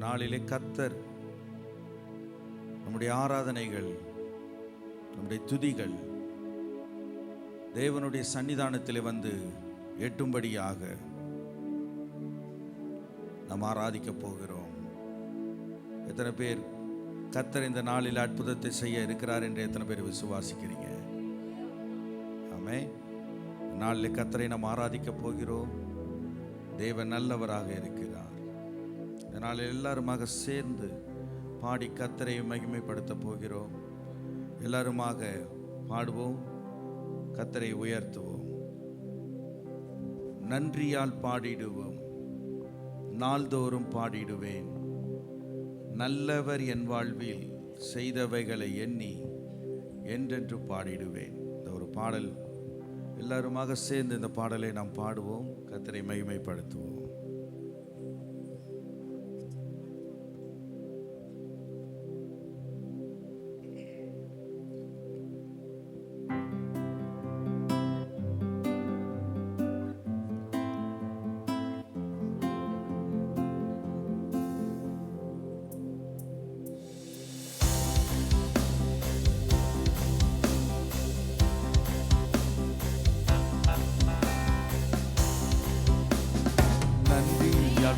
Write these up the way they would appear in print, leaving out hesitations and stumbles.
நாளிலே கர்த்தர் நம்முடைய ஆராதனைகள், நம்முடைய துதிகள் தேவனுடைய சன்னிதானத்தில் வந்து எட்டும்படியாக நாம் ஆராதிக்க போகிறோம். எத்தனை பேர் கர்த்தர் இந்த நாளில் அற்புதத்தை செய்ய இருக்கிறார் என்று எத்தனை பேர் விசுவாசிக்கிறீங்க? ஆமென். நாளில் கர்த்தரை நாம் ஆராதிக்க போகிறோம். தேவன் நல்லவராக இருக்கிறார். இதனால் எல்லாருமாக சேர்ந்து பாடி கர்த்தரை மகிமைப்படுத்த போகிறோம். எல்லாருமாக பாடுவோம், கர்த்தரை உயர்த்துவோம், நன்றியால் பாடிடுவோம், நாள்தோறும் பாடிடுவேன், நல்லவர் என் வாழ்வில் செய்தவைகளை எண்ணி என்றென்று பாடிடுவேன். இந்த ஒரு பாடல் எல்லாருமாக சேர்ந்து இந்த பாடலை நாம் பாடுவோம், கர்த்தரை மகிமைப்படுத்துவோம்.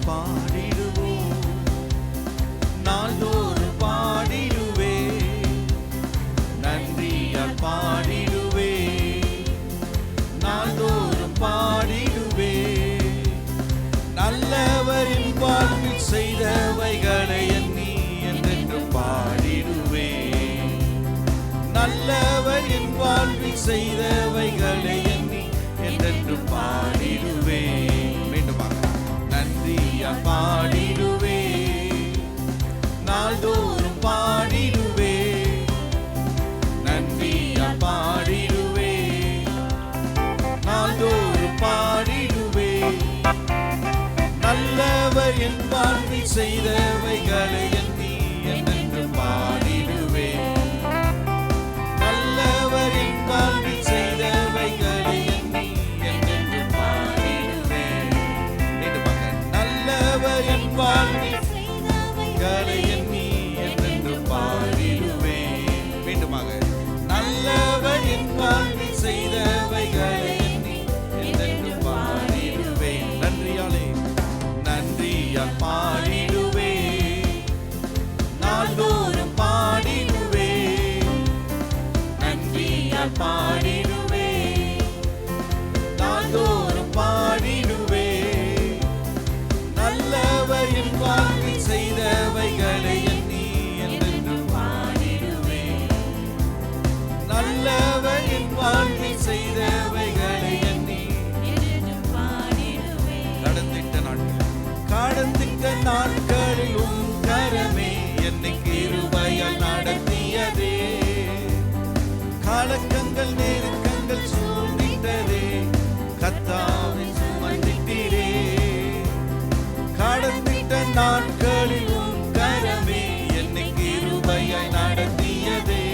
பாடிடுவோம், நாள்தோறும் பாடிடுவே, நன்றியால் பாடிடுவே, நாள்தோறும் பாடிடுவே, நல்லவரின் வாழ்வில் செய்தவைகளை எண்ணி என்றென்றும் பாடிடுவே, நல்லவரின் வாழ்வில் செய்தவைகளை எண்ணி என்றென்றும் பாடிடுவே. பாடிடுவே, நாள்தோறும் பாடிடுவே, நன்றியால் பாடிடுவே, நாள்தோறும் பாடிடுவே, நல்லவர் என் வாழ்வில் செய்தவைகளை எண்ணி என்றென்றும் பாடிடுவே, நல்லவர் என் வாழ்வில் செய்தவைகளை எண்ணி என்றென்றும் பாடிடுவே, என் வாழ்வில் செய்தவைகளை எண்ணி என்றென்றும் பாடிடுவே. மீண்டுமாக, நல்லவர் என் வாழ்வில் செய்தவைகளை எண்ணி என்றென்றும் பாடிடுவே. நன்றியாலே, நன்றியால் பாடிடுவே, நாள்தோறும் பாடிடுவே, நன்றியால் பாடிடுவே, நாள்தோறும் பாடிடுவே, நல்லவர் என் வாழ்வில் செய்தவைகளை எண்ணி என்றென்றும் பாடிடுவே, நல்லவர் என் வாழ்வில் செய்தவைகளை எண்ணி என்றென்றும் பாடிடுவே. கடந்திட்ட நாட்களில் உம் கரமே என்னை கிருபையால் நடத்தியதே, கலக்கங்கள் நெருக்கங்கள் சூழ்ந்திட்டதே, கர்த்தாவே சுமந்திட்டீரே, கடந்திட்ட நாட்களில் உம் கரமே என்னை கிருபையாய் நடத்தியதே,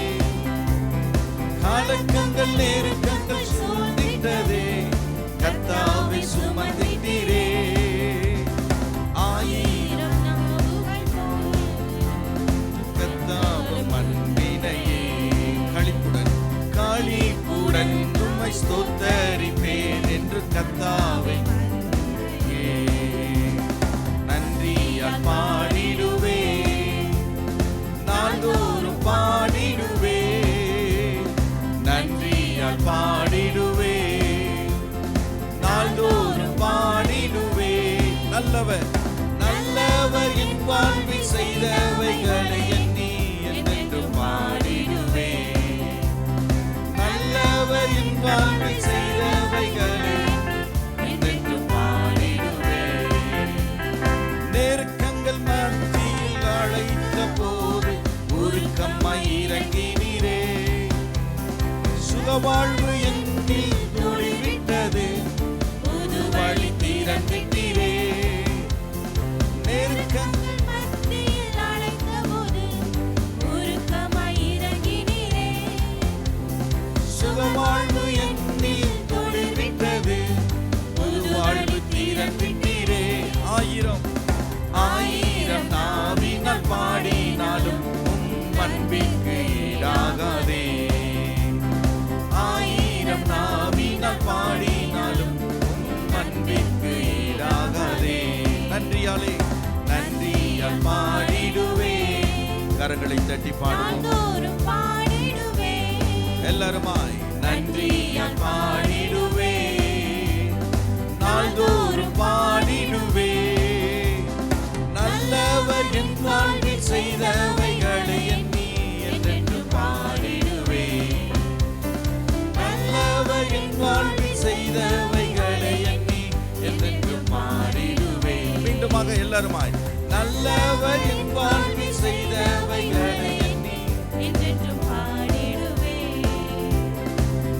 கலக்கங்கள் நெருக்கங்கள் சூழ்ந்திட்டதே, கர்த்தாவே சுமந்திட்டீரே. ஆயிரம் நாவுகள் கர்த்தாவும் அன்பினையே களிப்புடன் உம்மை ஸ்தோத்தரிப்பேன் என்று கர்த்தாவே நன்றியால் பாடிடுவே, நாள்தோறும் பாடிடுவே, நன்றியால் பாடிடுவே, நாள்தோறும் பாடிடுவே, நல்லவர் நல்லவர் என் வாழ்வில் செய்தவைகளை எண்ணி என்றென்றும் பாடிடுவே, நல்லவர் என் வாழ்வில் செய்தவைகளை என்றென்றும் பாடிடுவே. நெருக்கங்கள் மத்தியில் அழைத்த போது உருக்கமாய் இறங்கினீரே, சுகவாழ்வு என்னில் துளிவிட்டது, புது வழி திறந்திட்டீரே, நெருக்கங்கள் மத்தியில் கரங்களை தட்டி பாடுவோம். எல்லாருமாய் நன்றியால் பாடிடுவே, நாள்தோறும் பாடிடுவே, நல்லவர் என் வாழ்வில் செய்தவைகளை எண்ணி என்றென்று பாடிடுவே, நல்லவர் என் வாழ்வில் செய்தவைகளை எண்ணி என்றென்று பாடிடுவே. மீண்டுமாக எல்லாருமாய் நல்லவர் என் வாழ்வில் செய்தவைகளை எண்ணி என்றென்று பாடிடுவே,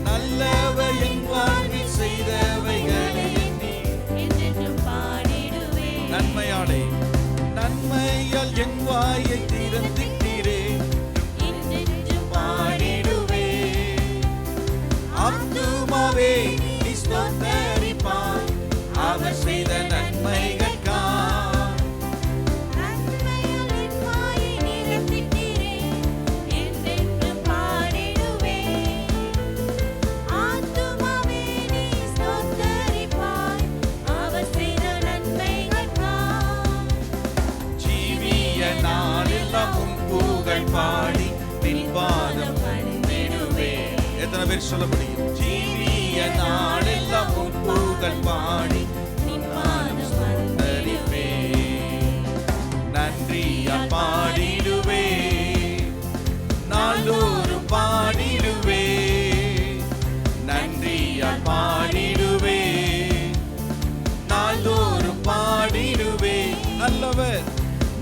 நல்லவர் என் வாழ்வில் செய்தவைகளை எண்ணி என்றென்று பாடிடுவே. நன்மையாலே நன்மையால் என் வாயை திறந்திட்டீரே, என்றென்று பாடிடுவே, ஆத்துமாவே நீ ஸ்தோத்தரிப்பாய் அவர் செய்த நன்மைகள். பாடி நின்பாதம் வந்திடுவே. எத்தனை பேர் சொல்ல முடியும்? ஜீவிய நாளெல்லாம் உன் புகழ் பாடி நின்பாதம் வந்திடுவே, நன்றியால் பாடிடுவே, நாள்தோறும் பாடிடுவே, நன்றியால் பாடிடுவே, நாள்தோறும் பாடிடுவே. நல்லவர்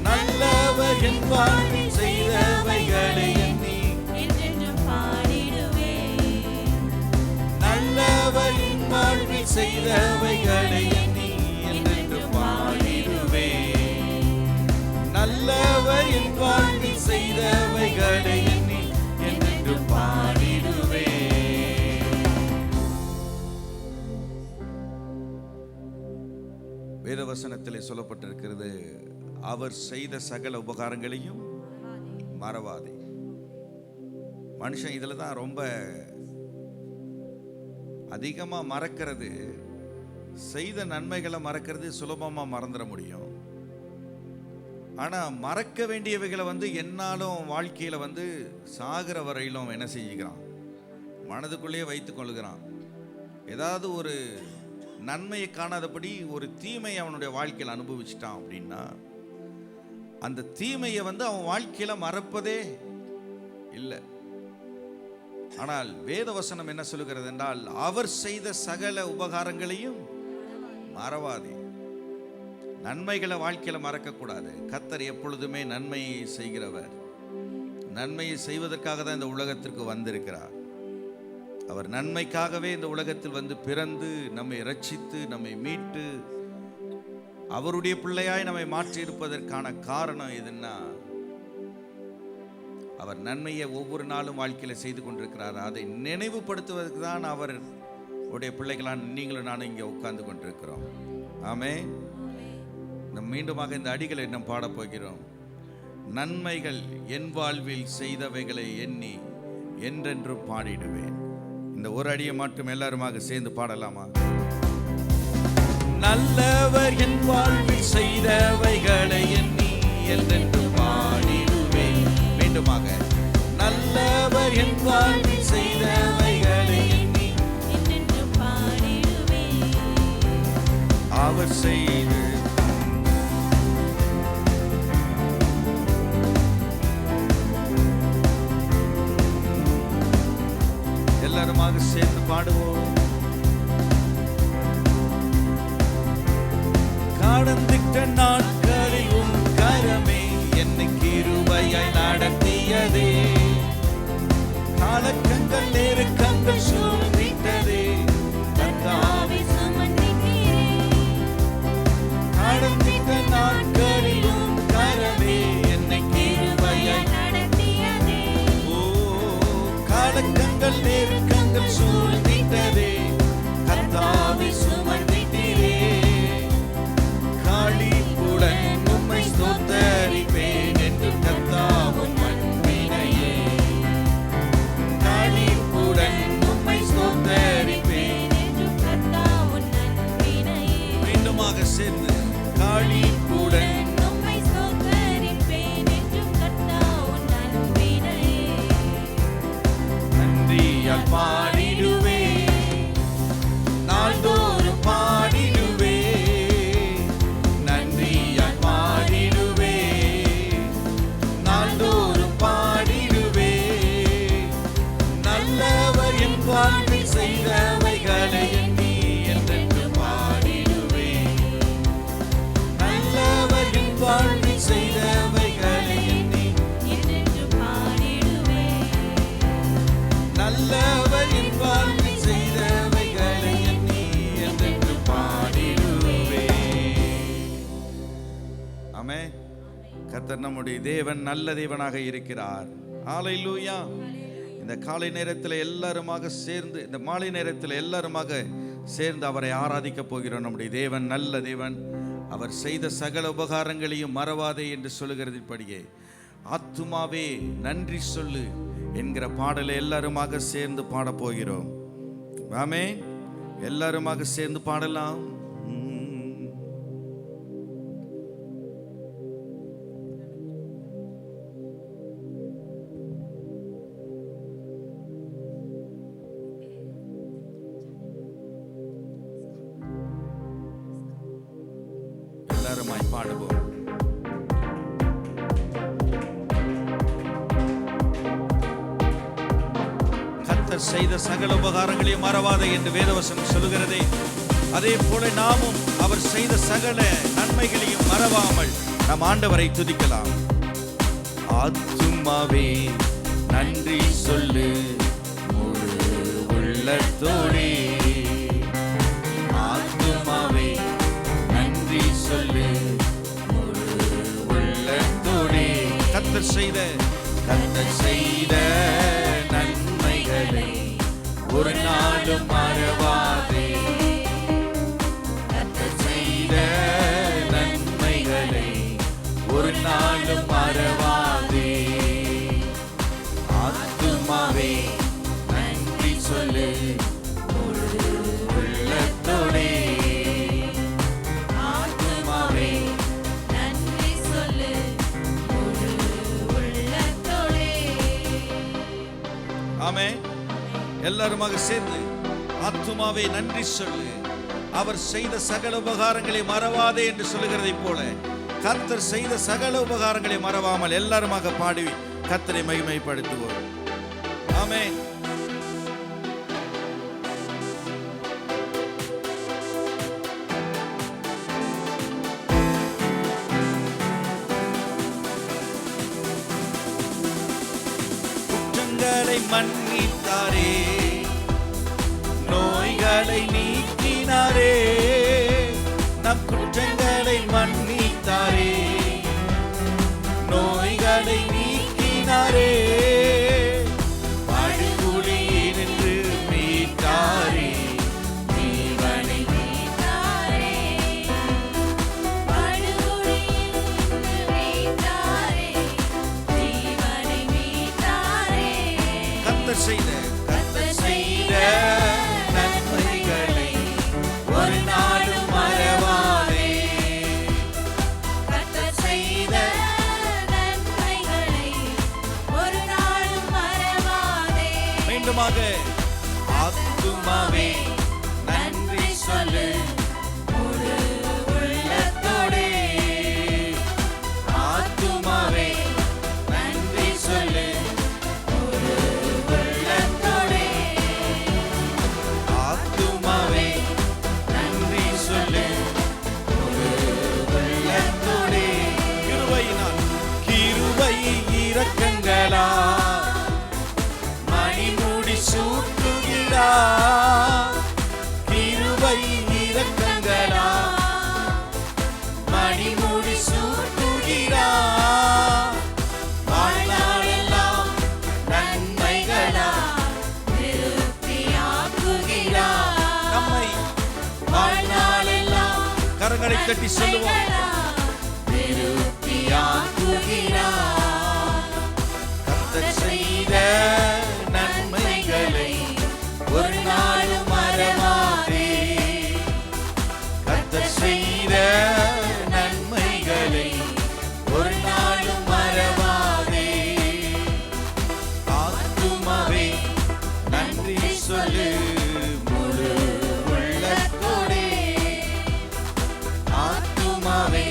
நல்லவர் என் வாழ்வில் செய்தவைகளை எண்ணி என்றென்றும் பாடிடுவே, நல்லவர் என் வாழ்வில் செய்தவைகளை எண்ணி என்றென்றும் பாடிடுவே, நல்லவர் என் வாழ்வில் செய்தவைகளை எண்ணி என்றென்றும் பாடிடுவே. வேதவசனத்திலே சொல்லப்பட்டிருக்கிறது, அவர் செய்த சகல உபகாரங்களையும் மறவாதே. மனுஷன் இதுல தான் ரொம்ப அதிகமா மறக்கிறது. செய்த நன்மைகளை மறக்கிறது சுலபமா மறந்துட முடியும். ஆனா மறக்க வேண்டியவைகளை என்னாலும் வாழ்க்கையில சாகிற வரையிலும் என்ன செஞ்சுக்கிறான், மனதுக்குள்ளேயே வைத்துக் கொள்கிறான். ஏதாவது ஒரு நன்மையை காணாதபடி ஒரு தீமையை அவனுடைய வாழ்க்கையில் அனுபவிச்சிட்டான் அப்படின்னா அந்த தீமையை அவன் வாழ்க்கையில மறப்பதே இல்லை. ஆனால் வேதவசனம் என்ன சொல்லுகிறது என்றால், அவர் செய்த சகல உபகாரங்களையும் மறவாதே. நன்மைகளை வாழ்க்கையில மறக்க கூடாது. கர்த்தர் எப்பொழுதுமே நன்மையை செய்கிறவர். நன்மையை செய்வதற்காக தான் இந்த உலகத்திற்கு வந்திருக்கிறார். அவர் நன்மைக்காகவே இந்த உலகத்தில் பிறந்து நம்மை ரட்சித்து நம்மை மீட்டு அவருடைய பிள்ளையாய் நம்மை மாற்றி இருப்பதற்கான காரணம் எதுன்னா, அவர் நன்மையை ஒவ்வொரு நாளும் வாழ்க்கையில செய்து கொண்டிருக்கிறார். அதை நினைவுபடுத்துவதற்கு தான் அவர் உடைய பிள்ளைகளான நீங்களும் நானும் இங்கே உட்கார்ந்து கொண்டிருக்கிறோம். ஆமென். மீண்டுமாக இந்த அடிகளை நாம் பாடப் போகிறோம். நன்மைகள் என் வாழ்வில் செய்தவைகளை எண்ணி என்றென்று பாடிடுவேன். இந்த ஒரு அடியை மட்டும் எல்லாருமாக சேர்ந்து பாடலாமா? நல்லவர் என் வாழ்வில் செய்தவைகளை எண்ணி என்றென்று பாடிடுவேன். மீண்டுமாக, நல்லவர் என் வாழ்வில் செய்தவைகளை எண்ணி என்றென்று பாடிடுவேன். அவர் செய்து எல்லாருமாக சேர்ந்து பாடுவோம். கடந்திட்ட நாட்களில் உன் கரமே என்னை கிருபையாய் நடத்தியதே, கலக்கங்கள் நெருக்கங்கள் சூழ்ந்திட்டதே, கர்த்தாவே சுமந்திட்டீரே. கடந்திட்ட நாட்களில் உன் கரமே என்னை கிருபையாய் நடத்தியதே, ஓ கலக்கங்கள் நெருக்கங்கள் சூழ்ந்திட்டதே, கர்த்தாவே சுமந்திட்டீரே. களிப்புடன் உம்மை ஸ்தோத்தரிப்பேன் என்று கர்த்தாவும் அன்பினையே. கர்த்தர் நம்முடைய தேவன் நல்ல தேவனாக இருக்கிறார். ஹல்லேலூயா. இந்த காலை நேரத்தில் எல்லாருமாக சேர்ந்து, இந்த மாலை நேரத்தில் எல்லாருமாக சேர்ந்து அவரை ஆராதிக்க போகிறோம். நம்முடைய தேவன் நல்ல தேவன். அவர் செய்த சகல உபகாரங்களையும் மறவாதே என்று சொல்லுகிறதின்படியே ஆத்துமாவே நன்றி சொல்லு என்கிற பாடலை எல்லாருமாக சேர்ந்து பாட போகிறோம். ஆமென். எல்லாருமாக சேர்ந்து பாடலாம். எல்லாருமாய் பாடுவோம். கர்த்தர் செய்த சகல உபகாரங்களையும் மறவாதே என்று வேதவசனம் சொல்லுகிறதே, அதே போல நாமும் அவர் செய்த சகல நன்மைகளையும் மறவாமல் நம் ஆண்டவரை துதிக்கலாம். ஆத்துமாவே நன்றி சொல்லு முழு உள்ளத்தோடே, ஆத்துமாவே நன்றி சொல்லு முழு உள்ளத்தோடே. கர்த்தர் செய்த நன்மைகளை ஒரு நாளும் மறவாதே, கர்த்தர் செய்த நன்மைகளை ஒரு நாளும் மறவாதே. ஆத்துமாவே நன்றி சொல்லு முழு உள்ளத்தோடே, ஆத்துமாவே நன்றி சொல்லு முழு உள்ளத்தோடே. ஆமென். எல்லாருமாக சேர்ந்து ஆத்துமாவே நன்றி சொல்லு, அவர் செய்த சகல உபகாரங்களை மறவாதே என்று சொல்லுகிறதை போல கர்த்தர் செய்த சகல உபகாரங்களை மறவாமல் எல்லாருமாக பாடி கர்த்தரை மகிமைப்படுத்துவோம். ஆமென். குற்றங்களை மன்னித்தாரே, நோய்களை நீக்கினாரே, நம் குற்றங்களை மன்னித்தாரே, நோய்களை நீக்கினாரே, படுகுழியினின்று மீட்டாரே, ஜீவனை மீட்டாரே, படுகுழியினின்று மீட்டாரே, ஜீவனை மீட்டாரே. கர்த்தர் செய்த நன்மைகளை ஒரு நாளும் மறவாதே, கர்த்தர் செய்த நன்மைகளை ஒரு நாளும் மறவாதே. மீண்டுமாக ஆத்துமாவே நன்றி சொல்லு முழு உள்ளத்தோடே, ஆத்துமாவே நன்றி சொல்லு முழு உள்ளத்தோடே, ஆத்துமாவே நன்றி சொல்லு முழு உள்ளத்தோடே. கிருபையினால் கிருபை இரக்கங்களா மணிமுடி சூட்டுகிறார், கிருபை இரக்கங்களா மணிமுடி சூட்டுகிறார், வாழ்நாளெல்லாம் நன்மைகளா திருப்தியாக்குகிறார். நம்மை வாழ்நாளெல்லாம் கரங்களை தட்டி சொல்லுவோம், திருப்தியாக்குகிறார். கர்த்தர் செய்த நன்மைகளை ஒரு நாளும் மறவாதே, கர்த்தர் செய்த நன்மைகளை ஒரு நாளும் மறவாதே. ஆத்துமாவே நன்றி சொல்லு முழு உள்ளத்தோடே, ஆத்துமாவே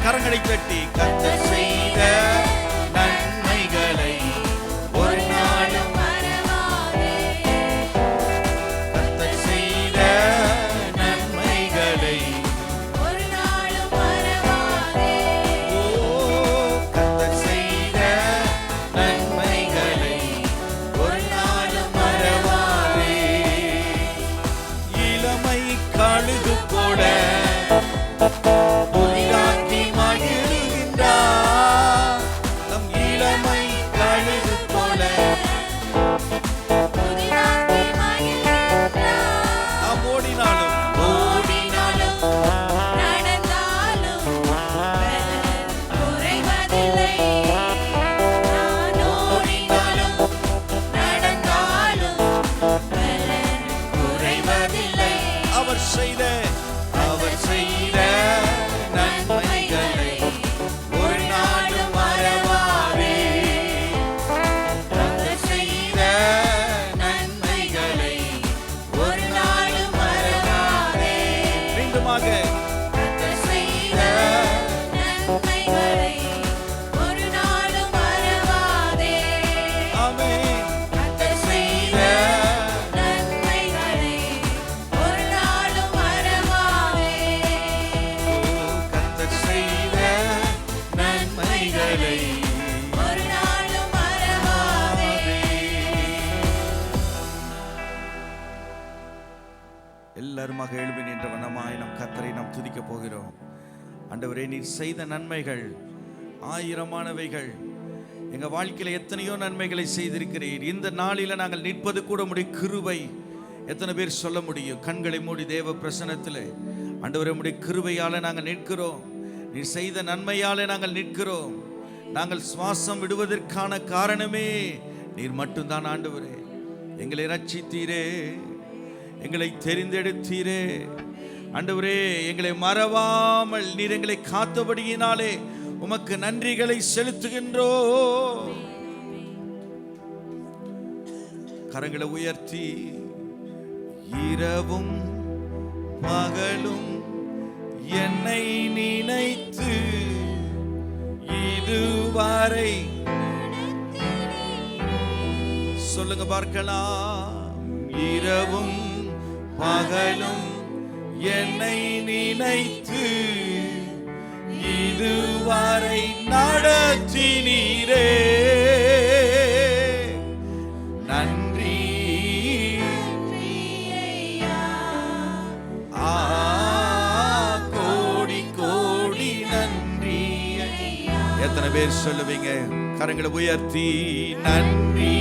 கரங்களை தட்டி கர்த்தர் செய்த நன்மைகளை ஒரு நாளும் மறவாதே. கர்த்தர் செய்த நன்மைகளை ஒரு நாளும் மறவாதே. ஓ கர்த்தர் செய்த நன்மைகளை ஒரு நாளும் மறவாதே. இளமை கழுகு போல புதிதாக்கி மகிழ்கின்றார். நம் இளமை கழுகு போல புதிதாக்கி மகிழ்கின்றார். நாம் ஓடினாலும் நடந்தாலும் குறைவதில்லை. நான் ஓடினாலும் நடந்தாலும் குறைவதில்லை. அவர் செய்த நன்மைகளை ஒரு நாளும் மறவாதே. அவர் செய்த நன்மைகளை ஒரு நாளும் மறவாதே. மீண்டுமாக அவர் செய்த நன்மைகளை ஒரு நாளும் மறவாதே. ஆமென். அவர் செய்த நன்மைகளை ஒரு நாளும் மறவாதே. கர்த்தர் செய்த நன்மைகளை ஒரு நாளும் மறவாதே. எல்லாருமாக எழுப்பி நின்ற வண்ணமாய் நம் கர்த்தரை நாம் துதிக்க போகிறோம். ஆண்டவரே, நீர் செய்த நன்மைகள் ஆயிரமானவைகள். எங்க வாழ்க்கையில எத்தனையோ நன்மைகளை செய்திருக்கிறீர். இந்த நாளில நாங்கள் நிற்பது கூட உம்முடைய கிருபை. எத்தனை பேர் சொல்ல முடியும்? கண்களை மூடி தேவ பிரசன்னத்தில் ஆண்டவரே, உம்முடைய கிருபையால நாங்கள் நிற்கிறோம். நீர் செய்த நன்மையாலே நாங்கள் நிற்கிறோம். நாங்கள் சுவாசம் விடுவதற்கான காரணமே நீர் மட்டும்தான். ஆண்டவரே, எங்களை ரட்சித்தீரே, எங்களை தெரிந்தெடுத்தீரே. ஆண்டவரே, எங்களை மறவாமல் நீர் எங்களை காத்தபடியினாலே உமக்கு நன்றிகளை செலுத்துகின்றோம். கரங்களை உயர்த்தி இரவும் பகலும் என்னை நினைத்து இதுவரை சொல்லுங்க பார்க்கலாம். இரவும் பகலும் என்னை நினைத்து இதுவரை நடத்தினீரே. நன்றி கோடி கோடி நன்றி. எத்தனை பேர் சொல்லுவீங்க? கரங்களை உயர்த்தி நன்றி.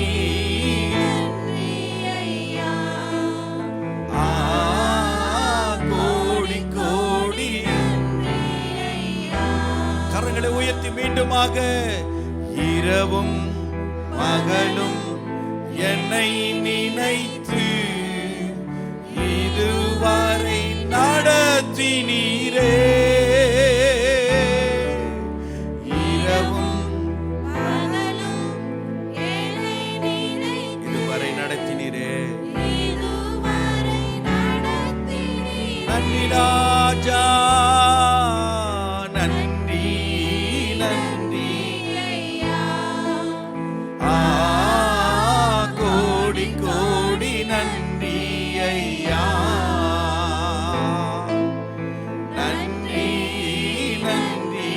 கோடி கோடி கரங்களை உயர்த்தி மீண்டுமாக இரவும் பகலும் என்னை நினைத்து இதுவரை நடத்தினீரே. இரவும் பகலும் இதுவரை நடத்தினீரே. நன்றி ராஜா, நன்றி நன்றி. கோடி கோடி நன்றி ஐயா. நன்றி நன்றி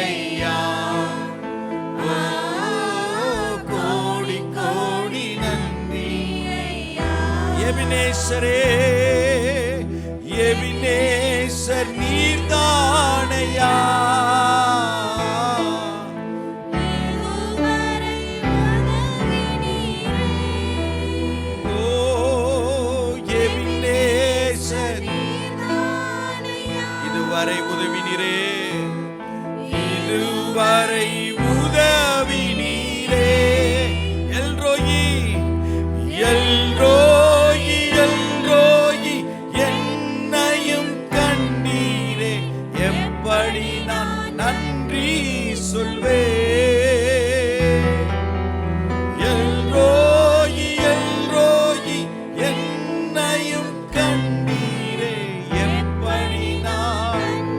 ஐயா. கோடி கோடி நன்றி. எபினேசரே, எபினேசர் நீர்தானையா. ஓ எபினேசர் இதுவரை உதவினீரே, இதுவரை உதவினீரே. எல்ரோயி எல்ரோயி எல்ரோயி என்னையும் கண்டீரே. எப்படி நான் நன்றி சொல்வேன்? எல்ரோயி எல்ரோயி என்னையும் கண்டீரே. எப்படி நான்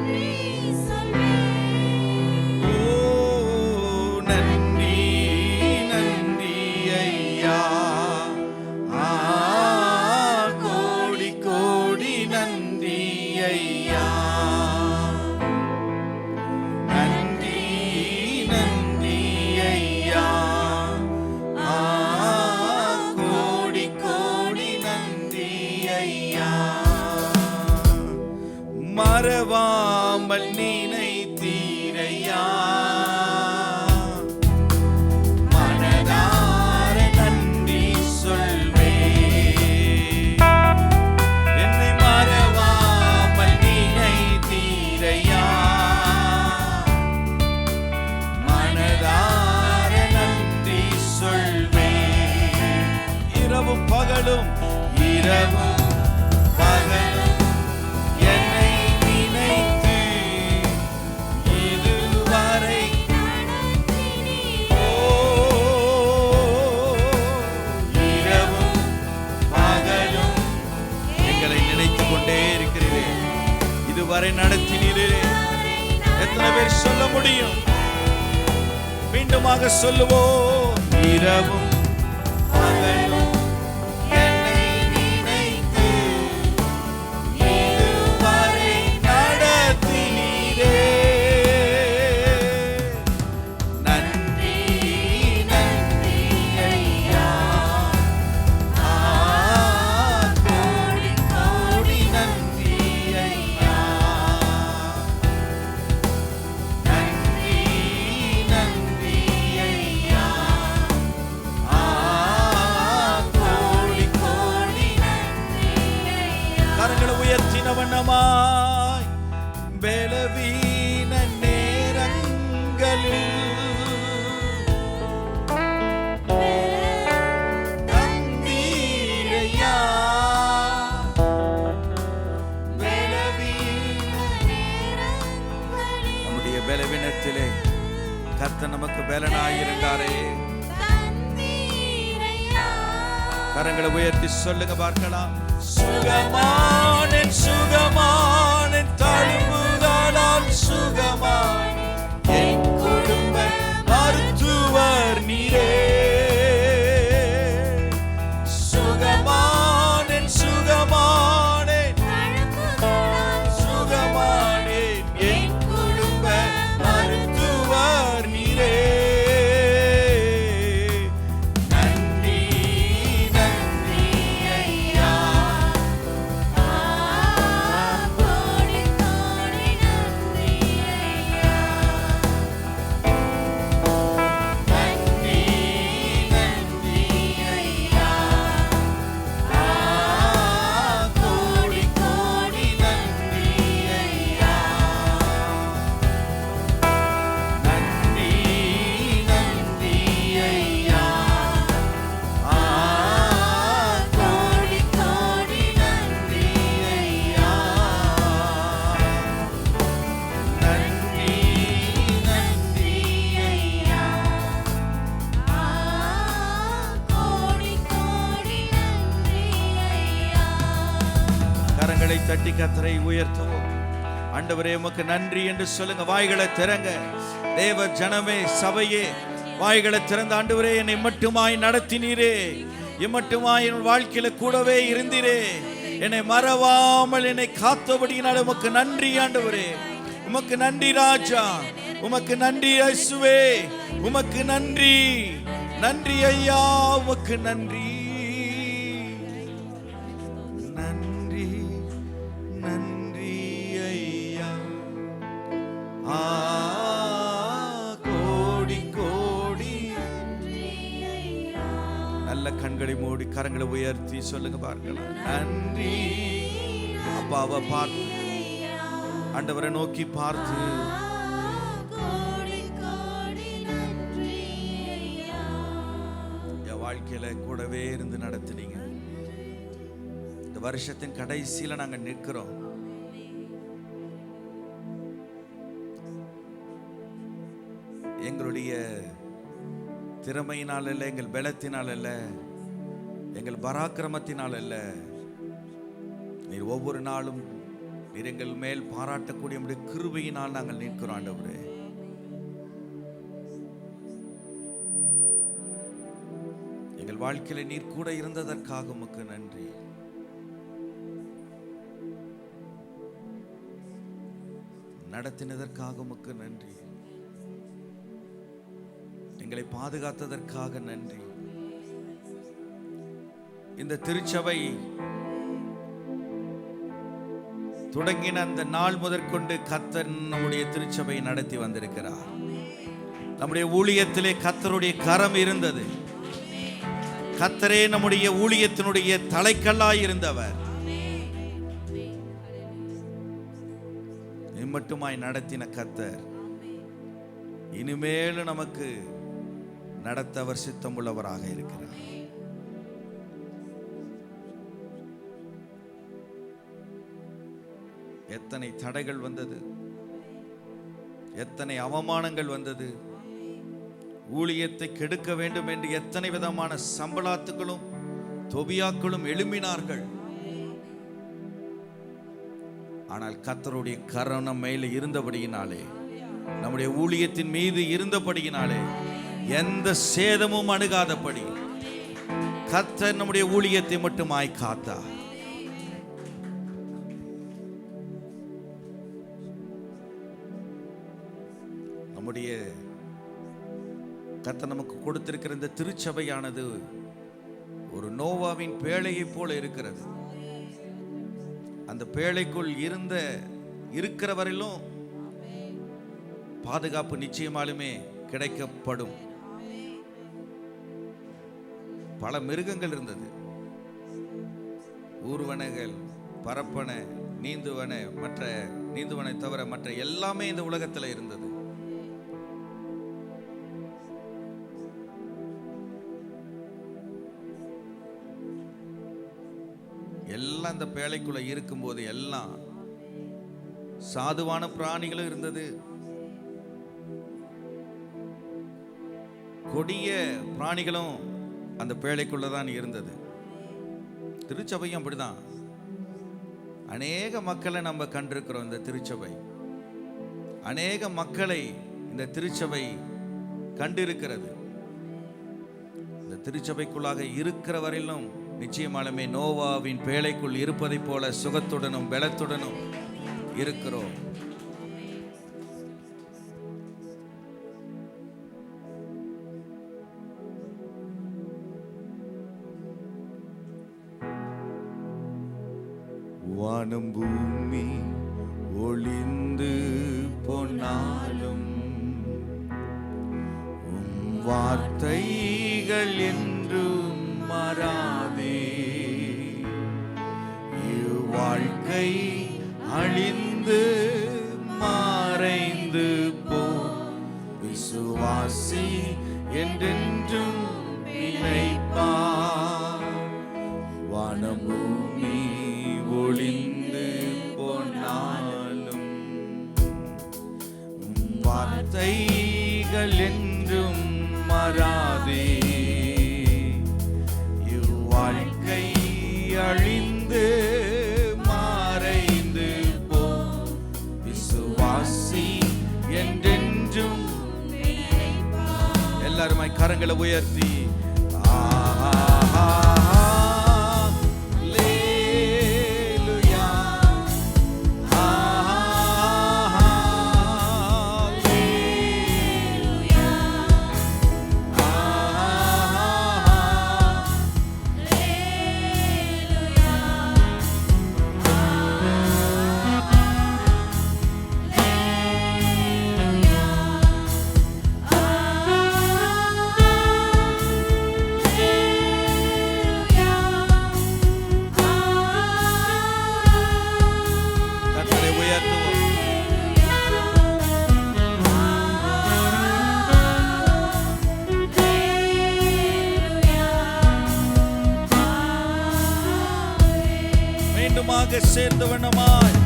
மறவாமல் நினைத்தீரையா, மனதார நன்றி சொல்வேன். என்னை மறவாமல் நினைத்தீரையா, மனதார நன்றி சொல்வேன். இரவும் பகலும் இரவும் பகலும் என்னை நினைத்து இதுவரை இரவும் பகலும் எங்களை நினைத்துக் கொண்டே இருக்கிறீரே, இதுவரை நடத்தினீரே. எத்தனை பேர் சொல்ல முடியும்? மீண்டுமாக சொல்லுவோம். இரவும் பகலும் என்னை நினைத்து இதுவரை நடத்தினீரே. நன்றி நன்றி ஐயா, கோடி கோடி நன்றி ஐயா. நன்றி நன்றி ஐயா, கோடி கோடி நன்றி ஐயா. கரங்களை உயர்த்தின வண்ணமாய் பலவீன நேரங்களில் தந்தீரையா, நம்முடைய பலவீனத்திலே கர்த்தர் நமக்கு பலனாயிருந்தாரே. கரங்களை உயர்த்தி சொல்லுங்க பார்க்கலாம். சுகமானேன் சுகமானேன் தழும்புகளால் சுகமான் என் குடும்ப மருத்துவர் நீரே. சுகமானேன் சுகமானேன் சுகமானேன் என் குடும்ப மருத்துவர் நீரே. நன்றி நன்றி ஐயா, கோடி கோடி நன்றி ஐயா. நன்றி நன்றி ஐயா, கோடி கோடி நன்றி ஐயா. நன்றி நன்றி ஐயா, கோடி கோடி நன்றி ஐயா. நன்றி நன்றி ஐயா, கோடி கோடி நன்றி ஐயா. கரங்களை தட்டி கர்த்தரை உயர்த்துவோம். ஆண்டவரே உமக்கு நன்றி என்று சொல்லுங்க. வாய்களை திறங்க. தேவ ஜனமே, சபையே, வாய்களை திறந்த ஆண்டவரே என்னை மட்டுமாய் நடத்தினீரே, இம்மட்டுமாய் என் வாழ்க்கையில கூடவே இருந்தீரே, என்னை மறவாமல் என்னை காத்தபடியினால் உமக்கு நன்றி ஆண்டவரே. உமக்கு நன்றி ராஜா, உமக்கு நன்றி இயேசுவே, உமக்கு நன்றி. நன்றி ஐயா, உமக்கு நன்றி. நன்றி நன்றி ஐயா, கோடி கோடி. நல்ல கண்களை மூடி கரங்களை உயர்த்தி சொல்லுங்க பார்க்கலாம். நன்றி அப்பாவை பார்த்து, ஆண்டவரை நோக்கி பார்த்து, என் வாழ்க்கையில கூடவே இருந்து நடத்துனீங்க. இந்த வருஷத்தின் கடைசியில நாங்க நிற்கிறோம். எங்களுடைய திறமையினால் அல்ல, எங்கள் பலத்தினால் அல்ல, எங்கள் பராக்கிரமத்தினால் அல்ல, நீர் ஒவ்வொரு நாளும் நீர் எங்கள் மேல் பாராட்டக்கூடிய நம்முடைய கிருபையினால் நாங்கள் நிற்கிறோம் ஆண்டவரே. எங்கள் வாழ்க்கையில நீர் கூட இருந்ததற்காக உமக்கு நன்றி. நடத்தினதற்காக உமக்கு நன்றி. எங்களை பாதுகாத்ததற்காக நன்றி. இந்த திருச்சபை தொடங்கின அந்த நாள் முதற்கொண்டு கர்த்தர் நம்முடைய திருச்சபையை நடத்தி வந்திருக்கிறார். நம்முடைய ஊழியத்திலே கர்த்தருடைய கரம் இருந்தது. கர்த்தரே நம்முடைய ஊழியத்தினுடைய தலைக்கல்லாய் இருந்தவர். மட்டுமாய் நடத்தின கர்த்தர் இனிமேலும் நமக்கு நடத்த அவர் சித்தமுள்ளவராக இருக்கிறார். எத்தனை தடைகள் வந்தது, எத்தனை அவமானங்கள் வந்தது, ஊழியத்தை கெடுக்க வேண்டும் என்று எத்தனை விதமான சம்பளாத்துகளும் தொபியாக்களும் எழும்பினார்கள். ஆனால் கர்த்தருடைய கரம் மேலே இருந்தபடியினாலே, நம்முடைய ஊழியத்தின் மீது இருந்தபடியினாலே எந்த சேதமும் அணுகாதபடி கர்த்தர் நம்முடைய ஊழியத்தை மட்டுமாய் காத்தார். நம்முடைய கர்த்தர் நமக்கு கொடுத்திருக்கிற இந்த திருச்சபையானது ஒரு நோவாவின் பேழையை போல இருக்கிறது. அந்த பேழைக்குள் இருக்கிறவரையிலும் பாதுகாப்பு நிச்சயமாலுமே கிடைக்கப்படும். பல மிருகங்கள் இருந்தது. ஊர்வனைகள், பரப்பன, நீந்துவனை தவிர மற்ற எல்லாமே இந்த உலகத்தில் இருந்தது. எல்லாம் இந்த பேழைக்குள்ள இருக்கும்போது எல்லாம் சாதுவான பிராணிகளும் இருந்தது, கொடிய பிராணிகளும் அந்த பேழைக்குள்ளதான் இருந்தது. திருச்சபையும் அப்படிதான். அநேக மக்களை நம்ம கண்டிருக்கிறோம். இந்த திருச்சபை அநேக மக்களை இந்த திருச்சபை கண்டிருக்கிறது. இந்த திருச்சபைக்குள்ளாக இருக்கிற வரையிலும் நிச்சயமாலுமே நோவாவின் பேழைக்குள் இருப்பதை போல சுகத்துடனும் பலத்துடனும் இருக்கிறோம். வானம் பூமி ஒளிந்து போனாலும் உம் வார்த்தைகள் என்றும் மாறாதே. இவ்வாழ்க்கை அழிந்து மறைந்து போ, விசுவாசி என்றென்றும் நிலைப்பார். வானம் பூமி ஒளிந்து போனாலும் வார்த்தைகள் என்றும் மாறாதே. இவ்வாழ்க்கை அழிந்து மறைந்து போ, விசுவாசி என்றென்றும். எல்லாருமாய் கரங்களை உயர்த்தி சேர்ந்து வண்ணமாய்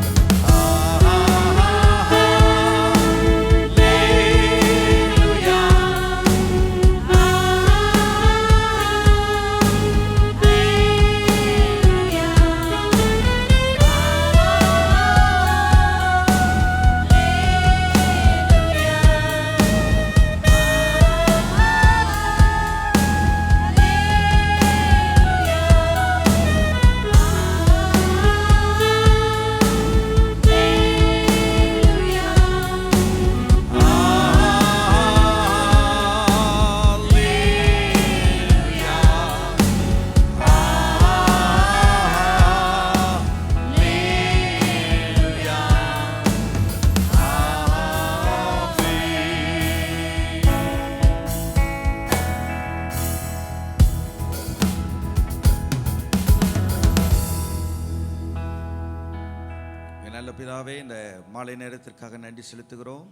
பிதாவே, இந்த மாலை நேரத்திற்காக நன்றி செலுத்துகிறோம்.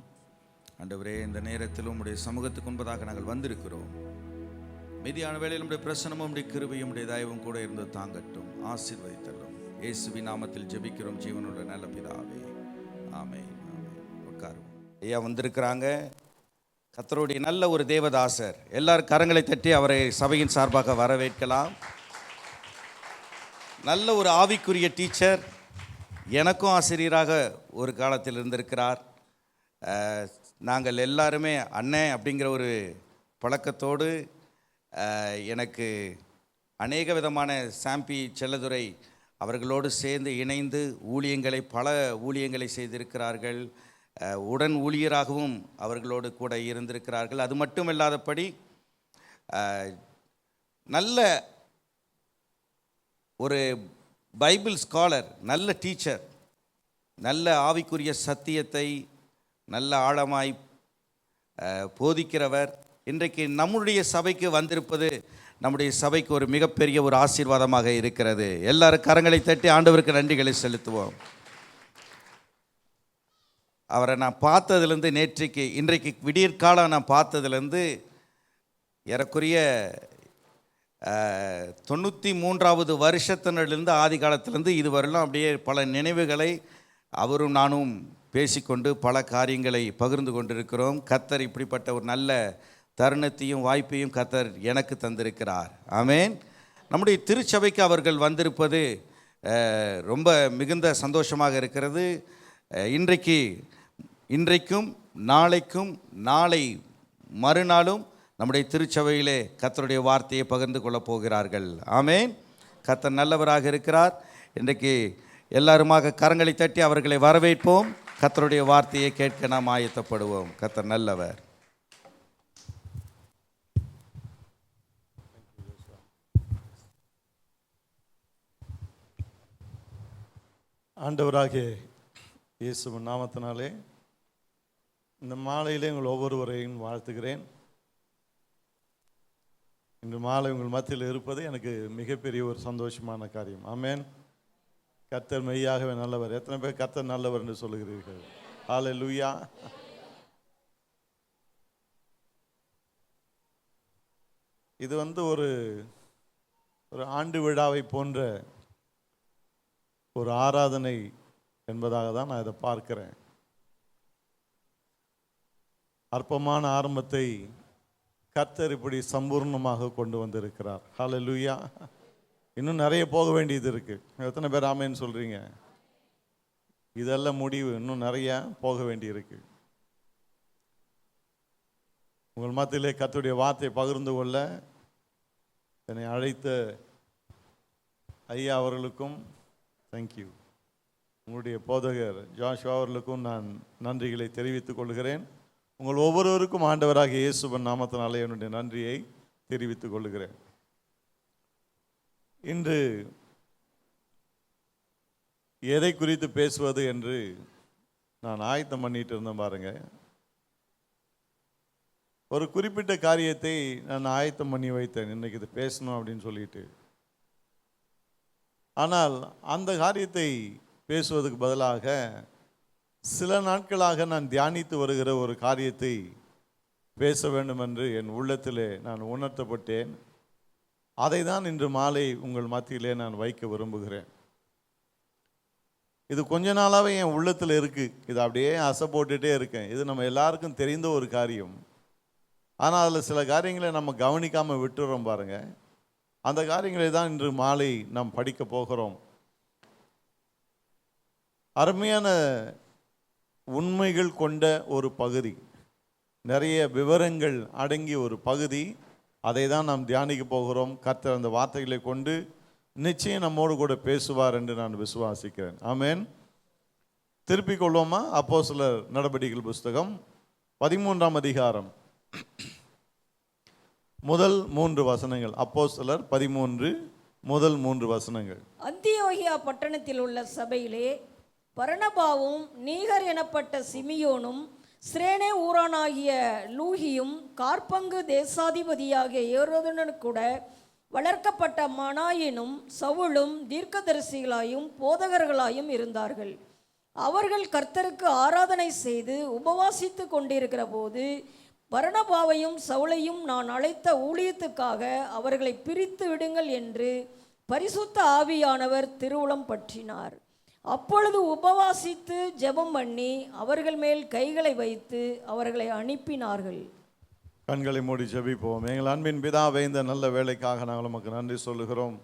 ஆண்டவரே, இந்த நேரத்தில் உம்முடைய சமூகத்துக்கு முன்பதாக நாங்கள் வந்திருக்கிறோம். மீதியான வேளையில் உம்முடைய பிரசனமும் உம்முடைய கிருபையும் உம்முடைய தயவும் கூட இருந்து தாங்கட்டும், ஆசீர்வதித்தள்ளும். இயேசுவின் நாமத்தில் ஜெபிக்கிறோம் ஜீவனோட நல்ல பிதாவே, ஆமென். உட்காருவோம். ஐயா வந்திருக்கிறாங்க, கர்த்தருடைய நல்ல ஒரு தேவதாசர். எல்லாரும் கரங்களை தட்டி அவரை சபையின் சார்பாக வரவேற்கலாம். நல்ல ஒரு ஆவிக்குரிய டீச்சர், எனக்கும் ஆசிரியராக ஒரு காலத்தில் இருந்திருக்கிறார். நாங்கள் எல்லாருமே அண்ணன் அப்படிங்கிற ஒரு பழக்கத்தோடு எனக்கு அநேக விதமான சாம்பி செல்லதுரை அவர்களோடு சேர்ந்து இணைந்து பல ஊழியங்களை செய்திருக்கிறார்கள். உடன் ஊழியராகவும் அவர்களோடு கூட இருந்திருக்கிறார்கள். அது மட்டும் இல்லாதபடி நல்ல ஒரு பைபிள் ஸ்காலர், நல்ல டீச்சர், நல்ல ஆவிக்குரிய சத்தியத்தை நல்ல ஆழமாய் போதிக்கிறவர். இன்றைக்கு நம்முடைய சபைக்கு வந்திருப்பது நம்முடைய சபைக்கு ஒரு மிகப்பெரிய ஒரு ஆசீர்வாதமாக இருக்கிறது. எல்லாரும் கரங்களை தட்டி ஆண்டவருக்கு நன்றிகளை செலுத்துவோம். அவரை நான் பார்த்ததுலேருந்து இன்றைக்கு விடியற்காலம் நான் பார்த்ததுலேருந்து ஏறக்குறைய 93வது வருஷத்தினிலிருந்து ஆதி காலத்திலேருந்து இதுவரையிலும் அப்படியே பல நினைவுகளை அவரும் நானும் பேசிக்கொண்டு பல காரியங்களை பகிர்ந்து கொண்டிருக்கிறோம். கர்த்தர் இப்படிப்பட்ட ஒரு நல்ல தருணத்தையும் வாய்ப்பையும் கர்த்தர் எனக்கு தந்திருக்கிறார். ஆமென். நம்முடைய திருச்சபைக்கு அவர்கள் வந்திருப்பது ரொம்ப மிகுந்த சந்தோஷமாக இருக்கிறது. இன்றைக்கும் நாளைக்கும் நாளை மறுநாளும் நம்முடைய திருச்சபையிலே கர்த்தருடைய வார்த்தையை பகிர்ந்து கொள்ளப் போகிறார்கள். ஆமென். கர்த்தர் நல்லவராக இருக்கிறார். இன்றைக்கு எல்லாருமாக கரங்களை தட்டி அவர்களை வரவேற்போம். கர்த்தருடைய வார்த்தையை கேட்க நாம் ஆயத்தப்படுவோம். கர்த்தர் நல்லவர். ஆண்டவராகிய இயேசுவின் நாமத்தினாலே இந்த மாலையிலே உங்கள் ஒவ்வொருவரையும் வாழ்த்துகிறேன். இன்று மாலை உங்கள் மத்தியில் இருப்பது எனக்கு மிகப்பெரிய ஒரு சந்தோஷமான காரியம். ஆமென். கர்த்தர் மெய்யாகவே நல்லவர். எத்தனை பேர் கர்த்தர் நல்லவர் என்று சொல்லுகிறீர்கள்? ஹல்லேலூயா. இது ஒரு ஆண்டு விழாவை போன்ற ஒரு ஆராதனை என்பதாக தான் நான் இதை பார்க்கிறேன். அற்பமான ஆரம்பத்தை கர்த்தர் இப்படி சம்பூர்ணமாக கொண்டு வந்திருக்கிறார். ஹல்லேலூயா. இன்னும் நிறைய போக வேண்டியது இருக்கு. எத்தனை பேர் ஆமென்னு சொல்றீங்க? இதெல்லாம் முடிவு, இன்னும் நிறைய போக வேண்டி இருக்கு. உங்கள் மத்தியிலே கர்த்தருடைய வார்த்தை பகிர்ந்து கொள்ள என்னை அழைத்த ஐயா அவர்களுக்கும் தேங்க்யூ. உங்களுடைய போதகர் ஜாஷுவா அவர்களுக்கும் நான் நன்றிகளை தெரிவித்துக் கொள்கிறேன். உங்கள் ஒவ்வொருவருக்கும் ஆண்டவராகிய இயேசுவின் நாமத்தினாலே என்னுடைய நன்றியை தெரிவித்துக் கொள்கிறேன். இன்று எதை குறித்து பேசுவது என்று நான் ஆயத்தம் பண்ணிட்டு இருந்தேன். பாருங்க, ஒரு குறிப்பிட்ட காரியத்தை நான் ஆயத்தம் பண்ணி வைத்தேன், இன்னைக்கு இது பேசணும் அப்படின்னு சொல்லிட்டு. ஆனால் அந்த காரியத்தை பேசுவதற்கு பதிலாக சில நாட்களாக நான் தியானித்து வருகிற ஒரு காரியத்தை பேச வேண்டும் என்று என் உள்ளத்திலே நான் உணர்த்தப்பட்டேன். அதை தான் இன்று மாலை உங்கள் மத்தியிலே நான் வைக்க விரும்புகிறேன். இது கொஞ்ச நாளாகவே என் உள்ளத்தில் இருக்குது. இது அப்படியே அசை போட்டுகிட்டே இருக்கேன். இது நம்ம எல்லாருக்கும் தெரிந்த ஒரு காரியம். ஆனால் அதில் சில காரியங்களை நம்ம கவனிக்காமல் விட்டுறோம் பாருங்க. அந்த காரியங்களை தான் இன்று மாலை நாம் படிக்க போகிறோம். அருமையான உண்மைகள் கொண்ட ஒரு பகுதி, நிறைய விவரங்கள் அடங்கிய ஒரு பகுதி. அதை தான் நாம் தியானிக்க போகிறோம். கர்த்தர் அந்த வார்த்தைகளை கொண்டு நிச்சயம் நம்மோடு கூட பேசுவார் என்று நான் விசுவாசிக்கிறேன். ஆமென். திருப்பிக் கொள்வோமா? அப்போஸ்தலர் நடபடிகள் புஸ்தகம் 13ஆம் அதிகாரம் முதல் 3 வசனங்கள். அப்போஸ்தலர் 13 முதல் 3 வசனங்கள். அந்தியோகியா பட்டணத்தில் உள்ள சபையிலே பர்னபாவும் நீகர் எனப்பட்ட சிமியோனும் சிரேனே ஊரானாகிய லூகியும் கார்பங்கு தேசாதிபதியாகிய ஏரோதுடன் கூட வளர்க்கப்பட்ட மனாயினும் சவுலும் தீர்க்கதரிசிகளாயும் போதகர்களாயும் இருந்தார்கள். அவர்கள் கர்த்தருக்கு ஆராதனை செய்து உபவாசித்து கொண்டிருக்கிற போது பர்னபாவையும் சவுலையும் நான் அழைத்த ஊழியத்துக்காக அவர்களை பிரித்து விடுங்கள் என்று பரிசுத்த ஆவியானவர் திருவுளம் பற்றினார். அப்பொழுது உபவாசித்து ஜெபம் பண்ணி அவர்கள் மேல் கைகளை வைத்து அவர்களை அனுப்பினார்கள். கண்களை மூடி ஜெபிப்போம். எங்கள் அன்பின் பிதாவே, இந்த நல்ல வேலைக்காக நாங்கள் நமக்கு நன்றி சொல்லுகிறோம்.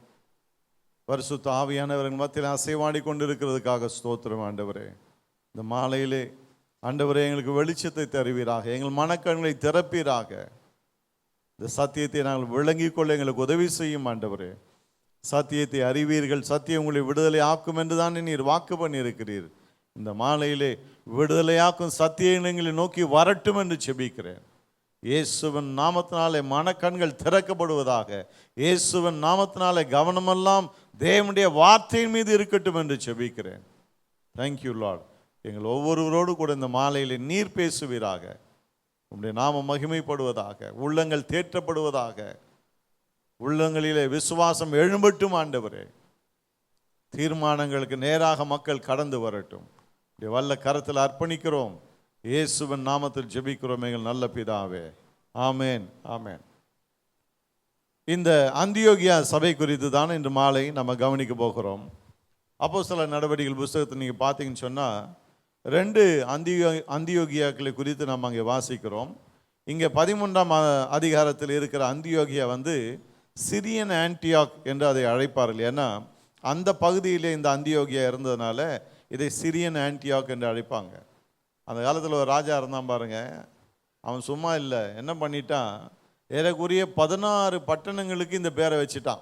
பரிசுத்த ஆவியானவர்கள் மத்தியில் அசைவாடி கொண்டிருக்கிறதுக்காக ஸ்தோத்திரம் ஆண்டவரே. இந்த மாலையிலே ஆண்டவரே எங்களுக்கு வெளிச்சத்தை தருவீராக, எங்கள் மனக்கண்களை திறப்பீராக. இந்த சத்தியத்தை நாங்கள் விளங்கிக் கொள்ள எங்களுக்கு உதவி செய்யும் ஆண்டவரே. சத்தியத்தை அறிவீர்கள், சத்தியம் உங்களை விடுதலை ஆக்கும் என்று தான் நீர் வாக்கு பண்ணியிருக்கிறீர். இந்த மாலையிலே விடுதலையாக்கும் சத்தியங்களை நோக்கி வரட்டும் என்று செபிக்கிறேன். இயேசுவின் நாமத்தினாலே மனக்கண்கள் திறக்கப்படுவதாக. இயேசுவின் நாமத்தினாலே கவனமெல்லாம் தேவனுடைய வார்த்தையின் மீது இருக்கட்டும் என்று செபிக்கிறேன். Thank you Lord. எங்கள் ஒவ்வொருவரோடு கூட இந்த மாலையிலே நீர் பேசுவீராக. உம்முடைய நாமம் மகிமைப்படுவதாக, உள்ளங்கள் தேற்றப்படுவதாக, உள்ளங்களிலே விசுவாசம் எழும்பட்டும் ஆண்டவரே. தீர்மானங்களுக்கு நேராக மக்கள் கடந்து வரட்டும். வல்ல கரத்தில் அர்ப்பணிக்கிறோம். இயேசுவின் நாமத்தில் ஜெபிக்கிறோம் எங்கள் நல்ல பிதாவே. ஆமேன், ஆமேன். இந்த அந்தியோகியா சபை குறித்து தான் இன்று மாலை நம்ம கவனிக்க போகிறோம். அப்போஸ்தலர் நடவடிக்கைகள் புஸ்தகத்தை நீங்கள் பார்த்தீங்கன்னு சொன்னால் 2 அந்தியோகியாக்களை குறித்து நம்ம அங்கே வாசிக்கிறோம். இங்கே 13ஆம் அதிகாரத்தில் இருக்கிற அந்தியோகியா சிரியன் ஆன்டியாக் என்று அதை அழைப்பார்கள். ஏன்னா அந்த பகுதியிலே இந்த அந்தியோகியா இருந்ததுனால இதை சிரியன் ஆன்டியாக் என்று அழைப்பாங்க. அந்த காலத்தில் ஒரு ராஜா இருந்தான் பாருங்க, அவன் சும்மா இல்லை, என்ன பண்ணிட்டான், ஏறக்குறைய 16 பட்டணங்களுக்கு இந்த பேரை வச்சுட்டான்.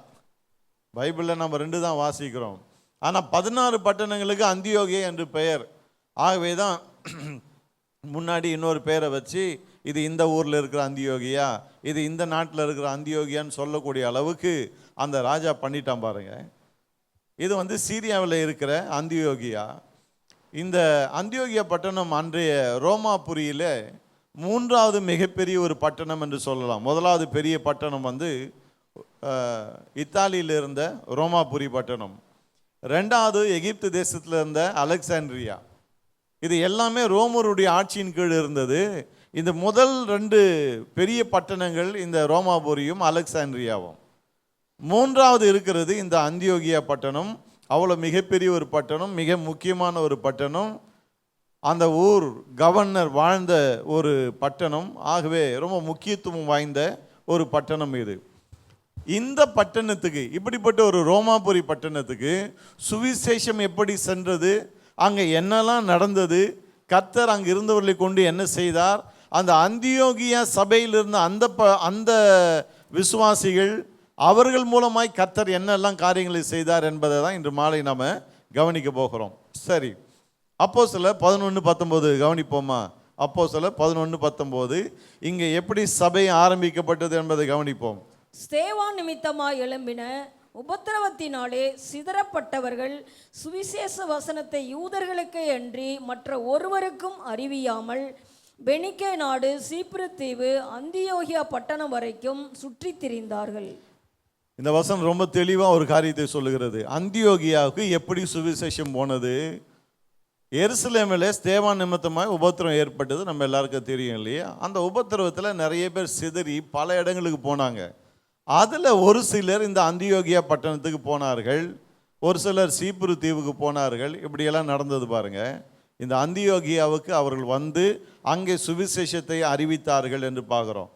பைபிளில் நம்ம 2 தான் வாசிக்கிறோம், ஆனால் 16 பட்டணங்களுக்கு அந்தியோகியா என்று பெயர். ஆகவே தான் முன்னாடி இன்னொரு பேரை வச்சு இது இந்த ஊரில் இருக்கிற அந்தியோகியா, இது இந்த நாட்டில் இருக்கிற அந்தியோகியான்னு சொல்லக்கூடிய அளவுக்கு அந்த ராஜா பண்ணிட்டான் பாருங்க. இது சீரியாவில் இருக்கிற அந்தியோகியா. இந்த அந்தியோகியா பட்டணம் அன்றைய ரோமாபுரியில் 3வது மிகப்பெரிய ஒரு பட்டணம் என்று சொல்லலாம். முதலாவது பெரிய பட்டணம் இத்தாலியில் இருந்த ரோமாபுரி பட்டணம். 2வது எகிப்து தேசத்தில் இருந்த அலெக்சாண்ட்ரியா. இது எல்லாமே ரோமருடைய ஆட்சியின் கீழ் இருந்தது. இந்த முதல் 2 பெரிய பட்டணங்கள் இந்த ரோமாபுரியும் அலெக்சாண்ட்ரியாவும். 3வது இருக்கிறது இந்த அந்தியோகியா பட்டணம். அவ்வளோ மிகப்பெரிய ஒரு பட்டணம், மிக முக்கியமான ஒரு பட்டணம். அந்த ஊர் கவர்னர் வாழ்ந்த ஒரு பட்டணம். ஆகவே ரொம்ப முக்கியத்துவம் வாய்ந்த ஒரு பட்டணம் இது. இந்த பட்டணத்துக்கு, இப்படிப்பட்ட ஒரு ரோமாபுரி பட்டணத்துக்கு சுவிசேஷம் எப்படி சென்றது, அங்கே என்னெல்லாம் நடந்தது, கர்த்தர் அங்கே இருந்தவர்களை கொண்டு என்ன செய்தார், அந்த அந்தியோகியா சபையில் இருந்த அந்த விசுவாசிகள் அவர்கள் மூலமாய் கர்த்தர் என்னெல்லாம் காரியங்களை செய்தார் என்பதை தான் இன்று மாலை நாம் கவனிக்க போகிறோம். சரி, அப்போஸ்தலர் 11:19 கவனிப்போமா? அப்போஸ்தலர் 11:19 இங்கே எப்படி சபை ஆரம்பிக்கப்பட்டது என்பதை கவனிப்போம். ஸ்தேவான் நிமித்தமாய் எழும்பின உபத்திரவத்தினாலே சிதறப்பட்டவர்கள் சுவிசேஷ வசனத்தை யூதர்களுக்கே அன்றி மற்ற ஒருவருக்கும் அறிவியாமல் பெனிக்கே நாடு, சீப்ரு தீவு, அந்தியோகியா பட்டணம் வரைக்கும் சுற்றி திரிந்தார்கள். இந்த வசனம் ரொம்ப தெளிவாக ஒரு காரியத்தை சொல்லுகிறது. அந்தியோகியாவுக்கு எப்படி சுவிசேஷம் போனது? எருசலேமில் ஸ்தேவான் நிமித்தமாக உபத்திரவம் ஏற்பட்டது நம்ம எல்லாருக்கும் தெரியும் இல்லையா? அந்த உபத்திரவத்தில் நிறைய பேர் சிதறி பல இடங்களுக்கு போனாங்க. அதில் ஒரு சிலர் இந்த அந்தியோகியா பட்டணத்துக்கு போனார்கள், ஒரு சிலர் சீப்ரு தீவுக்கு போனார்கள். இப்படியெல்லாம் நடந்தது பாருங்க. இந்த அந்தியோகியாவுக்கு அவர்கள் அங்கே சுவிசேஷத்தை அறிவித்தார்கள் என்று பார்க்குறோம்.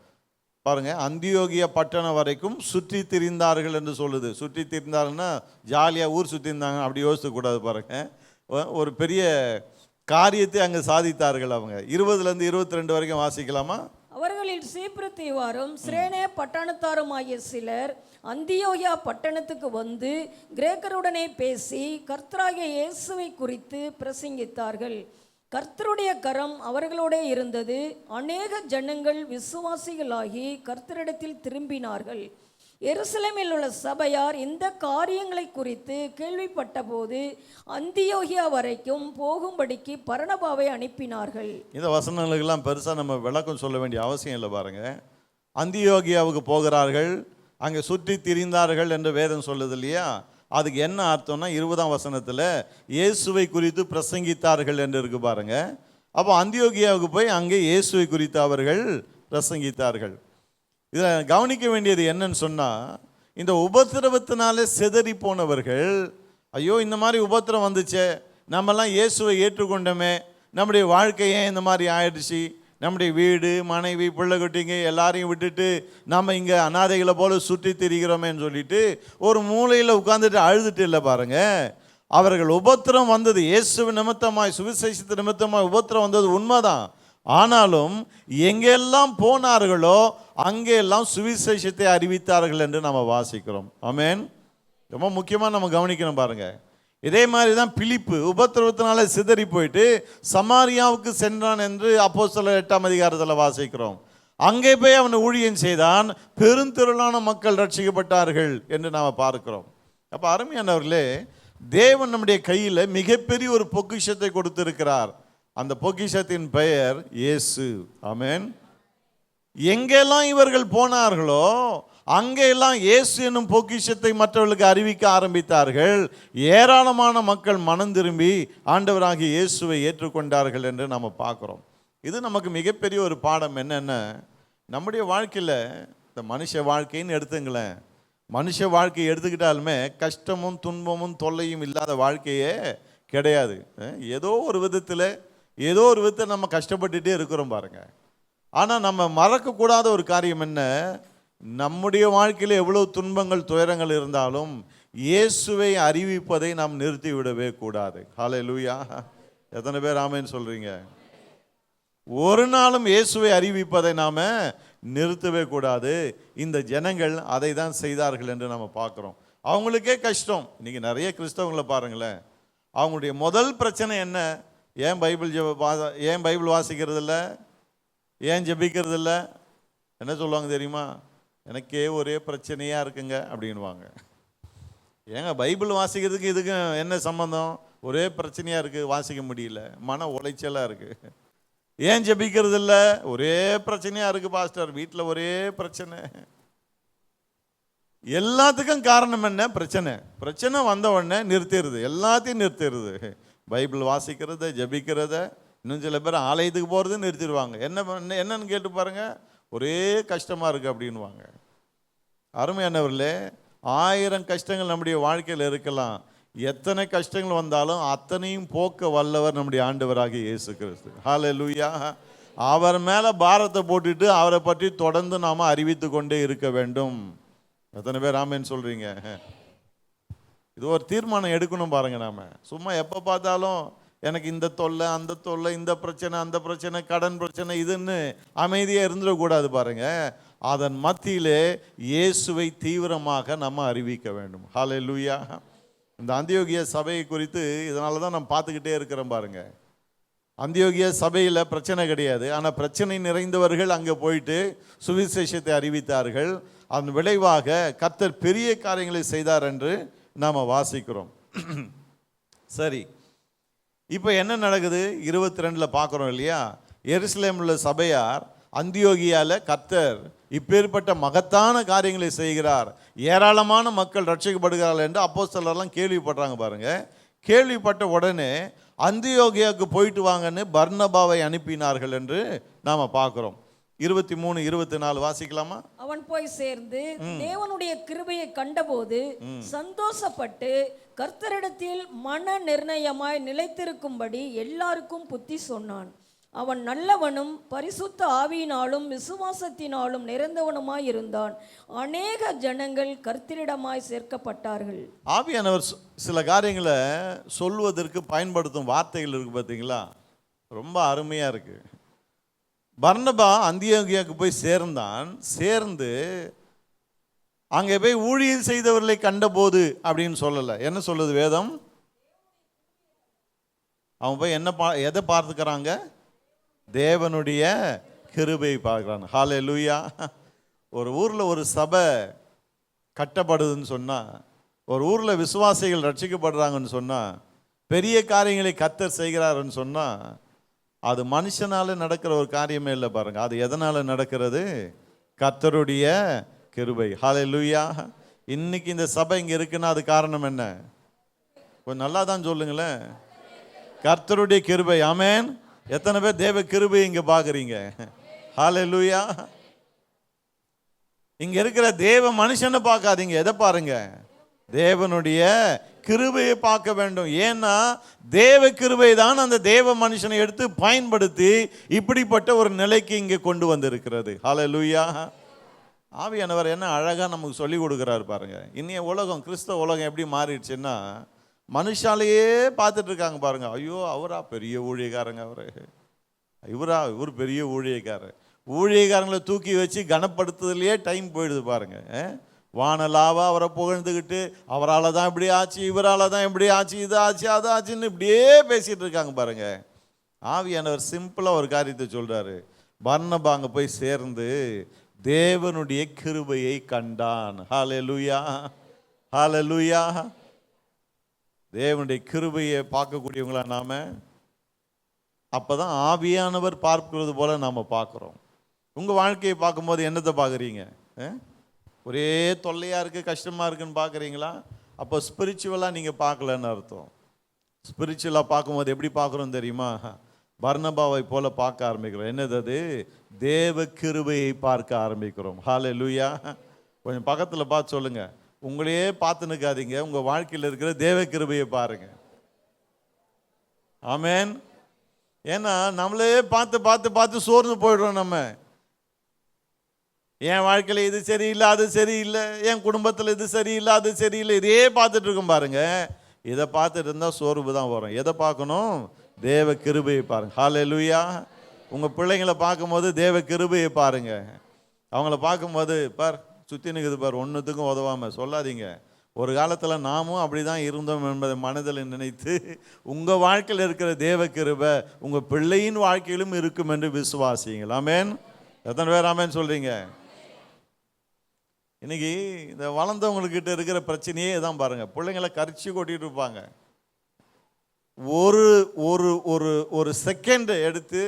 பாருங்க, அந்தியோகியா பட்டணம் வரைக்கும் சுற்றி திரிந்தார்கள் என்று சொல்லுது. சுற்றி திரிந்தாருன்னா ஜாலியாக ஊர் சுற்றி இருந்தாங்க அப்படி யோசிக்கக்கூடாது பாருங்க. ஒரு பெரிய காரியத்தை அங்கே சாதித்தார்கள். அவங்க 20லேருந்து 22 வரைக்கும் வாசிக்கலாமா? அவர்களில் சீப்ரு தீவாரும் சிரேனே பட்டணத்தாருமாகிய சிலர் அந்தியோகியா பட்டணத்துக்கு கிரேக்கருடனே பேசி கர்த்தராகிய இயேசுவை குறித்து பிரசங்கித்தார்கள். கர்த்தருடைய கரம் அவர்களோட இருந்தது. அநேக ஜனங்கள் விசுவாசிகளாகி கர்த்தரிடத்தில் திரும்பினார்கள். எருசலேமில் உள்ள சபையார் இந்த காரியங்களை குறித்து கேள்விப்பட்ட போது அந்தியோகியா வரைக்கும் போகும்படிக்கு பர்னபாவை அனுப்பினார்கள். இந்த வசனங்களுக்கெல்லாம் பெருசாக நம்ம விளக்கம் சொல்ல வேண்டிய அவசியம் இல்லை பாருங்க. அந்தியோகியாவுக்கு போகிறார்கள், அங்கே சுற்றி திரிந்தார்கள் என்று வேதம் சொல்லுது இல்லையா? அதுக்கு என்ன அர்த்தம்னா 20ஆம் வசனத்தில் இயேசுவை குறித்து பிரசங்கித்தார்கள் என்று இருக்கு பாருங்க. அப்போ அந்தியோகியாவுக்கு போய் அங்கே இயேசுவை குறித்து அவர்கள் பிரசங்கித்தார்கள். இதில் கவனிக்க வேண்டியது என்னன்னு சொன்னால், இந்த உபத்திரவத்தினாலே சிதறி போனவர்கள், ஐயோ இந்த மாதிரி உபத்திரம் வந்துச்சே, நம்மெல்லாம் இயேசுவை ஏற்றுக்கொண்டோமே, நம்முடைய வாழ்க்கையே இந்த மாதிரி ஆயிடுச்சு, நம்முடைய வீடு மனைவி பிள்ளை குட்டிங்க எல்லாரையும் விட்டுட்டு நம்ம இங்கே அனாதைகளை போல சுற்றி திரிகிறோமேன்னு சொல்லிட்டு ஒரு மூலையில் உட்காந்துட்டு அழுதுட்டு இல்லை பாருங்க. அவர்கள் உபத்திரம் வந்தது இயேசு நிமித்தமாய், சுவிசேஷத்து நிமித்தமாய் உபத்திரம் வந்தது உண்மைதான். ஆனாலும் எங்கெல்லாம் போனார்களோ அங்கெல்லாம் சுவிசேஷத்தை அறிவித்தார்கள் என்று நம்ம வாசிக்கிறோம். ஆமென். ரொம்ப முக்கியமாக நம்ம கவனிக்கணும் பாருங்க. இதே மாதிரி தான் பிலிப்பு உபத்திரவத்தினால சிதறி போயிட்டு சமாரியாவுக்கு சென்றான் என்று அப்போஸ்தலர் 8ஆம் அதிகாரத்தில் வாசிக்கிறோம். அங்கே போய் அவன் ஊழியம் செய்தான், பெருந்திரளான மக்கள் ரட்சிக்கப்பட்டார்கள் என்று நாம் பார்க்கிறோம். அப்போ அருமையானவர்களே, தேவன் நம்முடைய கையில் மிகப்பெரிய ஒரு பொக்கிஷத்தை கொடுத்திருக்கிறார். அந்த பொக்கிஷத்தின் பெயர் இயேசு. ஆமென். எங்கெல்லாம் இவர்கள் போனார்களோ அங்கெல்லாம் இயேசு என்னும் பொக்கிஷத்தை மற்றவர்களுக்கு அறிவிக்க ஆரம்பித்தார்கள். ஏராளமான மக்கள் மனம் திரும்பி ஆண்டவராகிய இயேசுவை ஏற்றுக்கொண்டார்கள் என்று நம்ம பார்க்குறோம். இது நமக்கு மிகப்பெரிய ஒரு பாடம். என்னென்ன, நம்முடைய வாழ்க்கையில் இந்த மனுஷ வாழ்க்கைன்னு எடுத்துங்களேன், மனுஷ வாழ்க்கையை எடுத்துக்கிட்டாலுமே கஷ்டமும் துன்பமும் தொல்லையும் இல்லாத வாழ்க்கையே கிடையாது. ஏதோ ஒரு விதத்தில் நம்ம கஷ்டப்பட்டுட்டே இருக்கிறோம் பாருங்க. ஆனால் நம்ம மறக்கக்கூடாத ஒரு காரியம் என்ன, நம்முடைய வாழ்க்கையில் எவ்வளவு துன்பங்கள் துயரங்கள் இருந்தாலும் இயேசுவை அறிவிப்பதை நாம் நிறுத்திவிடவே கூடாது. ஹல்லேலூயா. எத்தனை பேர் ஆமென் சொல்றீங்க? ஒரு நாளும் இயேசுவை அறிவிப்பதை நாம நிறுத்தவே கூடாது. இந்த ஜனங்கள் அதை தான் செய்தார்கள் என்று நம்ம பார்க்குறோம். அவங்களுக்கே கஷ்டம். இன்னைக்கு நிறைய கிறிஸ்தவங்களை பாருங்களேன், அவங்களுடைய முதல் பிரச்சனை என்ன, ஏன் பைபிள் வாசிக்கிறது இல்லை, ஏன் ஜெபிக்கிறது இல்லை, என்ன சொல்லுவாங்க தெரியுமா, எனக்கே ஒரே பிரச்சனையாக இருக்குங்க அப்படின்வாங்க. ஏங்க பைபிள் வாசிக்கிறதுக்கு இதுக்கும் என்ன சம்பந்தம்? ஒரே பிரச்சனையாக இருக்குது, வாசிக்க முடியல, மன உளைச்சலாக இருக்குது. ஏன் ஜெபிக்கிறது இல்லை? ஒரே பிரச்சனையாக இருக்குது பாஸ்டர், வீட்டில் ஒரே பிரச்சனை. எல்லாத்துக்கும் காரணம் என்ன? பிரச்சனை வந்த உடனே நிறுத்திடுது, எல்லாத்தையும் நிறுத்திடுது. பைபிள் வாசிக்கிறத, ஜெபிக்கிறத, இன்னும் சில பேர் ஆலயத்துக்கு போகிறது நிறுத்திடுவாங்க. என்னன்னு கேட்டு பாருங்க, ஒரே கஷ்டமாக இருக்குது அப்படின்வாங்க. அருமையானவர்களே, 1000 கஷ்டங்கள் நம்முடைய வாழ்க்கையில் இருக்கலாம். எத்தனை கஷ்டங்கள் வந்தாலும் அத்தனையும் போக்க வல்லவர் நம்முடைய ஆண்டவராகிய இயேசு கிறிஸ்து. ஹல்லேலூயா. அவர் மேலே பாரத்தை போட்டுட்டு அவரை பற்றி தொடர்ந்து நாம் அறிவித்து கொண்டே இருக்க வேண்டும். எத்தனை பேர் ஆமென் சொல்கிறீங்க? இது ஒரு தீர்மானம் எடுக்கணும் பாருங்க. நாம் சும்மா எப்போ பார்த்தாலும் எனக்கு இந்த தொல்லை அந்த தொல்லை, இந்த பிரச்சனை அந்த பிரச்சனை, கடன் பிரச்சனை, இதுன்னு அமைதியாக இருந்துடக்கூடாது பாருங்க. அதன் மத்தியிலே இயேசுவை தீவிரமாக நம்ம அறிவிக்க வேண்டும். ஹல்லேலூயா. இந்த அந்தியோகிய சபையை குறித்து இதனால தான் நம்ம பார்த்துக்கிட்டே இருக்கிறோம் பாருங்க. அந்தியோகிய சபையில் பிரச்சனை கிடையாது, ஆனால் பிரச்சனை நிறைந்தவர்கள் அங்கே போயிட்டு சுவிசேஷத்தை அறிவித்தார்கள். அதன் விளைவாக கர்த்தர் பெரிய காரியங்களை செய்தார் என்று நாம் வாசிக்கிறோம். சரி, இப்போ என்ன நடக்குது? 22 பார்க்குறோம் இல்லையா, எருசலேமில் உள்ள சபையார் அந்தியோகியால கர்த்தர் இப்பேற்பட்ட மகத்தான காரியங்களை செய்கிறார், ஏராளமான மக்கள் ரட்சிக்கப்படுகிறார்கள் என்று அப்போஸ்தலர்லாம் கேள்விப்படுறாங்க பாருங்க. கேள்விப்பட்ட உடனே அந்தியோகியாவுக்கு போயிட்டு வாங்கன்னு பர்னபாவை அனுப்பினார்கள் என்று நாம் பார்க்குறோம். 23, 24 வாசிக்கலாமா? அவன் போய் சேர்ந்து தேவனுடைய கிருபையை கண்டபோது சந்தோஷப்பட்டு கர்த்தரிடத்தில் மன நிர்ணயமாய் நிலைத்திருக்கும்படி எல்லாருக்கும் புத்தி சொன்னான். அவன் நல்லவனும் பரிசுத்த ஆவியினாலும் விசுவாசத்தினாலும் நிறைந்தவனுமாய் இருந்தான். அநேக ஜனங்கள் கர்த்தரிடமாய் சேர்க்கப்பட்டார்கள். ஆவியானவர் சில காரியங்களை சொல்வதற்கு பயன்படுத்தும் வார்த்தைகள் இருக்கு பார்த்தீங்களா, ரொம்ப அருமையா இருக்கு. பர்னபா அந்தியோகியாவுக்கு போய் சேர்ந்து அங்கே போய் ஊழியம் செய்தவர்களை கண்டபோது அப்படின்னு சொல்லலை. என்ன சொல்லுது வேதம்? அவன் போய் எதை பார்த்துக்கிறாங்க? தேவனுடைய கிருபையை பார்க்குறாங்க. ஹல்லேலூயா. ஒரு ஊரில் ஒரு சபை கட்டப்படுதுன்னு சொன்னால், ஒரு ஊரில் விசுவாசிகள் ரட்சிக்கப்படுறாங்கன்னு சொன்னால், பெரிய காரியங்களை கர்த்தர் செய்கிறாருன்னு சொன்னால், அது மனுஷனால நடக்கிற ஒரு காரியமே இல்லை பாருங்க. அது எதனால நடக்கிறது? கர்த்தருடைய கிருபை. ஹல்லேலூயா. இன்னைக்கு இந்த சபை இங்கே இருக்குன்னா அது காரணம் என்ன? கொஞ்சம் நல்லா தான் சொல்லுங்களேன். கர்த்தருடைய கிருபை. ஆமென். எத்தனை பேர் தேவ கிருபை இங்க பார்க்குறீங்க? ஹல்லேலூயா. இங்க இருக்கிற தேவ மனுஷனை பார்க்காதீங்க. எதை பாருங்க? தேவனுடைய கிருபையை பார்க்க வேண்டும். ஏன்னா தேவ கிருபை தான் அந்த தேவ மனுஷனை எடுத்து பயன்படுத்தி இப்படிப்பட்ட ஒரு நிலைக்கு இங்கே கொண்டு வந்திருக்கிறது. ஹல்லேலூயா. ஆவியானவர் என்ன அழகா நமக்கு சொல்லி கொடுக்குறாரு பாருங்க. இன்னைய உலகம், கிறிஸ்தவ உலகம் எப்படி மாறிடுச்சுன்னா, மனுஷாலேயே பார்த்துட்டு இருக்காங்க பாருங்க. ஐயோ, அவரா பெரிய ஊழியக்காரங்க, இவர் பெரிய ஊழியக்காரர். ஊழியக்காரங்களை தூக்கி வச்சு கனப்படுத்துதலையே டைம் போயிடுது பாருங்க. வானலாவா அவரை புகழ்ந்துக்கிட்டு அவரால் தான் இப்படி ஆச்சு, இவரால் தான் இப்படி ஆச்சு, இது ஆச்சு, அது ஆச்சுன்னு இப்படியே பேசிட்டு இருக்காங்க பாருங்க. ஆவியானவர் சிம்பிளாக ஒரு காரியத்தை சொல்றாரு. பர்னபா அங்கே போய் சேர்ந்து தேவனுடைய கிருபையை கண்டான். ஹல்லேலூயா, ஹல்லேலூயா. தேவனுடைய கிருபையை பார்க்கக்கூடியவங்களா நாம, அப்பதான் ஆவியானவர் பார்க்கிறது போல நாம பார்க்குறோம். உங்க வாழ்க்கையை பார்க்கும்போது என்னத்தை பார்க்குறீங்க? ஒரே தொல்லையா இருக்கு, கஷ்டமா இருக்குன்னு பார்க்குறீங்களா? அப்போ ஸ்பிரிச்சுவலாக நீங்கள் பார்க்கலன்னு அர்த்தம். ஸ்பிரிச்சுவலாக பார்க்கும்போது எப்படி பார்க்குறோம் தெரியுமா? பர்னபாவை போல பார்க்க ஆரம்பிக்கிறோம். என்னது அது? தேவ கிருபையை பார்க்க ஆரம்பிக்கிறோம். ஹல்லேலூயா. கொஞ்சம் பக்கத்தில் பார்த்து சொல்லுங்க, உங்களையே பார்த்து நிற்காதீங்க, உங்க வாழ்க்கையில் இருக்கிற தேவ கிருபையை பாருங்க. ஆமென். ஏன்னா நம்மளே பார்த்து பார்த்து பார்த்து சோர்ந்து போயிடுறோம். நம்ம என் வாழ்க்கையில் இது சரியில்லை, அது சரியில்லை, என் குடும்பத்தில் இது சரியில்லை, அது சரியில்லை, இதே பார்த்துட்டு இருக்கோம் பாருங்க. இதை பார்த்துட்டு இருந்தால் சோர்வு தான் வரும். எதை பார்க்கணும்? தேவ கிருபையை பாருங்க. ஹல்லேலூயா. உங்க பிள்ளைங்களை பார்க்கும்போது தேவ கிருபையை பாருங்க. அவங்கள பார்க்கும்போது பார் சுற்றி நிற்குது பார், ஒன்றுத்துக்கும் உதவாமல் சொல்லாதீங்க. ஒரு காலத்தில் நாமும் அப்படி தான் இருந்தோம் என்பதை மனதில் நினைத்து உங்கள் வாழ்க்கையில் இருக்கிற தேவ கிருபை உங்கள் பிள்ளையின் வாழ்க்கையிலும் இருக்கும் என்று விசுவாசிங்கள். ஆமென். எத்தனை பேர் ஆமென் சொல்கிறீங்க? இன்னைக்கு இந்த வளர்ந்தவங்கக்கிட்ட இருக்கிற பிரச்சனையே தான் பாருங்கள். பிள்ளைங்களை கரிச்சு கொட்டிகிட்டு இருப்பாங்க. ஒரு ஒரு ஒரு ஒரு செகண்ட் எடுத்து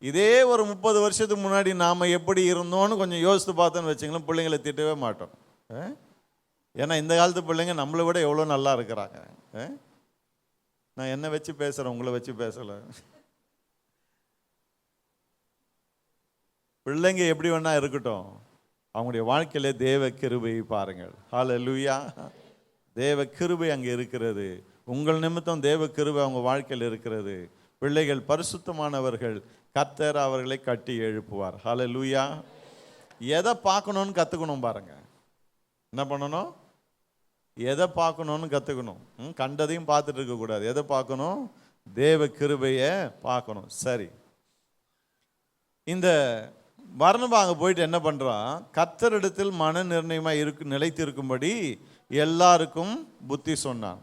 இதே ஒரு 30 வருஷத்துக்கு முன்னாடி நாம் எப்படி இருந்தோன்னு கொஞ்சம் யோசித்து பார்த்தோன்னு வச்சுங்களேன், பிள்ளைங்களை திட்டவே மாட்டோம். ஏன்னா இந்த காலத்து பிள்ளைங்க நம்மளை விட எவ்வளோ நல்லா இருக்கிறாங்க. நான் என்ன வச்சு பேசுகிறேன், உங்களை வச்சு பேசலை. பிள்ளைங்க எப்படி வேணா இருக்கட்டும், அவங்களுடைய வாழ்க்கையில தேவ கிருபையை பாருங்கள். ஹல்லேலூயா. தேவ கிருபை அங்கே இருக்கிறது. உங்கள் நிமித்தம் தேவ கிருபை அவங்க வாழ்க்கையில் இருக்கிறது. பிள்ளைகள் பரிசுத்தமானவர்கள், கர்த்தர் அவர்களை கட்டி எழுப்புவார். ஹல்லேலூயா. எதை பார்க்கணும்னு கற்றுக்கணும் பாருங்க. என்ன பண்ணணும்? எதை பார்க்கணும்னு கற்றுக்கணும். கண்டதையும் பார்த்துட்டு இருக்கக்கூடாது. எதை பார்க்கணும்? தேவ கிருபையை பார்க்கணும். சரி, இந்த பர்னபா அங்கே போயிட்டு என்ன பண்ணுறான்? கர்த்தரிடத்தில் மன நிர்ணயமாக நிலைத்திருக்கும்படி எல்லாருக்கும் புத்தி சொன்னான்.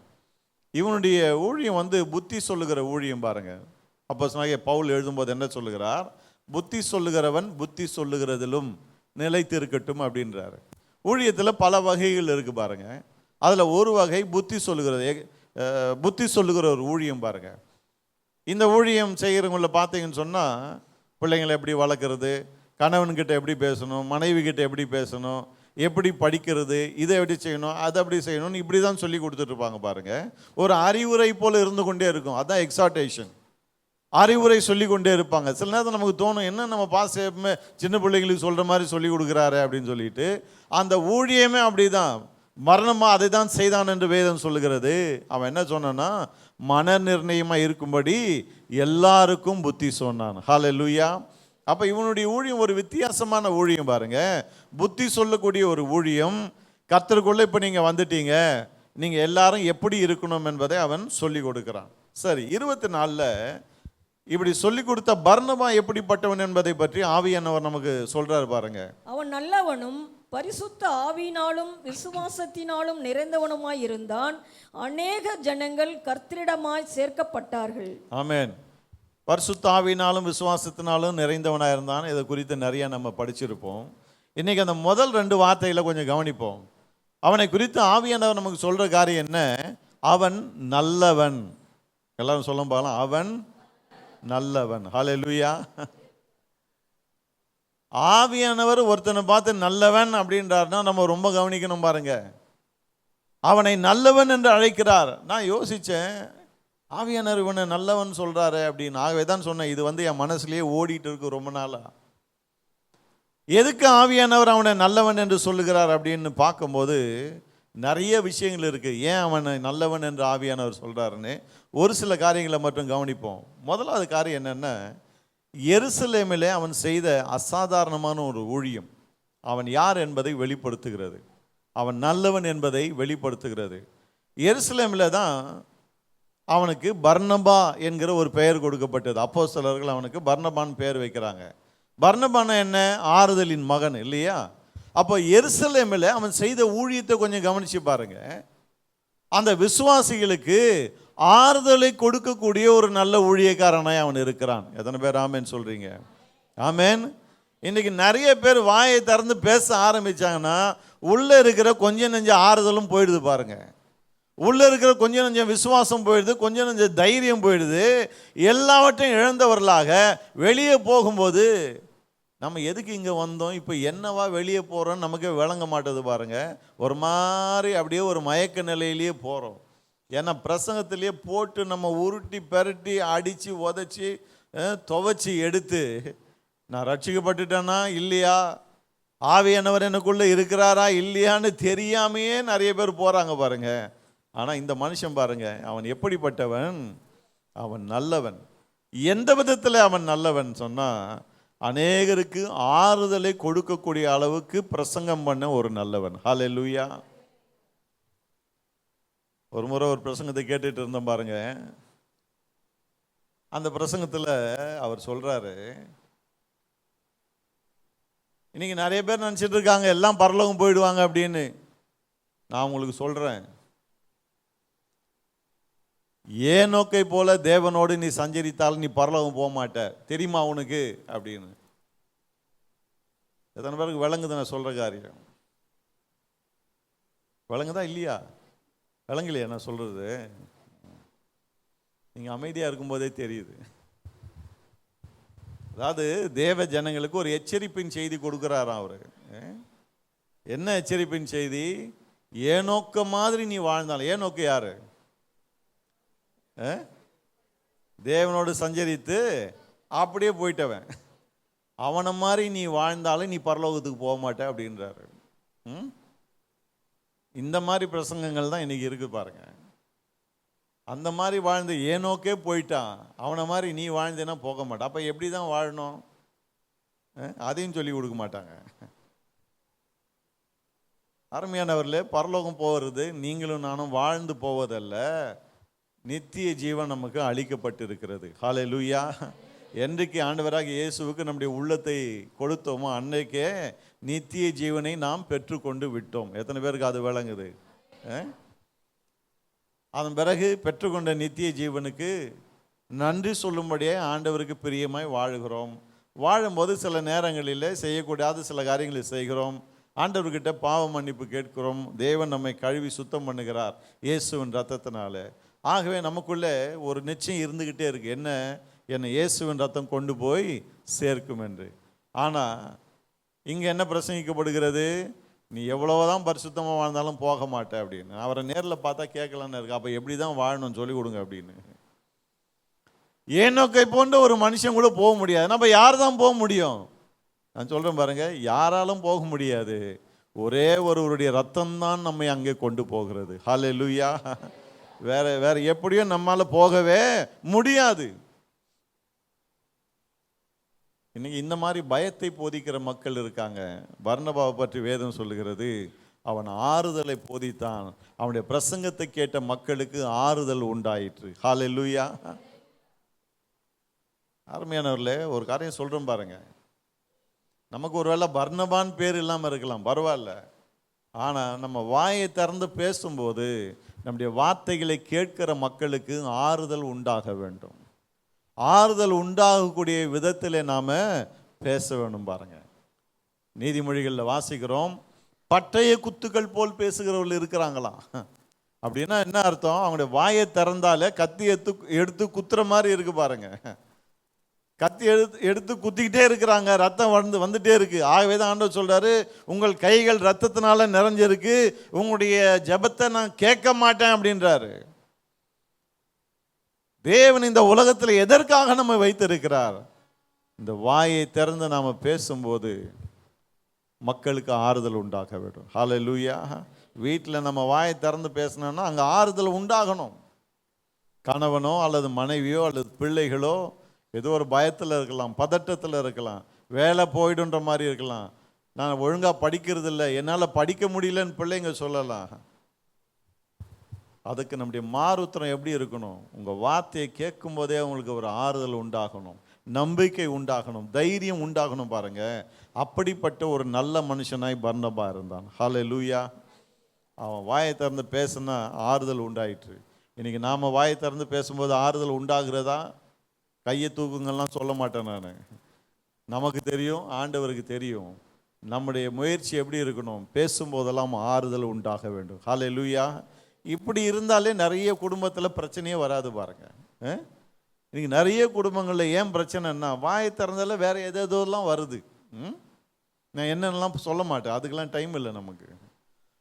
இவனுடைய ஊழியம் புத்தி சொல்லுகிற ஊழியம் பாருங்க. அப்போஸ்தலனாகிய பவுல் எழுதும்போது என்ன சொல்லுகிறார்? புத்தி சொல்லுகிறவன் புத்தி சொல்லுகிறதிலும் நிலைத்திருக்கட்டும் அப்படின்றாரு. ஊழியத்தில் பல வகைகள் இருக்கு பாருங்க. அதில் ஒரு வகை புத்தி சொல்லுகிற ஒரு ஊழியம் பாருங்க. இந்த ஊழியம் செய்கிறவங்கள பார்த்தீங்கன்னு சொன்னால், பிள்ளைங்களை எப்படி வளர்க்குறது, கணவன்கிட்ட எப்படி பேசணும், மனைவி கிட்ட எப்படி பேசணும், எப்படி படிக்கிறது, இதை எப்படி செய்யணும், அதை எப்படி செய்யணும்னு இப்படி தான் சொல்லி கொடுத்துட்ருப்பாங்க பாருங்க. ஒரு அறிவுரை போல் இருந்து கொண்டே இருக்கும். அதுதான் எக்ஸார்டேஷன். அறிவுரை சொல்லி கொண்டே இருப்பாங்க. சில நேரத்தில் நமக்கு தோணும், என்ன நம்ம எப்பவுமே சின்ன பிள்ளைங்களுக்கு சொல்கிற மாதிரி சொல்லி கொடுக்குறாரு அப்படின்னு சொல்லிட்டு. அந்த ஊழியமே அப்படி தான். மரணமாக அதை தான் செய்தான் என்று வேதம் சொல்லுகிறது. அவன் என்ன சொன்னான்னா, மன நிர்ணயமாக இருக்கும்படி எல்லாருக்கும் புத்தி சொன்னான். ஹல்லேலூயா. அப்போ இவனுடைய ஊழியம் ஒரு வித்தியாசமான ஊழியம் பாருங்க. புத்தி சொல்லக்கூடிய ஒரு ஊழியம். கர்த்தருக்குள்ளே இப்போ நீங்கள் வந்துட்டீங்க, நீங்கள் எல்லாரும் எப்படி இருக்கணும் என்பதை அவன் சொல்லி கொடுக்குறான். சரி, 24 இப்படி சொல்லி கொடுத்த பர்னபா எப்படிப்பட்டவன் என்பதை பற்றி ஆவியானவர் நமக்கு சொல்றாரு பாருங்க. அவன் நல்லவனும் பரிசுத்த ஆவியினாலும் விசுவாசத்தினாலும் நிறைந்தவனுமாய் இருந்தான். அநேக ஜனங்கள் கர்த்தரிடமாய் சேர்க்கப்பட்டார்கள். ஆமென். பரிசுத்த ஆவியினாலும் விசுவாசத்தினாலும் நிறைந்தவனாக இருந்தான். இதை குறித்து நிறைய நம்ம படிச்சிருப்போம். இன்னைக்கு அந்த முதல் 2 வார்த்தைகளை கொஞ்சம் கவனிப்போம். அவனை குறித்து ஆவியானவர் நமக்கு சொல்ற காரியம் என்ன? அவன் நல்லவன். எல்லாரும் சொல்ல பார்க்கலாம், அவன் நல்லவன். ஹல்லேலூயா. ஆவியானவர் ஒருத்தனை பார்த்து நல்லவன் அப்படின்றாருன்னா நம்ம ரொம்ப கவனிக்கணும் பாருங்க. அவனை நல்லவன் என்று அழைக்கிறார். நான் யோசித்தேன், ஆவியானவர் இவனை நல்லவன் சொல்கிறாரு அப்படின்னு. ஆகவே தான் சொன்னேன், இது என் மனசுலேயே ஓடிட்டு இருக்கு ரொம்ப நாளாக. எதுக்கு ஆவியானவர் அவனை நல்லவன் என்று சொல்லுகிறார் அப்படின்னு பார்க்கும்போது நிறைய விஷயங்கள் இருக்குது. ஏன் அவனை நல்லவன் என்று ஆவியானவர் சொல்கிறாருன்னு ஒரு சில காரியங்களை மட்டும் கவனிப்போம். முதலாவது காரியம் என்னென்னா, எருசலேமிலே அவன் செய்த அசாதாரணமான ஒரு ஊழியம் அவன் யார் என்பதை வெளிப்படுத்துகிறது. அவன் நல்லவன் என்பதை வெளிப்படுத்துகிறது. எருசலேமில் தான் அவனுக்கு பர்னபா என்கிற ஒரு பெயர் கொடுக்கப்பட்டது. அப்போஸ்தலர்கள் அவனுக்கு பர்னபான் பெயர் வைக்கிறாங்க. பர்னபான என்ன? ஆறுதலின் மகன் இல்லையா? அப்போ எருசலேமில் அவன் செய்த ஊழியத்தை கொஞ்சம் கவனிச்சு பாருங்க. அந்த விசுவாசிகளுக்கு ஆறுதலை கொடுக்கக்கூடிய ஒரு நல்ல ஊழியக்காரனாய் அவன் இருக்கிறான். எத்தனை பேர் ஆமேன் சொல்றீங்க? ஆமேன். இன்னைக்கு நிறைய பேர் வாயை திறந்து பேச ஆரம்பிச்சாங்கன்னா உள்ள இருக்கிற கொஞ்சம் நெஞ்ச ஆறுதலும் போயிடுது பாருங்க. உள்ள இருக்கிற கொஞ்சம் நெஞ்சம் விசுவாசம் போயிடுது, கொஞ்சம் நெஞ்ச தைரியம் போயிடுது. எல்லாவற்றையும் இழந்தவர்களாக வெளியே போகும்போது நம்ம எதுக்கு இங்கே வந்தோம், இப்போ என்னவா வெளியே போகிறோன்னு நமக்கு விளங்க மாட்டேது பாருங்க. ஒரு மாதிரி அப்படியே ஒரு மயக்க நிலையிலேயே போகிறோம். ஏன்னா பிரசங்கத்திலேயே போட்டு நம்ம உருட்டி பெரட்டி அடித்து உதச்சி துவைச்சி எடுத்து நான் ரட்சிக்கப்பட்டுட்டேன்னா இல்லையா, ஆவியானவர் எனக்குள்ளே இருக்கிறாரா இல்லையான்னு தெரியாமையே நிறைய பேர் போகிறாங்க பாருங்க. ஆனால் இந்த மனுஷன் பாருங்க, அவன் எப்படிப்பட்டவன்? அவன் நல்லவன். எந்த விதத்தில் அவன் நல்லவன் சொன்னால், அநேகருக்கு ஆறுதலை கொடுக்கக்கூடிய அளவுக்கு பிரசங்கம் பண்ண ஒரு நல்லவன். ஹல்லேலூயா. ஒரு முறை ஒரு பிரசங்கத்தை கேட்டுட்டு இருந்தோம் பாருங்க. அந்த பிரசங்கத்தில் அவர் சொல்றாரு, இன்னைக்கு நிறைய பேர் நினச்சிட்டு இருக்காங்க எல்லாம் பரலோகம் போயிடுவாங்க அப்படின்னு. நான் உங்களுக்கு சொல்றேன், ஏனோக்கை போல தேவனோடு நீ சஞ்சரித்தால் நீ பரலோகம் போக மாட்ட, தெரியுமா உனக்கு அப்படின்னு. எத்தனை பேருக்கு விளங்குது நான் சொல்ற காரியம்? விளங்குதா இல்லையா? விளங்கலையா நான் சொல்றது? நீங்க அமைதியா இருக்கும்போதே தெரியுது. அதாவது தேவ ஜனங்களுக்கு ஒரு எச்சரிப்பின் செய்தி கொடுக்கிறாராம் அவரு. என்ன எச்சரிப்பின் செய்தி? ஏனோக்க மாதிரி நீ வாழ்ந்தாலும். ஏனோக்கு யாரு? தேவனோடு சஞ்சரித்து அப்படியே போயிட்டவன். அவனை மாதிரி நீ வாழ்ந்தாலும் நீ பரலோகத்துக்கு போக மாட்ட அப்படின்றாரு. இந்த மாதிரி பிரசங்கங்கள் தான் இன்னைக்கு இருக்கு பாருங்க. அந்த மாதிரி வாழ்ந்து ஏனோக்கே போயிட்டான், அவனை மாதிரி நீ வாழ்ந்தேன்னா போக மாட்டான். அப்போ எப்படி தான் வாழணும் அதையும் சொல்லி கொடுக்க மாட்டாங்க. அருமையானவர்களே, பரலோகம் போகிறது நீங்களும் நானும் வாழ்ந்து போவதல்ல, நித்திய ஜீவன் நமக்கு அளிக்கப்பட்டு இருக்கிறது. ஹல்லேலூயா. என்றைக்கு ஆண்டவராக இயேசுவுக்கு நம்முடைய உள்ளத்தை கொடுத்தோமோ அன்றைக்கே நித்திய ஜீவனை நாம் பெற்றுக்கொண்டு விட்டோம். எத்தனை பேருக்கு அது விளங்குது? அதன் பிறகு பெற்றுக்கொண்ட நித்திய ஜீவனுக்கு நன்றி சொல்லும்படியே ஆண்டவருக்கு பிரியமாய் வாழுகிறோம். வாழும்போது சில நேரங்களில் செய்யக்கூடாத சில காரியங்களை செய்கிறோம். ஆண்டவர்கிட்ட பாவ மன்னிப்பு கேட்கிறோம். தேவன் நம்மை கழுவி சுத்தம் பண்ணுகிறார் இயேசுவின் ரத்தத்தினால. ஆகவே நமக்குள்ளே ஒரு நிச்சயம் இருந்துக்கிட்டே இருக்கு. என்ன? என்னை இயேசுவின் ரத்தம் கொண்டு போய் சேர்க்கும் என்று. ஆனால் இங்கே என்ன பிரசங்கிக்கப்படுகிறது? நீ எவ்வளவுதான் பரிசுத்தமாக வாழ்ந்தாலும் போக மாட்டேன் அப்படின்னு. அவரை நேரில் பார்த்தா கேட்கலான்னு இருக்கு. அப்போ எப்படி தான் வாழணும்னு சொல்லி கொடுங்க அப்படின்னு. ஏனோக்கை போன்ற ஒரு மனுஷன் கூட போக முடியாது. நம்ம யார் தான் போக முடியும்? நான் சொல்கிறேன் பாருங்க, யாராலும் போக முடியாது. ஒரே ஒருவருடைய ரத்தம் தான் நம்மை அங்கே கொண்டு போகிறது. ஹல்லேலூயா. வேற எப்படியும் நம்மால போகவே முடியாது. இன்னைக்கு இந்த மாதிரி பயத்தை போதிக்கிற மக்கள் இருக்காங்க. பர்னபாவை பற்றி வேதம் சொல்லுகிறது, அவன் ஆறுதலை போதித்தான். அவனுடைய பிரசங்கத்தை கேட்ட மக்களுக்கு ஆறுதல் உண்டாயிற்று. ஹல்லேலூயா. அருமையானவர்களே, ஒரு காரியம் சொல்றேன் பாருங்க. நமக்கு ஒருவேளை பர்னபான் பேர் இல்லாமல் இருக்கலாம், பரவாயில்ல. ஆனால் நம்ம வாயை திறந்து பேசும்போது நம்முடைய வார்த்தைகளை கேட்கிற மக்களுக்கு ஆறுதல் உண்டாக வேண்டும். ஆறுதல் உண்டாகக்கூடிய விதத்தில் நாம் பேச வேணும் பாருங்க. நீதிமொழிகளில் வாசிக்கிறோம், பட்டய குத்துக்கள் போல் பேசுகிறவர்கள் இருக்கிறாங்களாம். அப்படின்னா என்ன அர்த்தம்? அவங்களுடைய வாயை திறந்தாலே கத்தி எடுத்து குத்துற மாதிரி இருக்கு பாருங்க. கத்தி எடுத்து குத்திக்கிட்டே இருக்கிறாங்க, ரத்தம் வந்துட்டே இருக்கு. ஆகவே தான் ஆண்டவர் சொல்றாரு, உங்கள் கைகள் ரத்தத்தினால நிறைஞ்சிருக்கு, உங்களுடைய ஜெபத்தை நான் கேட்க மாட்டேன் அப்படின்றாரு. தேவன் இந்த உலகத்தில் எதற்காக நம்ம வைத்திருக்கிறார்? இந்த வாயை திறந்து நாம பேசும்போது மக்களுக்கு ஆறுதல் உண்டாக வேண்டும். ஹல்லேலூயா. வீட்டில் நம்ம வாயை திறந்து பேசணும்னா அங்கே ஆறுதல் உண்டாகணும். கணவனோ அல்லது மனைவியோ அல்லது பிள்ளைகளோ ஏதோ ஒரு பயத்தில் இருக்கலாம், பதட்டத்தில் இருக்கலாம், வேலை போயிடுன்ற மாதிரி இருக்கலாம், நான் ஒழுங்காக படிக்கிறது இல்லை, என்னால் படிக்க முடியலன்னு பிள்ளைங்க சொல்லலாம். அதுக்கு நம்முடைய மாறுத்திரம் எப்படி இருக்கணும்? உங்கள் வார்த்தையை கேட்கும் போதே அவங்களுக்கு ஒரு ஆறுதல் உண்டாகணும், நம்பிக்கை உண்டாகணும், தைரியம் உண்டாகணும். பாருங்க, அப்படிப்பட்ட ஒரு நல்ல மனுஷனாய் பர்னபா இருந்தான். ஹல்லேலூயா. அவன் வாயை திறந்து பேசினா ஆறுதல் உண்டாயிற்று. இன்னைக்கு நாம் வாயை திறந்து பேசும்போது ஆறுதல் உண்டாகிறதா? கையை தூக்குங்கள்லாம் சொல்ல மாட்டேன் நான். நமக்கு தெரியும், ஆண்டவருக்கு தெரியும். நம்முடைய முயற்சி எப்படி இருக்கணும்? பேசும்போதெல்லாம் ஆறுதல் உண்டாக வேண்டும். ஹல்லேலூயா. இப்படி இருந்தாலே நிறைய குடும்பத்தில் பிரச்சனையே வராது. பாருங்க, இன்னைக்கு நிறைய குடும்பங்களில் ஏன் பிரச்சனைன்னா, வாயை திறந்தால வேற எதெல்லாம் வருது. நான் என்னென்னலாம் சொல்ல மாட்டேன், அதுக்கெல்லாம் டைம் இல்லை நமக்கு.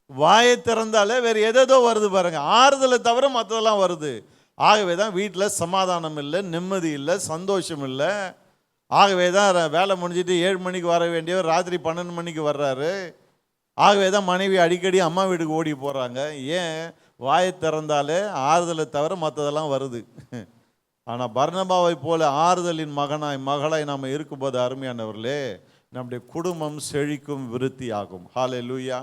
வாயை திறந்தாலே வேற எதோ வருது பாருங்க, ஆறுதலை தவிர மற்றதெல்லாம் வருது. ஆகவே தான் வீட்டில் சமாதானம் இல்லை, நிம்மதி இல்லை, சந்தோஷம் இல்லை. ஆகவே தான் வேலை முடிஞ்சிட்டு 7 மணிக்கு வர வேண்டியவர் ராத்திரி 12 மணிக்கு வர்றாரு. ஆகவே தான் மனைவி அடிக்கடி அம்மா வீட்டுக்கு ஓடி போகிறாங்க. ஏன்? வாயை திறந்தாலே ஆறுதலை தவிர மற்றதெல்லாம் வருது. ஆனால் பர்னபாவை போல ஆறுதலின் மகளாய் நாம் இருக்கும்போது அருமையானவர்களே, நம்முடைய குடும்பம் செழிக்கும், விருத்தி ஆகும். ஹல்லேலூயா.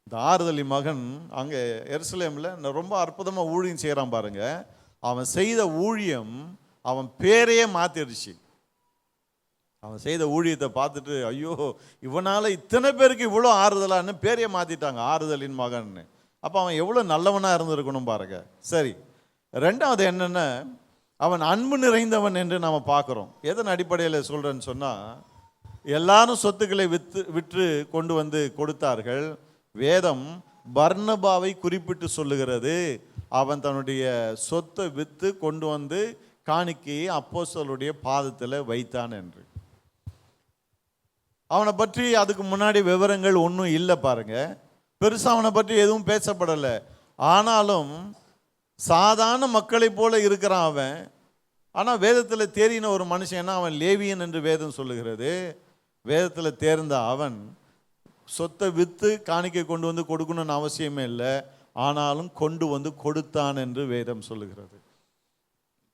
இந்த ஆறுதலின் மகன் அங்கே எருசலேமில் ரொம்ப அற்புதமாக ஊழியம் செய்கிறான். பாருங்க, அவன் செய்த ஊழியம் அவன் பேரையே மாற்றிடுச்சு. அவன் செய்த ஊழியத்தை பார்த்துட்டு, ஐயோ, இவனால் இத்தனை பேருக்கு இவ்வளோ ஆறுதலான்னு பேரையே மாற்றிட்டாங்க, ஆறுதலின் மகன்னு. அப்போ அவன் எவ்வளோ நல்லவனாக இருந்திருக்கணும் பாருங்க. சரி, ரெண்டாவது என்னென்ன, அவன் அன்பு நிறைந்தவன் என்று நாம் பார்க்குறோம். எதன் அடிப்படையில் சொல்கிறேன்னு சொன்னால், எல்லாரும் சொத்துக்களை விற்று கொண்டு வந்து கொடுத்தார்கள். வேதம் பர்னபாவை குறிப்பிட்டு சொல்லுகிறது, அவன் தன்னுடைய சொத்தை விற்று கொண்டு வந்து காணிக்கையை அப்போஸ்தலருடைய பாதத்தில் வைத்தான் என்று. அவனை பற்றி அதுக்கு முன்னாடி விவரங்கள் ஒன்றும் இல்லை பாருங்க, பெருசாக அவனை பற்றி எதுவும் பேசப்படலை. ஆனாலும் சாதாரண மக்களை போல இருக்கிறான் அவன். ஆனால் வேதத்தில் தேறின ஒரு மனுஷன், அவன் லேவியன் என்று வேதம் சொல்லுகிறது. வேதத்தில் தேர்ந்த அவன் சொத்தை விற்று காணிக்கை கொண்டு வந்து கொடுக்கணும்னு அவசியமே இல்லை, ஆனாலும் கொண்டு வந்து கொடுத்தான் என்று வேதம் சொல்லுகிறது.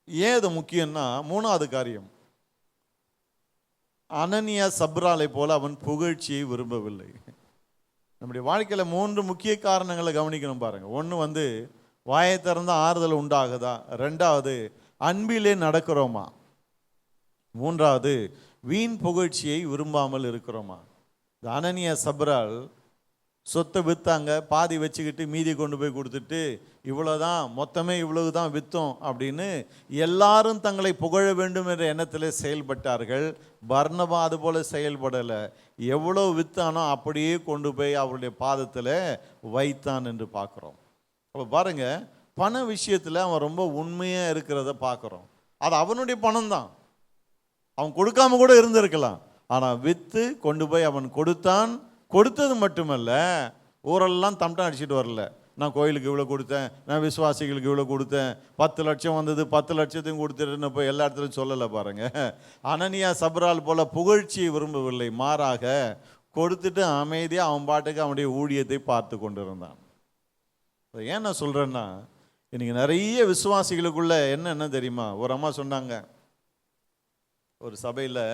ஏன் இது முக்கியம்னா, மூணாவது காரியம், அனனியா சப்ராலை போல அவன் புகழ்ச்சியை விரும்பவில்லை. நம்முடைய வாழ்க்கையில் 3 முக்கிய காரணங்களை கவனிக்கணும் பாருங்க. ஒன்று வாயை திறந்த ஆறுதல் உண்டாகுதா, ரெண்டாவது அன்பிலே நடக்கிறோமா, மூன்றாவது வீண் புகழ்ச்சியை விரும்பாமல் இருக்கிறோமா. அனனியா சப்ரால் சொத்தை விற்றாங்க, பாதி வச்சுக்கிட்டு மீதி கொண்டு போய் கொடுத்துட்டு, இவ்வளோதான், மொத்தமே இவ்வளவு தான் விற்றோம் அப்படின்னு எல்லாரும் தங்களை புகழ வேண்டும் என்ற எண்ணத்தில் செயல்பட்டார்கள். பர்னபா அது போல செயல்படலை. எவ்வளோ விற்றானோ அப்படியே கொண்டு போய் அவருடைய பாதத்தில் வைத்தான் என்று பார்க்குறோம். அப்போ பாருங்க, பண விஷயத்தில் அவன் ரொம்ப உண்மையாக இருக்கிறத பார்க்குறோம். அது அவனுடைய பணம் தான், அவன் கொடுக்காம கூட இருந்திருக்கலாம். ஆனால் விற்று கொண்டு போய் அவன் கொடுத்தான். கொடுத்தது மட்டுமல்ல, ஊரெல்லாம் தம்டம் அடிச்சுட்டு வரல, நான் கோயிலுக்கு இவ்வளோ கொடுத்தேன், நான் விசுவாசிகளுக்கு இவ்வளோ கொடுத்தேன், 10 லட்சம் வந்தது, 10 லட்சத்தையும் கொடுத்துட்டுன்னு போய் எல்லா இடத்துலையும் சொல்லலை பாருங்க. அனனியா சப்ரால் போல புகழ்ச்சியை விரும்பவில்லை, மாறாக கொடுத்துட்டு அமைதியாக அவன் பாட்டுக்கு அவனுடைய ஊழியத்தை பார்த்து கொண்டு இருந்தான். ஏன் நான் சொல்கிறேன்னா, இன்னைக்கு நிறைய விசுவாசிகளுக்குள்ள என்ன தெரியுமா, ஒரு அம்மா சொன்னாங்க, ஒரு சபையில்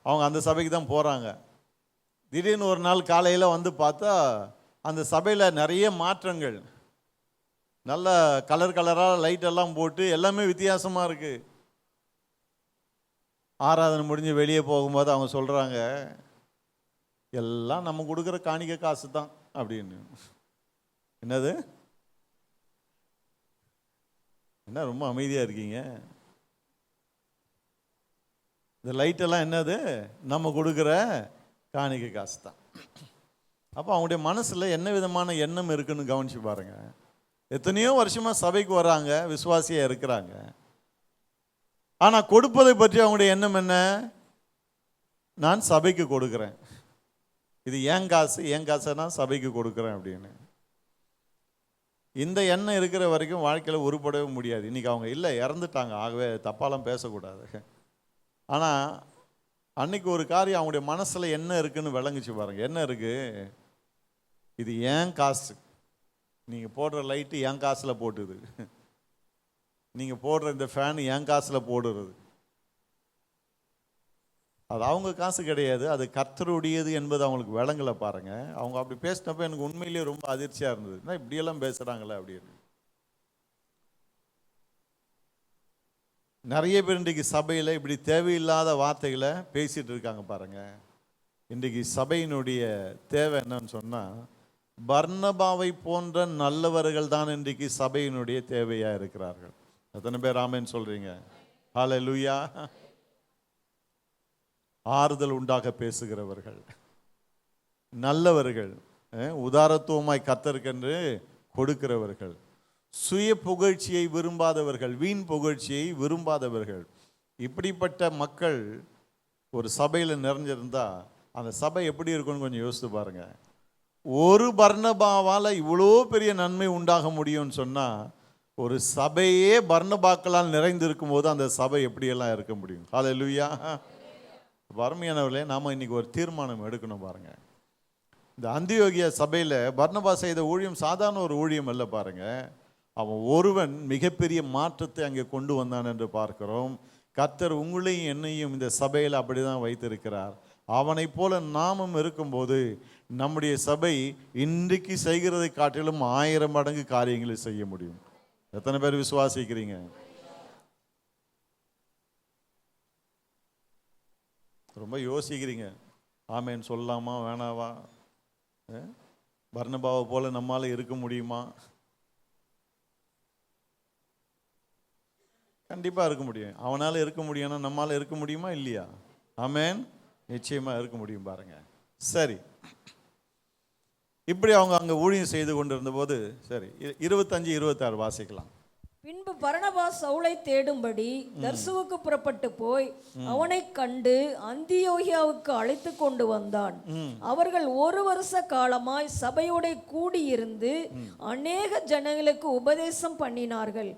அவங்க அந்த சபைக்கு தான் போகிறாங்க. திடீர்னு ஒரு நாள் காலையில் வந்து பார்த்தா அந்த சபையில் நிறைய மாற்றங்கள், நல்ல கலராக லைட்டெல்லாம் போட்டு எல்லாமே வித்தியாசமாக இருக்குது. ஆராதனை முடிஞ்சு வெளியே போகும்போது அவங்க சொல்கிறாங்க, எல்லாம் நம்ம கொடுக்குற காணிக்கை காசு தான் அப்படின்னு. என்னது, என்ன ரொம்ப அமைதியாக இருக்கீங்க? இந்த லைட்டெல்லாம் என்னது, நம்ம கொடுக்குற காணிக்கை காசு தான். அப்போ அவங்களுடைய மனசில் என்ன விதமான எண்ணம் இருக்குன்னு கவனிச்சு பாருங்கள். எத்தனையோ வருஷமாக சபைக்கு வராங்க, விசுவாசியாக இருக்கிறாங்க. ஆனால் கொடுப்பதை பற்றி அவங்களுடைய எண்ணம் என்ன? நான் சபைக்கு கொடுக்குறேன், இது ஏன் காசை நான் சபைக்கு கொடுக்குறேன் அப்படின்னு. இந்த எண்ணம் இருக்கிற வரைக்கும் வாழ்க்கையில் உருப்படவே முடியாது. இன்றைக்கி அவங்க இல்லை, இறந்துட்டாங்க, ஆகவே தப்பாலாம் பேசக்கூடாது. ஆனால் அன்னைக்கு ஒரு காரியம் அவங்களுடைய மனசில் என்ன இருக்குன்னு விளங்குச்சு பாருங்க. என்ன இருக்குது? இது ஏன் காசு, நீங்கள் போடுற லைட்டு என் காசில் போட்டுது, நீங்கள் போடுற இந்த ஃபேன் என் காசில் போடுறது. அது அவங்க காசு கிடையாது, அது கர்த்தருடையது என்பது அவங்களுக்கு விளங்கலை பாருங்க. அவங்க அப்படி பேசினப்போ எனக்கு உண்மையிலேயே ரொம்ப அதிர்ச்சியாக இருந்தது. என்ன இப்படியெல்லாம் பேசுகிறாங்களே அப்படின்னு. நிறைய பேர் இன்றைக்கு சபையில் இப்படி தேவையில்லாத வார்த்தைகளை பேசிகிட்டு இருக்காங்க பாருங்க. இன்றைக்கு சபையினுடைய தேவை என்னன்னு சொன்னால், பர்னபாவை போன்ற நல்லவர்கள் தான் இன்றைக்கு சபையினுடைய தேவையாக இருக்கிறார்கள். எத்தனை பேர் ஆமென் சொல்கிறீங்க? ஹல்லேலூயா. ஆறுதல் உண்டாக பேசுகிறவர்கள், நல்லவர்கள், உதாரத்துவமாய் கர்த்தருக்கென்று கொடுக்கிறவர்கள், சுய புகழ்ச்சியை விரும்பாதவர்கள், வீண் புகழ்ச்சியை விரும்பாதவர்கள். இப்படிப்பட்ட மக்கள் ஒரு சபையில் நிறைஞ்சிருந்தா அந்த சபை எப்படி இருக்கும்னு கொஞ்சம் யோசித்து பாருங்க. ஒரு பர்னபாவால் இவ்வளோ பெரிய நன்மை உண்டாக முடியும்னு சொன்னால், ஒரு சபையே பர்னபாக்களால் நிறைந்திருக்கும் போது அந்த சபை எப்படியெல்லாம் இருக்க முடியும்? ஹல்லேலூயா. வறுமையானவர்களே, நாம் இன்னைக்கு ஒரு தீர்மானம் எடுக்கணும் பாருங்க. இந்த அந்தியோகியா சபையில் பர்னபா செய்த ஊழியம் சாதாரண ஒரு ஊழியம் அல்ல பாருங்க. அவன் ஒருவன் மிகப்பெரிய மாற்றத்தை அங்கே கொண்டு வந்தான் என்று பார்க்கிறோம். கர்த்தர் உங்களையும் என்னையும் இந்த சபையில் அப்படிதான் வைத்திருக்கிறார். அவனை போல நாமும் இருக்கும்போது நம்முடைய சபை இன்றைக்கு செய்கிறதை காட்டிலும் 1000 மடங்கு காரியங்களை செய்ய முடியும். எத்தனை பேர் விசுவாசிக்கிறீங்க? ரொம்ப யோசிக்கிறீங்க, ஆமேன்னு சொல்லலாமா வேணாவா? பர்னபாவை போல நம்மால இருக்க முடியுமா? கண்டிப்பா இருக்க முடியும். அவனால இருக்க முடியும்னா நம்மால இருக்க முடியுமா இல்லையா? ஆமேன், நிச்சயமா இருக்க முடியும் பாருங்க. சரி, இப்படி அவங்க அங்க ஊழியம் செய்து கொண்டிருந்த போது, சரி 25-26 வாசிக்கலாம். பின்பு பர்னபா சவுலை தேடும்படி தர்சுவுக்கு புறப்பட்டு போய் அவனை கண்டு அந்தியோகியாவுக்கு அழைத்து கொண்டு வந்தான். அவர்கள் 1 வருஷ காலமாய் சபையோட கூடியிருந்து அநேக ஜனங்களுக்கு உபதேசம் பண்ணினார்கள்.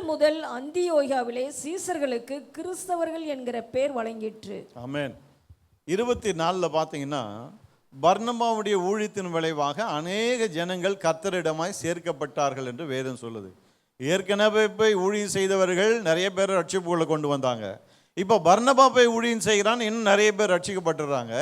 முதல் அந்தியோகியாவிலே சீசர்களுக்கு கிறிஸ்தவர்கள் என்கிற பெயர் வழங்கிற்று. ஆமென். 24 பார்த்தீங்கன்னா, பர்னபாவுடைய ஊழியத்தின் விளைவாக அநேக ஜனங்கள் கர்த்தரிடமாய் சேர்க்கப்பட்டார்கள் என்று வேதம் சொல்லுது. ஏற்கனவே போய் ஊழியம் செய்தவர்கள் நிறைய பேர் ரட்சிப்புகளை கொண்டு வந்தாங்க. இப்போ பர்னபா போய் ஊழியம் செய்கிறான், இன்னும் நிறைய பேர் ரட்சிக்கப்பட்டுறாங்க.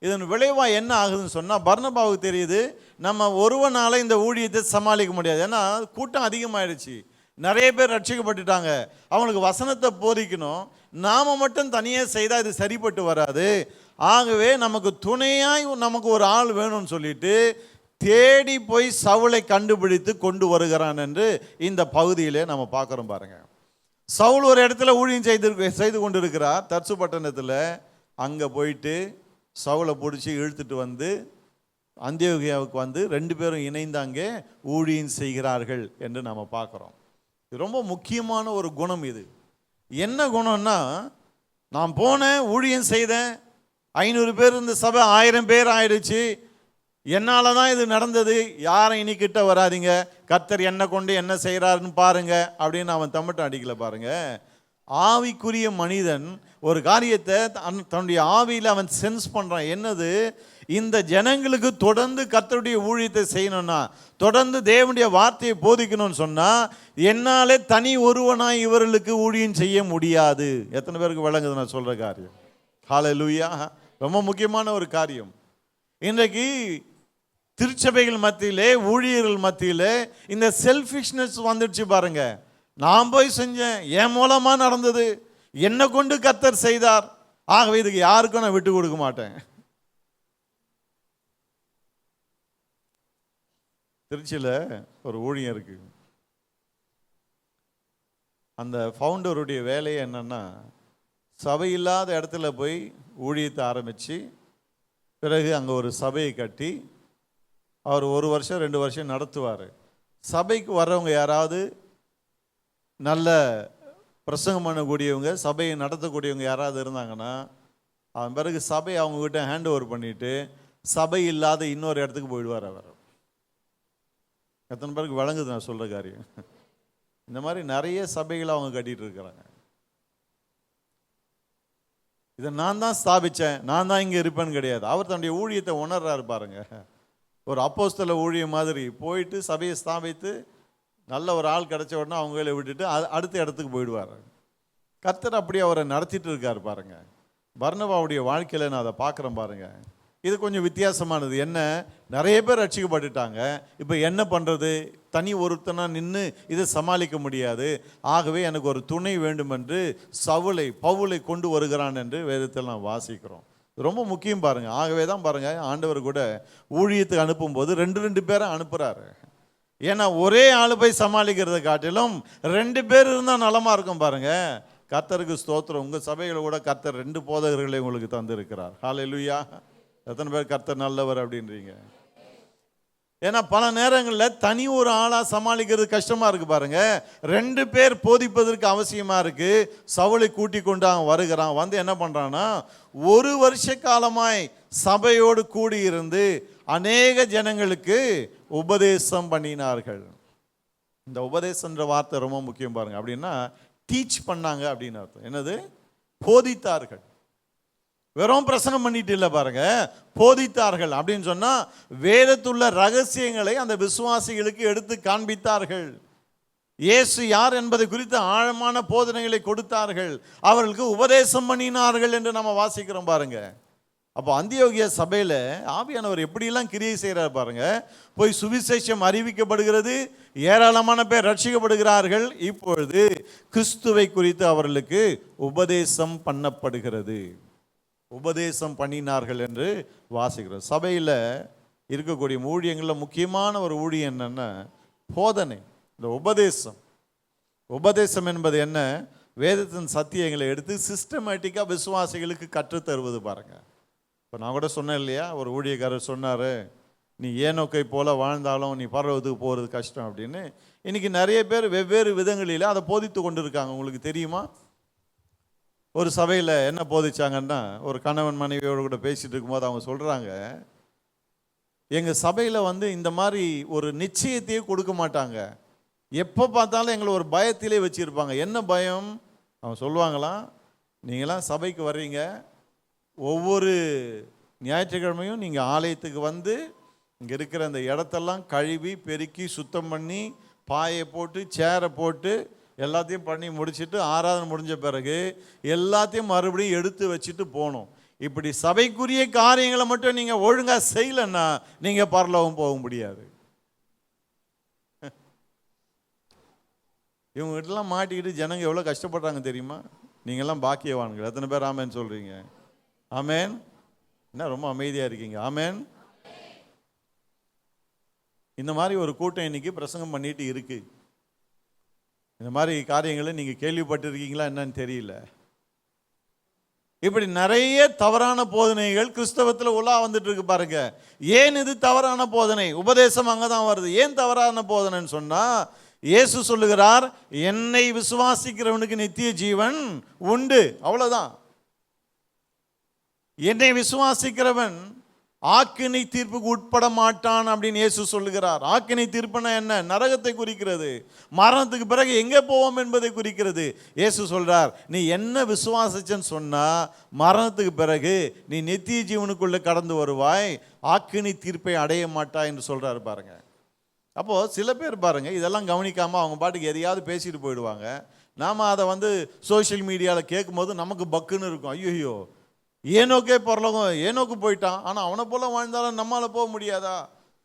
இதன் விளைவாக என்ன ஆகுதுன்னு சொன்னால், பர்னபாவுக்கு தெரியுது நம்ம ஒருவனால இந்த ஊழியத்தை சமாளிக்க முடியாது. ஏன்னா கூட்டம் அதிகமாகிடுச்சு, நிறைய பேர் ரட்சிக்கப்பட்டுட்டாங்க. அவங்களுக்கு வசனத்தை போதிக்கணும், நாம் மட்டும் தனியாக செய்தால் இது சரிப்பட்டு வராது. ஆகவே நமக்கு துணையாய் நமக்கு ஒரு ஆள் வேணும்னு சொல்லிட்டு தேடி போய் சவுலை கண்டுபிடித்து கொண்டு வருகிறான் என்று இந்த பகுதியிலே நம்ம பார்க்குறோம் பாருங்க. சவுல் ஒரு இடத்துல ஊழியம் செய்து கொண்டிருக்கிறார் தர்சு பட்டணத்தில். அங்கே போயிட்டு சவுலை பிடிச்சி இழுத்துட்டு வந்து அந்தியோகியாவுக்கு வந்து 2 பேரும் இணைந்து அங்கே ஊழியம் செய்கிறார்கள் என்று நம்ம பார்க்குறோம். இது ரொம்ப முக்கியமான ஒரு குணம். இது என்ன குணம்னா, நான் போனேன், ஊழியம் செய்தேன், 500 பேர் இருந்த சபை 1000 பேர் ஆயிடுச்சு, என்னால் தான் இது நடந்தது, யாரும் இனி கிட்ட வராதிங்க, கர்த்தர் என்னை கொண்டு என்ன செய்கிறாருன்னு பாருங்க அப்படின்னு அவன் தம்பட்டம் அடிக்கல பாருங்க. ஆவிக்குரிய மனிதன் ஒரு காரியத்தை தன்னுடைய ஆவியில் அவன் சென்ஸ் பண்ணுறான். என்னது? இந்த ஜனங்களுக்கு தொடர்ந்து கர்த்தருடைய ஊழியத்தை செய்யணும்னா, தொடர்ந்து தேவனுடைய வார்த்தையை போதிக்கணும்னு சொன்னால், என்னாலே தனி ஒருவனாய் இவர்களுக்கு ஊழியம் செய்ய முடியாது. எத்தனை பேருக்கு விளங்குது நான் சொல்கிற காரியம்? ஹல்லேலூயா. ரொம்ப முக்கியமான ஒரு காரியம். இன்றைக்கு திருச்சபைகள் மத்தியிலே, ஊழியர்கள் மத்தியிலே இந்த செல்ஃபிஷ்னஸ் வந்துடுச்சு பாருங்க. நான் போய் செஞ்சேன், என் மூலமா நடந்தது, என்னை கொண்டு கர்த்தர் செய்தார், ஆகவே இதுக்கு யாருக்கும் நான் விட்டு கொடுக்க மாட்டேன். திருச்சியில் ஒரு ஊழியம் இருக்கு. அந்த ஃபவுண்டருடைய வேலையை என்னன்னா, சபை இல்லாத இடத்துல போய் ஊழியத்தை ஆரம்பித்து பிறகு அங்கே ஒரு சபையை கட்டி அவர் 1 வருஷம் 2 வருஷம் நடத்துவார். சபைக்கு வர்றவங்க யாராவது நல்ல பிரசங்கம் பண்ணக்கூடியவங்க, சபையை நடத்தக்கூடியவங்க யாராவது இருந்தாங்கன்னா அவன் பிறகு சபையை அவங்கக்கிட்ட ஹேண்ட் ஓவர் பண்ணிவிட்டு சபை இல்லாத இன்னொரு இடத்துக்கு போயிடுவார் அவர். எத்தனை பேருக்கு வழங்குது நான் சொல்கிற காரியம்? இந்த மாதிரி நிறைய சபைகளை அவங்க கட்டிகிட்டு இருக்கிறாங்க. இதை நான் தான் ஸ்தாபித்தேன், நான் தான் இங்கே இருப்பேன்னு கிடையாது. அவர் தன்னுடைய ஊழியத்தை உணர்றாரு பாருங்க. ஒரு அப்போஸ்தல ஊழியம் மாதிரி போயிட்டு சபையை ஸ்தாபித்து நல்ல ஒரு ஆள் கிடைச்ச உடனே அவங்கள விட்டுட்டு அடுத்த இடத்துக்கு போயிடுவார். கர்த்தர் அப்படி அவரை நடத்திட்டு இருக்கார் பாருங்க. பர்னபாவுடைய வாழ்க்கையில் நான் அதை பார்க்குறேன் பாருங்க. இது கொஞ்சம் வித்தியாசமானது. என்ன, நிறைய பேர் ரட்சிக்கப்பட்டுட்டாங்க. இப்போ என்ன பண்ணுறது? தனி ஒருத்தனாக நின்று இதை சமாளிக்க முடியாது. ஆகவே எனக்கு ஒரு துணை வேண்டும் என்று பவுலை கொண்டு வருகிறான் என்று வேதத்தில் நான் வாசிக்கிறோம். ரொம்ப முக்கியம் பாருங்க. ஆகவே தான் பாருங்க, ஆண்டவர் கூட ஊழியத்துக்கு அனுப்பும்போது 2 பேரை அனுப்புகிறாரு. ஏன்னா ஒரே ஆள் போய் சமாளிக்கிறத காட்டிலும் 2 பேர் இருந்தால் நலமாக இருக்கும் பாருங்க. கர்த்தருக்கு ஸ்தோத்திரம். உங்கள் சபைகளை கூட கர்த்தர் 2 போதகர்களை உங்களுக்கு தந்திருக்கிறார். ஹல்லேலூயா. எத்தனை பேர் கர்த்தர் நல்லவர் அப்படின்றீங்க? ஏன்னா பல நேரங்களில் தனி ஒரு ஆளாக சமாளிக்கிறது கஷ்டமாக இருக்குது பாருங்க. 2 பேர் போதிப்பதற்கு அவசியமாக இருக்குது. சவுலை கூட்டி கொண்டு அவன் வருகிறான். வந்து என்ன பண்ணுறான்னா, 1 வருஷ காலமாய் சபையோடு கூடியிருந்து அநேக ஜனங்களுக்கு உபதேசம் பண்ணினார்கள். இந்த உபதேசன்ற வார்த்தை ரொம்ப முக்கியம் பாருங்க. அப்படின்னா டீச் பண்ணாங்க அப்படின்னு அர்த்தம். என்னது? போதித்தார்கள். வெறும் பிரசங்கம் பண்ணிட்டு இல்லை பாருங்க, போதித்தார்கள். அப்படின்னு சொன்னா வேதத்துள்ள ரகசியங்களை அந்த விசுவாசிகளுக்கு எடுத்து காண்பித்தார்கள். இயேசு யார் என்பதை குறித்து ஆழமான போதனைகளை கொடுத்தார்கள். அவர்களுக்கு உபதேசம் பண்ணினார்கள் என்று நம்ம வாசிக்கிறோம் பாருங்க. அப்போ அந்தியோகிய சபையில் ஆவியானவர் எப்படியெல்லாம் கிரியை செய்கிறார் பாருங்க. போய் சுவிசேஷம் அறிவிக்கப்படுகிறது, ஏராளமான பேர் ரட்சிக்கப்படுகிறார்கள். இப்பொழுது கிறிஸ்துவை குறித்து அவர்களுக்கு உபதேசம் பண்ணப்படுகிறது. உபதேசம் பண்ணினார்கள் என்று வாசிக்கிறோம். சபையில் இருக்கக்கூடிய ஊழியங்களில் முக்கியமான ஒரு ஊழியம் என்னன்னா போதனை. இந்த உபதேசம் என்பது என்ன? வேதத்தின் சத்தியங்களை எடுத்து சிஸ்டமேட்டிக்காக விசுவாசிகளுக்கு கற்றுத்தருவது பாருங்க. இப்போ நான் கூட சொன்னேன் இல்லையா, ஒரு ஊழியக்காரர் சொன்னார், நீ ஏனோக்கை போல வாழ்ந்தாலும் நீ பரவதுக்கு போகிறது கஷ்டம் அப்படின்னு. இன்னைக்கு நிறைய பேர் வெவ்வேறு விதங்களில் அதை போதித்து கொண்டு இருக்காங்க. உங்களுக்கு தெரியுமா? ஒரு சபையில் என்ன போதிச்சாங்கன்னா, ஒரு கணவன் மனைவியோடு கூட பேசிகிட்டு இருக்கும்போது அவங்க சொல்கிறாங்க, எங்கள் சபையில் இந்த மாதிரி ஒரு நிச்சயத்தையே கொடுக்க மாட்டாங்க. எப்போ பார்த்தாலும் எங்களை ஒரு பயத்திலே வச்சுருப்பாங்க. என்ன பயம்? அவங்க சொல்லுவாங்களாம், நீங்களாம் சபைக்கு வர்றீங்க, ஒவ்வொரு ஞாயிற்றுக்கிழமையும் நீங்கள் ஆலயத்துக்கு வந்து இங்கே இருக்கிற அந்த இடத்தெல்லாம் கழுவி பெருக்கி சுத்தம் பண்ணி பாயை போட்டு சேரை போட்டு எல்லாத்தையும் பண்ணி முடிச்சுட்டு ஆராதனை முடிஞ்ச பிறகு எல்லாத்தையும் மறுபடியும் எடுத்து வச்சுட்டு போகணும். இப்படி சபைக்குரிய காரியங்களை மட்டும் நீங்கள் ஒழுங்காக செய்யலைன்னா நீங்கள் பரலோகம் போக முடியாது. இவங்ககிட்டலாம் மாட்டிக்கிட்டு ஜனங்க எவ்வளோ கஷ்டப்படுறாங்க தெரியுமா? நீங்கள்லாம் பாக்கியவான்கள். எத்தனை பேர் ஆமேன்னு சொல்கிறீங்க? ஆமேன். என்ன ரொம்ப அமைதியாக இருக்கீங்க? ஆமேன். இந்த மாதிரி ஒரு கூட்டம் இன்னைக்கு பிரசங்கம் பண்ணிட்டு இருக்கு. இந்த மாதிரி காரியங்களை நீங்கள் கேள்விப்பட்டிருக்கீங்களா என்னன்னு தெரியல. இப்படி நிறைய தவறான போதனைகள் கிறிஸ்தவத்தில் உலா வந்துட்டு இருக்கு பாருங்க. ஏன் இது தவறான போதனை? உபதேசம் அங்கே தான் வருது. ஏன் தவறான போதனைன்னு சொன்னால், இயேசு சொல்லுகிறார், என்னை விசுவாசிக்கிறவனுக்கு நித்திய ஜீவன் உண்டு, அவ்வளோதான். என்னை விசுவாசிக்கிறவன் ஆக்கினை தீர்ப்புக்கு உட்பட மாட்டான் அப்படின்னு இயேசு சொல்லுகிறார். ஆக்கினை தீர்ப்புனா என்ன? நரகத்தை குறிக்கிறது. மரணத்துக்கு பிறகு எங்கே போவோம் என்பதை குறிக்கிறது. இயேசு சொல்றார், நீ என்ன விசுவாசிச்சன்னு சொன்னா மரணத்துக்கு பிறகு நீ நித்திய ஜீவனுக்குள்ள கடந்து வருவாய், ஆக்கினை தீர்ப்பை அடைய மாட்டாய் என்று சொல்றாரு பாருங்க. அப்போ சில பேர் பாருங்க இதெல்லாம் கவனிக்காம அவங்க பாட்டுக்கு எதையாவது பேசிட்டு போயிடுவாங்க. நாம அதை சோசியல் மீடியாவில் கேட்கும்போது நமக்கு பக்குன்னு இருக்கும். ஐயோ, ஏனோக்கே பரலோகம், ஏனோக்கு போயிட்டான், ஆனால் அவனை போல வாழ்ந்தாலும் நம்மளால் போக முடியாதா?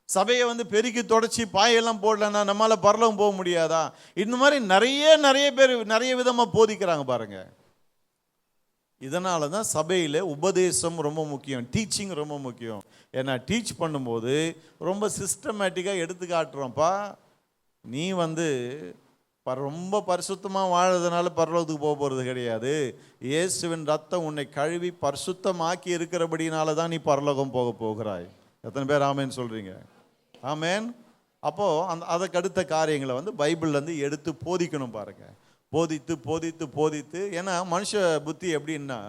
சபையை பெருக்கி தொடச்சி பாயெல்லாம் போடலன்னா நம்மளால் பரலோகம் போக முடியாதா? இந்த மாதிரி நிறைய பேர் நிறைய விதமாக போதிக்கிறாங்க பாருங்க. இதனால தான் சபையில் உபதேசம் ரொம்ப முக்கியம், டீச்சிங் ரொம்ப முக்கியம். ஏன்னா டீச் பண்ணும்போது ரொம்ப சிஸ்டமேட்டிக்காக எடுத்து காட்டுறோம்ப்பா, நீ ரொம்ப பரிசுத்தமாக வாழறதுனால பரலோகத்துக்கு போக போகிறது கிடையாது. இயேசுவின் ரத்தம் உன்னை கழுவி பரிசுத்தமாக்கி இருக்கிறபடினால தான் நீ பரலோகம் போக போகிறாய். எத்தனை பேர் ஆமேன்னு சொல்கிறீங்க? ஆமேன். அப்போது அதுக்கு அடுத்த காரியங்களை பைபிள்லேருந்து எடுத்து போதிக்கணும் பாருங்க. போதித்து போதித்து போதித்து. ஏன்னா மனுஷ புத்தி எப்படின்னா,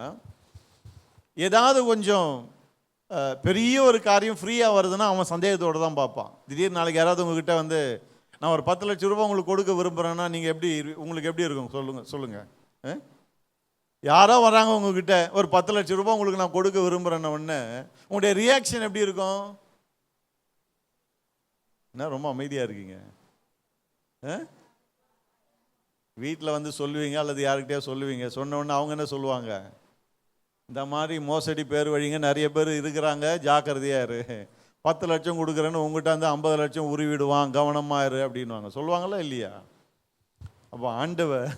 ஏதாவது கொஞ்சம் பெரிய ஒரு காரியம் ஃப்ரீயாக வருதுன்னா அவன் சந்தேகத்தோடு தான் பார்ப்பான். திடீர்னு நாளைக்கு யாராவது உங்ககிட்ட வந்து நான் ஒரு 10 லட்சம் ரூபாய் உங்களுக்கு கொடுக்க விரும்புகிறேன்னா நீங்கள் உங்களுக்கு எப்படி இருக்கும் சொல்லுங்கள். யாரோ வராங்க உங்ககிட்ட, ஒரு 10 லட்சம் ரூபாய் உங்களுக்கு நான் கொடுக்க விரும்புகிறேன்ன உடனே உங்களுடைய ரியாக்ஷன் எப்படி இருக்கும்? என்ன ரொம்ப அமைதியாக இருக்கீங்க? வீட்டில் வந்து சொல்லுவீங்க அல்லது யாருக்கிட்டே சொல்லுவீங்க. சொன்ன உடனே அவங்க என்ன சொல்லுவாங்க? இந்த மாதிரி மோசடி பேர் வழிங்க நிறைய பேர் இருக்கிறாங்க, ஜாக்கிரதையாக இரு. 10 லட்சம் கொடுக்குறேன்னு உங்கள்கிட்ட வந்து 50 லட்சம் உருவிடுவான், கவனமாக இரு அப்படின்வாங்க. சொல்லுவாங்களா இல்லையா? அப்போ ஆண்டவர்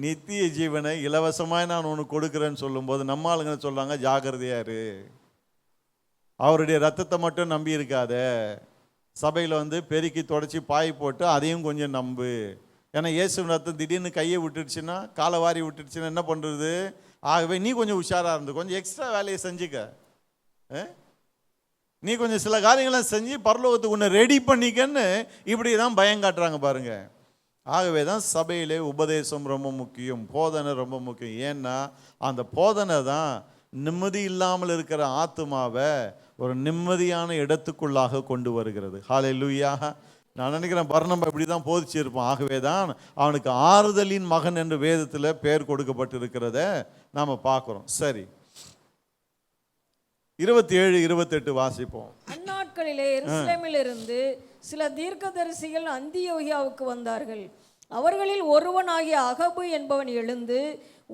நித்திய ஜீவனை இலவசமாக நான் உனக்கு கொடுக்குறேன்னு சொல்லும்போது நம்ம ஆளுங்க சொல்கிறாங்க, ஜாக்கிரதையாக இரு, அவருடைய ரத்தத்தை மட்டும் நம்பி இருக்காத, சபையில் வந்து பெருக்கி தொடச்சி பாய் போட்டு அதையும் கொஞ்சம் நம்பு. ஏன்னா இயேசு ரத்தம் திடீர்னு கையை விட்டுடுச்சுன்னா, காலை வாரி விட்டுடுச்சுன்னா என்ன பண்ணுறது? ஆகவே நீ கொஞ்சம் உஷாராக இருந்து கொஞ்சம் எக்ஸ்ட்ரா வேலையை செஞ்சுக்க. நீ கொஞ்சம் சில காரியங்கள்லாம் செஞ்சு பரலோகத்துக்கு உன்னை ரெடி பண்ணிக்கன்னு இப்படி தான் பயம் காட்டுறாங்க பாருங்க. ஆகவே தான் சபையிலே உபதேசம் ரொம்ப முக்கியம், போதனை ரொம்ப முக்கியம். ஏன்னா அந்த போதனை தான் நிம்மதி இல்லாமல் இருக்கிற ஆத்துமாவை ஒரு நிம்மதியான இடத்துக்குள்ளாக கொண்டு வருகிறது. ஹல்லேலூயா. நான் நினைக்கிறேன் பர்னபா இப்படி தான் போதிச்சிருப்பான். ஆகவே தான் அவனுக்கு ஆறுதலின் மகன் என்று வேதத்தில் பெயர் கொடுக்கப்பட்டிருக்கிறத நாம் பார்க்குறோம். சரி, 27, 28 வாசிப்போம். அந்நாட்களிலே எருசலேமிலிருந்து சில தீர்க்கதரிசிகள் அந்தியோகியாவுக்கு வந்தார்கள். அவர்களில் ஒருவனாகிய அகபு என்பவன் எழுந்து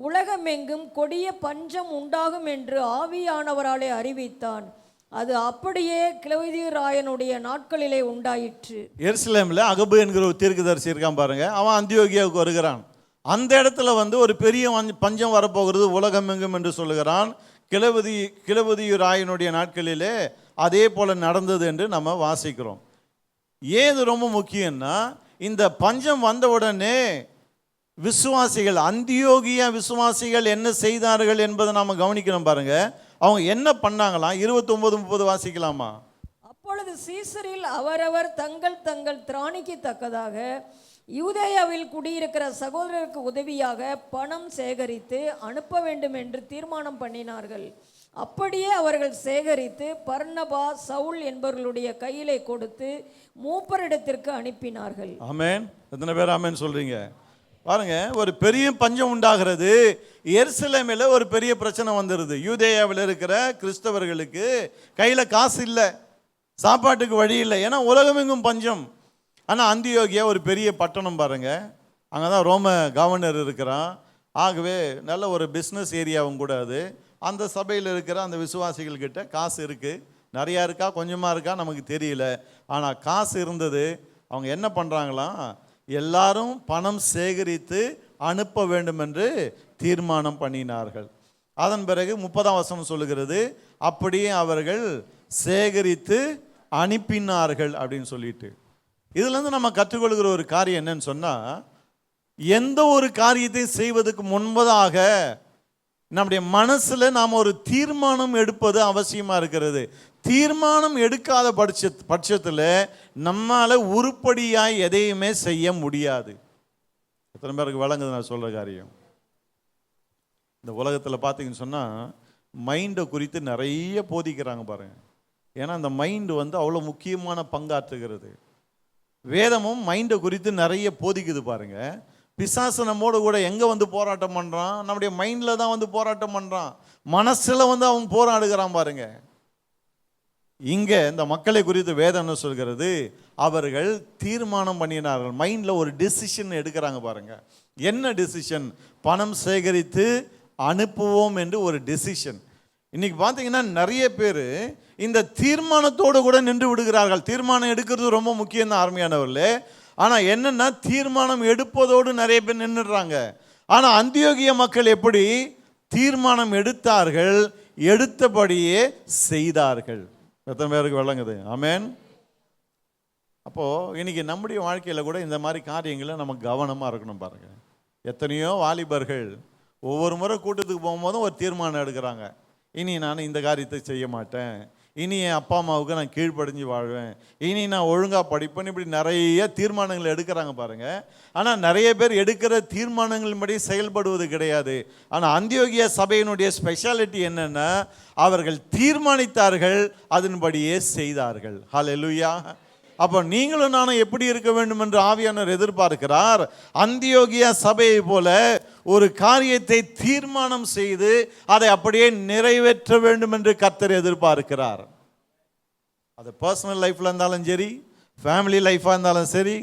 உலகமெங்கும் கொடிய பஞ்சம் உண்டாகும் என்று ஆவியானவராலே அறிவித்தான். அது அப்படியே கிலவுதியு ராயனுடைய நாட்களிலே உண்டாயிற்று. எருசலேமில் அகபு என்கிற ஒரு தீர்க்கதரிசி இருக்கான் பாருங்க. அவன் அந்தியோகியாவுக்கு வருகிறான். அந்த இடத்துல வந்து ஒரு பெரிய பஞ்சம் வரப்போகிறது உலகமெங்கும் என்று சொல்லுகிறான். கிலவுதியு ராயனுடைய நாட்களிலே அதே போல நடந்தது என்று நம்ம வாசிக்கிறோம். ஏது ரொம்ப முக்கியம்னா, இந்த பஞ்சம் வந்த உடனே விசுவாசிகள், அந்தியோகியா விசுவாசிகள் என்ன செய்தார்கள் என்பதை நாம கவனிக்கணும் பாருங்க. அவங்க என்ன பண்ணாங்களாம்? 29, 30 வாசிக்கலாமா? அப்பொழுது சீசரில் அவரவர் தங்கள் தங்கள் திராணிக்கு தக்கதாக யூதேயாவில் குடியிருக்கிற சகோதரருக்கு உதவியாக பணம் சேகரித்து அனுப்ப வேண்டும் என்று தீர்மானம் பண்ணினார்கள். அப்படியே அவர்கள் சேகரித்து பர்னபா, சவுல் என்பவர்களுடைய கையிலே கொடுத்து மூப்பரிடத்திற்கு அனுப்பினார்கள். ஆமென். எத்தனை பேர் ஆமென் சொல்றீங்க? பாருங்க, ஒரு பெரிய பஞ்சம் உண்டாகிறது. எருசலேமில் ஒரு பெரிய பிரச்சனை வந்துடுது. யூதேயாவில் இருக்கிற கிறிஸ்தவர்களுக்கு கையில் காசு இல்லை, சாப்பாட்டுக்கு வழி இல்லை. ஏன்னா உலகமெங்கும் பஞ்சம். ஆனால் அந்தியோகியா ஒரு பெரிய பட்டணம் பாருங்க. அங்கே தான் ரோம கவர்னர் இருக்கிறான். ஆகவே நல்ல ஒரு பிஸ்னஸ் ஏரியாவும் கூட அது. அந்த சபையில் இருக்கிற அந்த விசுவாசிகள்கிட்ட காசு இருக்குது. நிறையா இருக்கா கொஞ்சமாக இருக்கா நமக்கு தெரியல. ஆனால் காசு இருந்தது. அவங்க என்ன பண்ணுறாங்களாம்? எல்லாரும் பணம் சேகரித்து அனுப்ப வேண்டும் என்று தீர்மானம் பண்ணினார்கள். அதன் பிறகு 30ஆம் வசனம் சொல்லுகிறது, அப்படியே அவர்கள் சேகரித்து அனுப்பினார்கள் அப்படின்னு சொல்லிட்டு. இதுலேருந்து நம்ம கற்றுக்கொள்கிற ஒரு காரியம் என்னன்னு சொன்னால், எந்த ஒரு காரியத்தையும் செய்வதற்கு முன்பதாக நம்முடைய மனசில் நாம் ஒரு தீர்மானம் எடுப்பது அவசியமாக இருக்கிறது. தீர்மானம் எடுக்காத பட்சத்தில் நம்மால் உருப்படியாய் எதையுமே செய்ய முடியாது. எத்தனை பேருக்கு வழங்குது நான் சொல்கிற காரியம்? இந்த உலகத்தில் பார்த்தீங்கன்னு சொன்னால் மைண்டை குறித்து நிறைய போதிக்கிறாங்க பாருங்க. ஏன்னா அந்த மைண்டு வந்து அவ்வளோ முக்கியமான பங்காற்றுகிறது. வேதமும் மைண்டை குறித்து நிறைய போதிக்குது பாருங்க. பிசாசு நம்மோடு கூட எங்கே வந்து போராட்டம் பண்ணுறான்? நம்முடைய மைண்டில் தான் வந்து போராட்டம் பண்ணுறான். மனசில் வந்து அவன் போராடுகிறான் பாருங்க. இங்கே இந்த மக்களை குறித்து வேதம் என்ன சொல்கிறது? அவர்கள் தீர்மானம் பண்ணினார்கள். மைண்டில் ஒரு டிசிஷன் எடுக்கிறாங்க பாருங்க. என்ன டிசிஷன்? பணம் சேகரித்து அனுப்புவோம் என்று ஒரு டிசிஷன். இன்னைக்கு பார்த்தீங்கன்னா நிறைய பேர் இந்த தீர்மானத்தோடு கூட நின்று விடுகிறார்கள். தீர்மானம் எடுக்கிறது ரொம்ப முக்கியம் தான் அருமையானவர்களே. ஆனால் என்னன்னா, தீர்மானம் எடுப்பதோடு நிறைய பேர் நின்றுடுறாங்க. ஆனால் அந்தியோகிய மக்கள் எப்படி தீர்மானம் எடுத்தார்கள்? எடுத்தபடியே செய்தார்கள். எத்தனை பேருக்கு விளங்குது? ஆமென். அப்போது இன்னைக்கு நம்முடைய வாழ்க்கையில் கூட இந்த மாதிரி காரியங்களை நம்ம கவனமாக இருக்கணும் பாருங்க. எத்தனையோ வாலிபர்கள் ஒவ்வொரு முறை கூட்டத்துக்கு போகும்போதும் ஒரு தீர்மானம் எடுக்கிறாங்க. இனி நான் இந்த காரியத்தை செய்ய மாட்டேன், இனி என் அப்பா அம்மாவுக்கு நான் கீழ்ப்படிஞ்சு வாழ்வேன், இனி நான் ஒழுங்காக படிப்பேன், இப்படி நிறைய தீர்மானங்கள் எடுக்கிறாங்க பாருங்க. ஆனால் நிறைய பேர் எடுக்கிற தீர்மானங்களின்படி செயல்படுவது கிடையாது. ஆனால் அந்தியோகியா சபையினுடைய ஸ்பெஷாலிட்டி என்னன்னா, அவர்கள் தீர்மானித்தார்கள், அதன்படியே செய்தார்கள். ஹல்லேலூயா. அப்போ நீங்களும் நானும் எப்படி இருக்க வேண்டும் என்று ஆவியானவர் எதிர்பார்க்கிறார். அந்தியோகியா சபையை போல ஒரு காரியத்தை தீர்மானம் செய்து அதை அப்படியே நிறைவேற்ற வேண்டும் என்று கர்த்தர் எதிர்பார்க்கிறார். அது பர்சனல் லைஃப்ல இருந்தாலும் சரி, ஃபேமிலி லைஃபாக இருந்தாலும் சரி,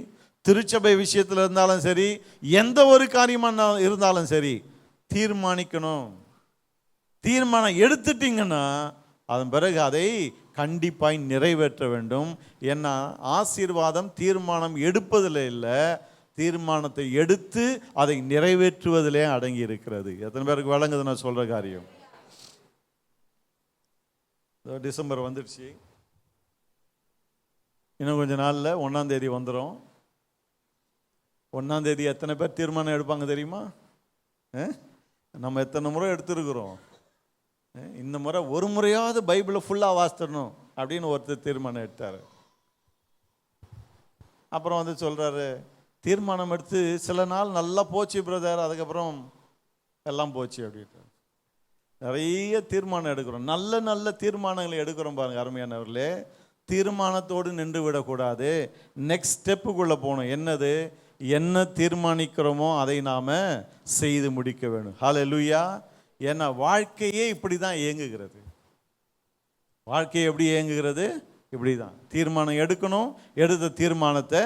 திருச்சபை விஷயத்தில் இருந்தாலும் சரி, எந்த ஒரு காரியமாக இருந்தாலும் சரி, தீர்மானிக்கணும். தீர்மானம் எடுத்துட்டீங்கன்னா அதன் பிறகு அதை கண்டிப்பாய் நிறைவேற்ற வேண்டும். ஏன்னா ஆசீர்வாதம் தீர்மானம் எடுப்பதில் இல்லை, தீர்மானத்தை எடுத்து அதை நிறைவேற்றுவதிலே அடங்கி இருக்கிறது. எத்தனை பேருக்கு வழங்குது நான் சொல்ற காரியம்? டிசம்பர் வந்துடுச்சு, இன்னும் கொஞ்ச நாளில் 1ஆம் தேதி வந்துடும். 1ஆம் தேதி எத்தனை பேர் தீர்மானம் எடுப்பாங்க தெரியுமா? நம்ம எத்தனை முறை எடுத்துருக்குறோம். இந்த முறை ஒரு முறையாவது பைபிளை ஃபுல்லாக வாசித்தரணும் அப்படின்னு ஒருத்தர் தீர்மானம் எடுத்தார். அப்புறம் வந்து சொல்கிறாரு, தீர்மானம் எடுத்து சில நாள் நல்லா போச்சு பிரதர், அதுக்கப்புறம் எல்லாம் போச்சு அப்படின்ட்டு. நிறைய தீர்மானம் எடுக்கிறோம், நல்ல நல்ல தீர்மானங்களை எடுக்கிறோம் பாருங்க அருமையானவர்களே. தீர்மானத்தோடு நின்று விடக்கூடாது, நெக்ஸ்ட் ஸ்டெப்புக்குள்ளே போகணும். என்னது? என்ன தீர்மானிக்கிறோமோ அதை நாம் செய்து முடிக்க வேணும். ஹல்லேலூயா. ஏன்னா வாழ்க்கையே இப்படி தான் இயங்குகிறது. வாழ்க்கை எப்படி இயங்குகிறது? இப்படி தான். தீர்மானம் எடுக்கணும், எடுத்த தீர்மானத்தை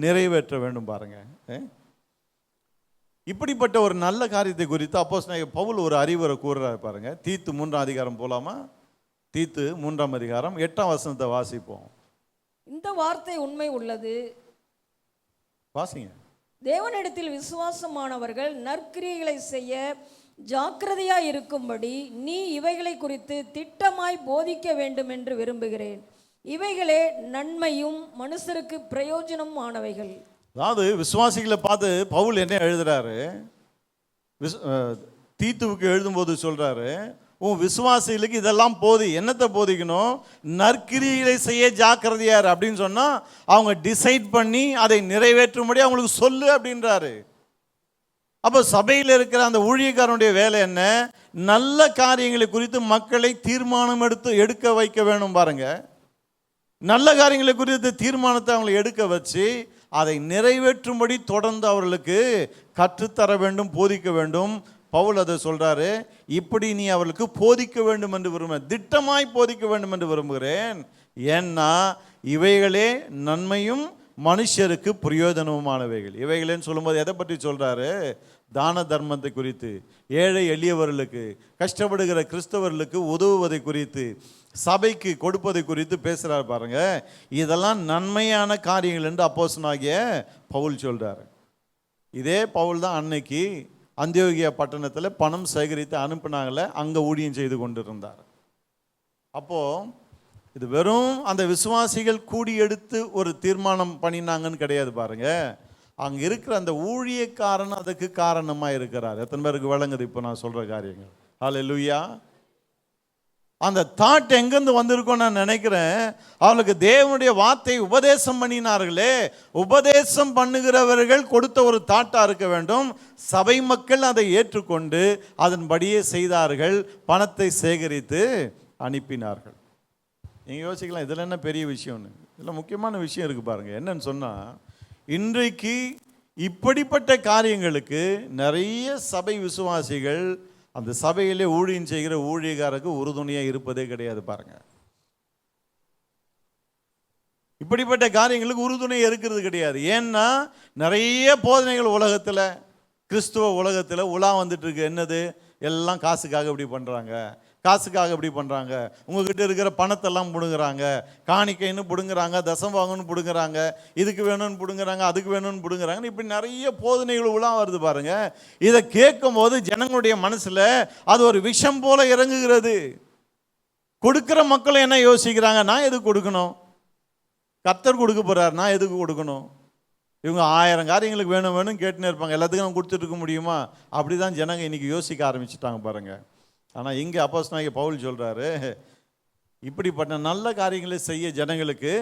நிறைவேற்ற வேண்டும் பாருங்க. இப்படிப்பட்ட ஒரு நல்ல காரியத்தை குறித்து அப்போஸ்தலனாகிய பவுல் ஒரு அறிவுரை கூறுறாரு பாருங்க. தீத்து 3ஆம் அதிகாரம் போலாமா? தீத்து 3ஆம் அதிகாரம் 8ஆம் வசனத்தை வாசிப்போம். இந்த வார்த்தை உண்மை உள்ளது, வாசிங்க. தேவனிடத்தில் விசுவாசமானவர்கள் நற்கிரியைகளை செய்ய ஜாக்கிரதையாய் இருக்கும்படி நீ இவைகளை குறித்து திட்டமாய் போதிக்க வேண்டும் என்று விரும்புகிறேன். இவைகளே நன்மையும் மனுஷருக்கு பிரயோஜனம் ஆனவைகள். அதாவது விசுவாசிகளை பார்த்து பவுல் என்ன எழுதுறாரு, தீத்துவுக்கு எழுதும்போது சொல்றாரு, உன் விசுவாசிகளுக்கு இதெல்லாம் போதி. என்னத்தை போதிக்கணும்? நற்கிரியை செய்ய ஜாக்கிரதையார் அப்படின்னு சொன்னா அவங்க டிசைட் பண்ணி அதை நிறைவேற்றும்படி அவங்களுக்கு சொல்லு அப்படின்றாரு. அப்போ சபையில் இருக்கிற அந்த ஊழியக்காரனுடைய வேலை என்ன? நல்ல காரியங்களை குறித்து மக்களை தீர்மானம் எடுக்க வைக்க வேணும் பாருங்க. நல்ல காரியங்களை குறித்து தீர்மானத்தை அவங்களை எடுக்க வச்சு அதை நிறைவேற்றும்படி தொடர்ந்து அவர்களுக்கு கற்றுத்தர வேண்டும், போதிக்க வேண்டும். பவுல் அதை சொல்றாரு, இப்படி நீ அவர்களுக்கு போதிக்க வேண்டும் என்று விரும்புகிறேன், திட்டமாய் போதிக்க வேண்டும் என்று விரும்புகிறேன். ஏன்னா இவைகளே நன்மையும் மனுஷருக்கு பிரயோஜனமானவைகள். இவைகளேன்னு சொல்லும்போது எதை பற்றி சொல்றாரு? தான தர்மத்தை குறித்து, ஏழை எளியவர்களுக்கு, கஷ்டப்படுகிற கிறிஸ்தவர்களுக்கு உதவுவதை குறித்து, சபைக்கு கொடுப்பதை குறித்து பேசுகிறார் பாருங்க. இதெல்லாம் நன்மையான காரியங்கள் என்று அப்போஸ்தலனாகிய பவுல் சொல்றாரு. இதே பவுல் தான் அன்னைக்கு அந்தியோகியா பட்டணத்தில் பணம் சேகரித்து அனுப்பினாங்களே, அங்கே ஊழியம் செய்து கொண்டு இருந்தார். அப்போ இது வெறும் அந்த விசுவாசிகள் கூடி எடுத்து ஒரு தீர்மானம் பண்ணினாங்கன்னு கிடையாது பாருங்க. அங்கே இருக்கிற அந்த ஊழியக்காரன் அதுக்கு காரணமாக இருக்கிறார். எத்தனை பேருக்கு விளங்குது இப்போ நான் சொல்கிற காரியங்கள்? ஹல்லேலூயா. அந்த தாட் எங்கேருந்து வந்திருக்கோம் நான் நினைக்கிறேன், அவளுக்கு தேவனுடைய வார்த்தை உபதேசம் பண்ணினார்களே, உபதேசம் பண்ணுகிறவர்கள் கொடுத்த ஒரு தாட்டாக இருக்க வேண்டும். சபை மக்கள் அதை ஏற்றுக்கொண்டு அதன்படியே செய்தார்கள், பணத்தை சேகரித்து அனுப்பினார்கள். நீங்கள் யோசிக்கலாம், இதில் என்ன பெரிய விஷயம்னு. இதில் முக்கியமான விஷயம் இருக்குது பாருங்கள். என்னன்னு சொன்னால், இன்றைக்கு இப்படிப்பட்ட காரியங்களுக்கு நிறைய சபை விசுவாசிகள் அந்த சபையிலே ஊழியம் செய்கிற ஊழியக்காரருக்கு உறுதுணையாக இருப்பதே கிடையாது பாருங்க. இப்படிப்பட்ட காரியங்களுக்கு உறுதுணை இருக்கிறது கிடையாது. ஏன்னா நிறைய போதனைகள் உலகத்தில், கிறிஸ்துவ உலகத்தில் உலா வந்துட்டு இருக்கு. என்னது? எல்லாம் காசுக்காக இப்படி பண்ணுறாங்க, காசுக்காக இப்படி பண்ணுறாங்க, உங்ககிட்ட இருக்கிற பணத்தெல்லாம் பிடுங்குறாங்க, காணிக்கைன்னு பிடுங்குறாங்க, தசம்பாகன்னு பிடுங்குறாங்க, இதுக்கு வேணும்னு பிடுங்குறாங்க, அதுக்கு வேணும்னு பிடுங்குறாங்க. இப்படி நிறைய போதனைகள் உலா வருது பாருங்க. இதை கேட்கும் போது ஜனங்களுடைய மனசில் அது ஒரு விஷம் போல இறங்குகிறது. கொடுக்குற மக்கள் என்ன யோசிக்கிறாங்க? நான் எதுக்கு கொடுக்கணும்? கர்த்தர் கொடுக்க போறார், நான் எதுக்கு கொடுக்கணும்? இவங்க 1000 காரியங்களுக்கு வேணும் வேணும் கேட்டுன்னு இருப்பாங்க, எல்லாத்துக்கும் நம்ம கொடுத்துட்டு இருக்க முடியுமா? அப்படி தான் ஜனங்க இன்னைக்கு யோசிக்க ஆரம்பிச்சுட்டாங்க பாருங்க. ஆனால் இங்கே அப்போஸ்தலனாகிய பவுல் சொல்றாரு, இப்படிப்பட்ட நல்ல காரியங்களை செய்ய ஜனங்களுக்கு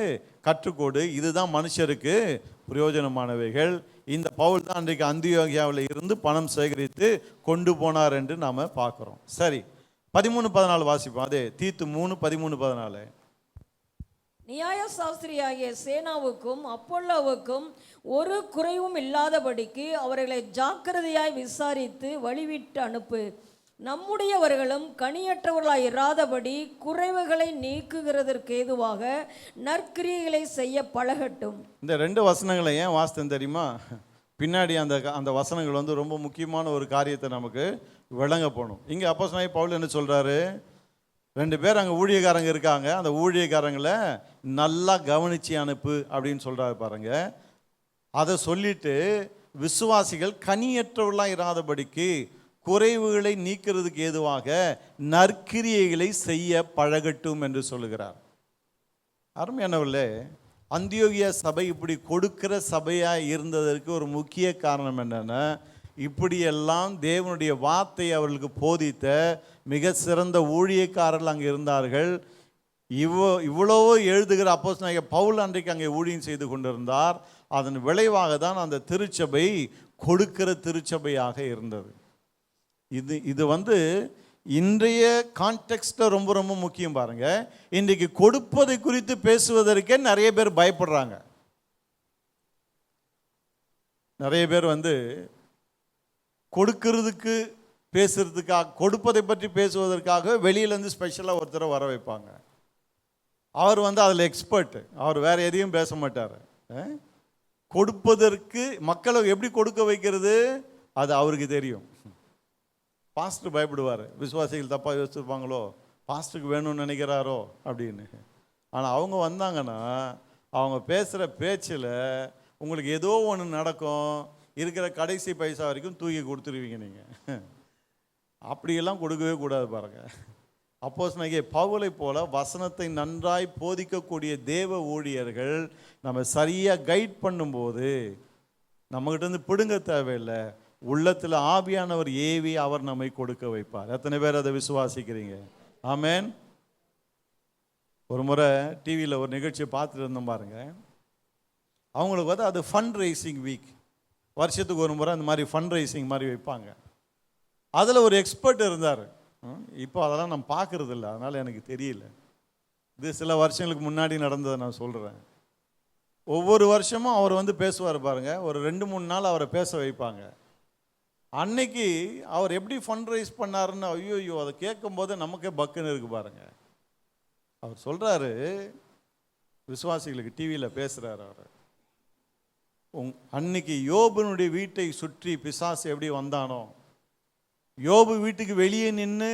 கற்றுக்கொடு. இதுதான் மனுஷருக்கு பிரயோஜனமானவைகள். இந்த பவுல் தான் அன்றைக்கு அந்தியோகியாவில் இருந்து பணம் சேகரித்து கொண்டு போனார் என்று நாம் பார்க்குறோம். சரி, 13-14 வாசிப்போம். அதே தீத்து 3:13-14. நியாய சாஸ்திரியாகிய சேனாவுக்கும் அப்பொல்லோவுக்கும் ஒரு குறைவும் இல்லாதபடிக்கு அவர்களை ஜாக்கிரதையாய் விசாரித்து வழிவிட்டு அனுப்பு. நம்முடையவர்களும் கனியற்றவர்களாய் இராதபடி குறைவுகளை நீக்குகிறதற்கு ஏதுவாக நற்கிரியைகளை செய்ய பழகட்டும். இந்த 2 வசனங்களை ஏன் வாசித்தேன் தெரியுமா? பின்னாடி அந்த வசனங்கள் வந்து ரொம்ப முக்கியமான ஒரு காரியத்தை நமக்கு விளங்க போகணும். இங்கே அப்போஸ்தலனாகிய பவுல் என்ன சொல்கிறாரு? 2 பேர் அங்கே ஊழியக்காரங்க இருக்காங்க, அந்த ஊழியக்காரங்களை நல்லா கவனித்து அனுப்பு அப்படின்னு சொல்கிறாரு பாருங்க. அதை சொல்லிட்டு விசுவாசிகள் கனியற்றவர்களாக இராதபடிக்கு குறைவுகளை நீக்கிறதுக்கு ஏதுவாக நற்கிரியைகளை செய்ய பழகட்டும் என்று சொல்லுகிறார். அருமையானவர்களே, அந்தியோகியா சபை இப்படி கொடுக்கிற சபையாக இருந்ததற்கு ஒரு முக்கிய காரணம் என்னென்னா, இப்படியெல்லாம் தேவனுடைய வார்த்தையை அவர்களுக்கு போதித்த மிக சிறந்த ஊழியக்காரர்கள் அங்கே இருந்தார்கள். இவ்வளவோ எழுதுகிற அப்போஸ்தலனாகிய பவுல் அன்றைக்கு அங்கே ஊழியம் செய்து கொண்டிருந்தார். அதன் விளைவாக தான் அந்த திருச்சபை கொடுக்கிற திருச்சபையாக இருந்தது. இது வந்து இன்றைய கான்டெக்ஸ்டில் ரொம்ப ரொம்ப முக்கியம் பாருங்க. இன்றைக்கு கொடுப்பதை குறித்து பேசுவதற்கே நிறைய பேர் பயப்படுறாங்க. நிறைய பேர் வந்து கொடுக்கிறதுக்கு பேசுறதுக்காக, கொடுப்பதை பற்றி பேசுவதற்காக வெளியிலேருந்து ஸ்பெஷலாக ஒருத்தரை வர வைப்பாங்க. அவர் வந்து அதில் எக்ஸ்பர்ட், அவர் வேற எதையும் பேச மாட்டார். கொடுப்பதற்கு மக்களை எப்படி கொடுக்க வைக்கிறது அது அவருக்கு தெரியும். பாஸ்டர் பயப்படுவார், விசுவாசிகள் தப்பாக யோசிச்சிருப்பாங்களோ, பாஸ்டருக்கு வேணும்னு நினைக்கிறாரோ அப்படின்னு. ஆனால் அவங்க வந்தாங்கன்னா அவங்க பேசுகிற பேச்சில் உங்களுக்கு ஏதோ ஒன்று நடக்கும், இருக்கிற கடைசி பைசா வரைக்கும் தூக்கி கொடுத்துருவீங்க நீங்கள். அப்படியெல்லாம் கொடுக்கவே கூடாது பாருங்கள். அப்போஸ்தலனாகிய பவுலை போல வசனத்தை நன்றாய் போதிக்கக்கூடிய தேவ ஊழியர்கள் நம்ம சரியாக கைட் பண்ணும்போது நம்மகிட்டேருந்து பிடுங்க தேவையில்லை. உள்ளத்தில் ஆவியானவர் ஏவி அவர் நம்மை கொடுக்க வைப்பார். எத்தனை பேர் அதை விசுவாசிக்கிறீங்க? ஆமேன். ஒரு முறை டிவியில் ஒரு நிகழ்ச்சியை பார்த்துட்டு இருந்தோம் பாருங்க. அவங்களுக்கு வந்து அது ஃபண்ட் ரைசிங் வீக், வருஷத்துக்கு ஒரு முறை அந்த மாதிரி ஃபண்ட் ரைசிங் மாதிரி வைப்பாங்க. அதில் ஒரு எக்ஸ்பர்ட் இருந்தார். இப்போ அதெல்லாம் நான் பார்க்கறது இல்லை, அதனால் எனக்கு தெரியல. இது சில வருஷங்களுக்கு முன்னாடி நடந்ததை நான் சொல்கிறேன். ஒவ்வொரு வருஷமும் அவர் வந்து பேசுவார் பாருங்க. ஒரு 2-3 நாள் அவரை பேச வைப்பாங்க. அன்னைக்கு அவர் எப்படி ஃபண்ட் ரைஸ் பண்ணாருன்னு ஐயோ அதை கேட்கும் போது நமக்கே பக்குன்னு இருக்கு பாருங்க. அவர் சொல்றாரு, விசுவாசிகளுக்கு டிவியில் பேசுறாரு அவர். அன்னைக்கு யோபுனுடைய வீட்டை சுற்றி பிசாசு எப்படி வந்தானோ, யோபு வீட்டுக்கு வெளியே நின்று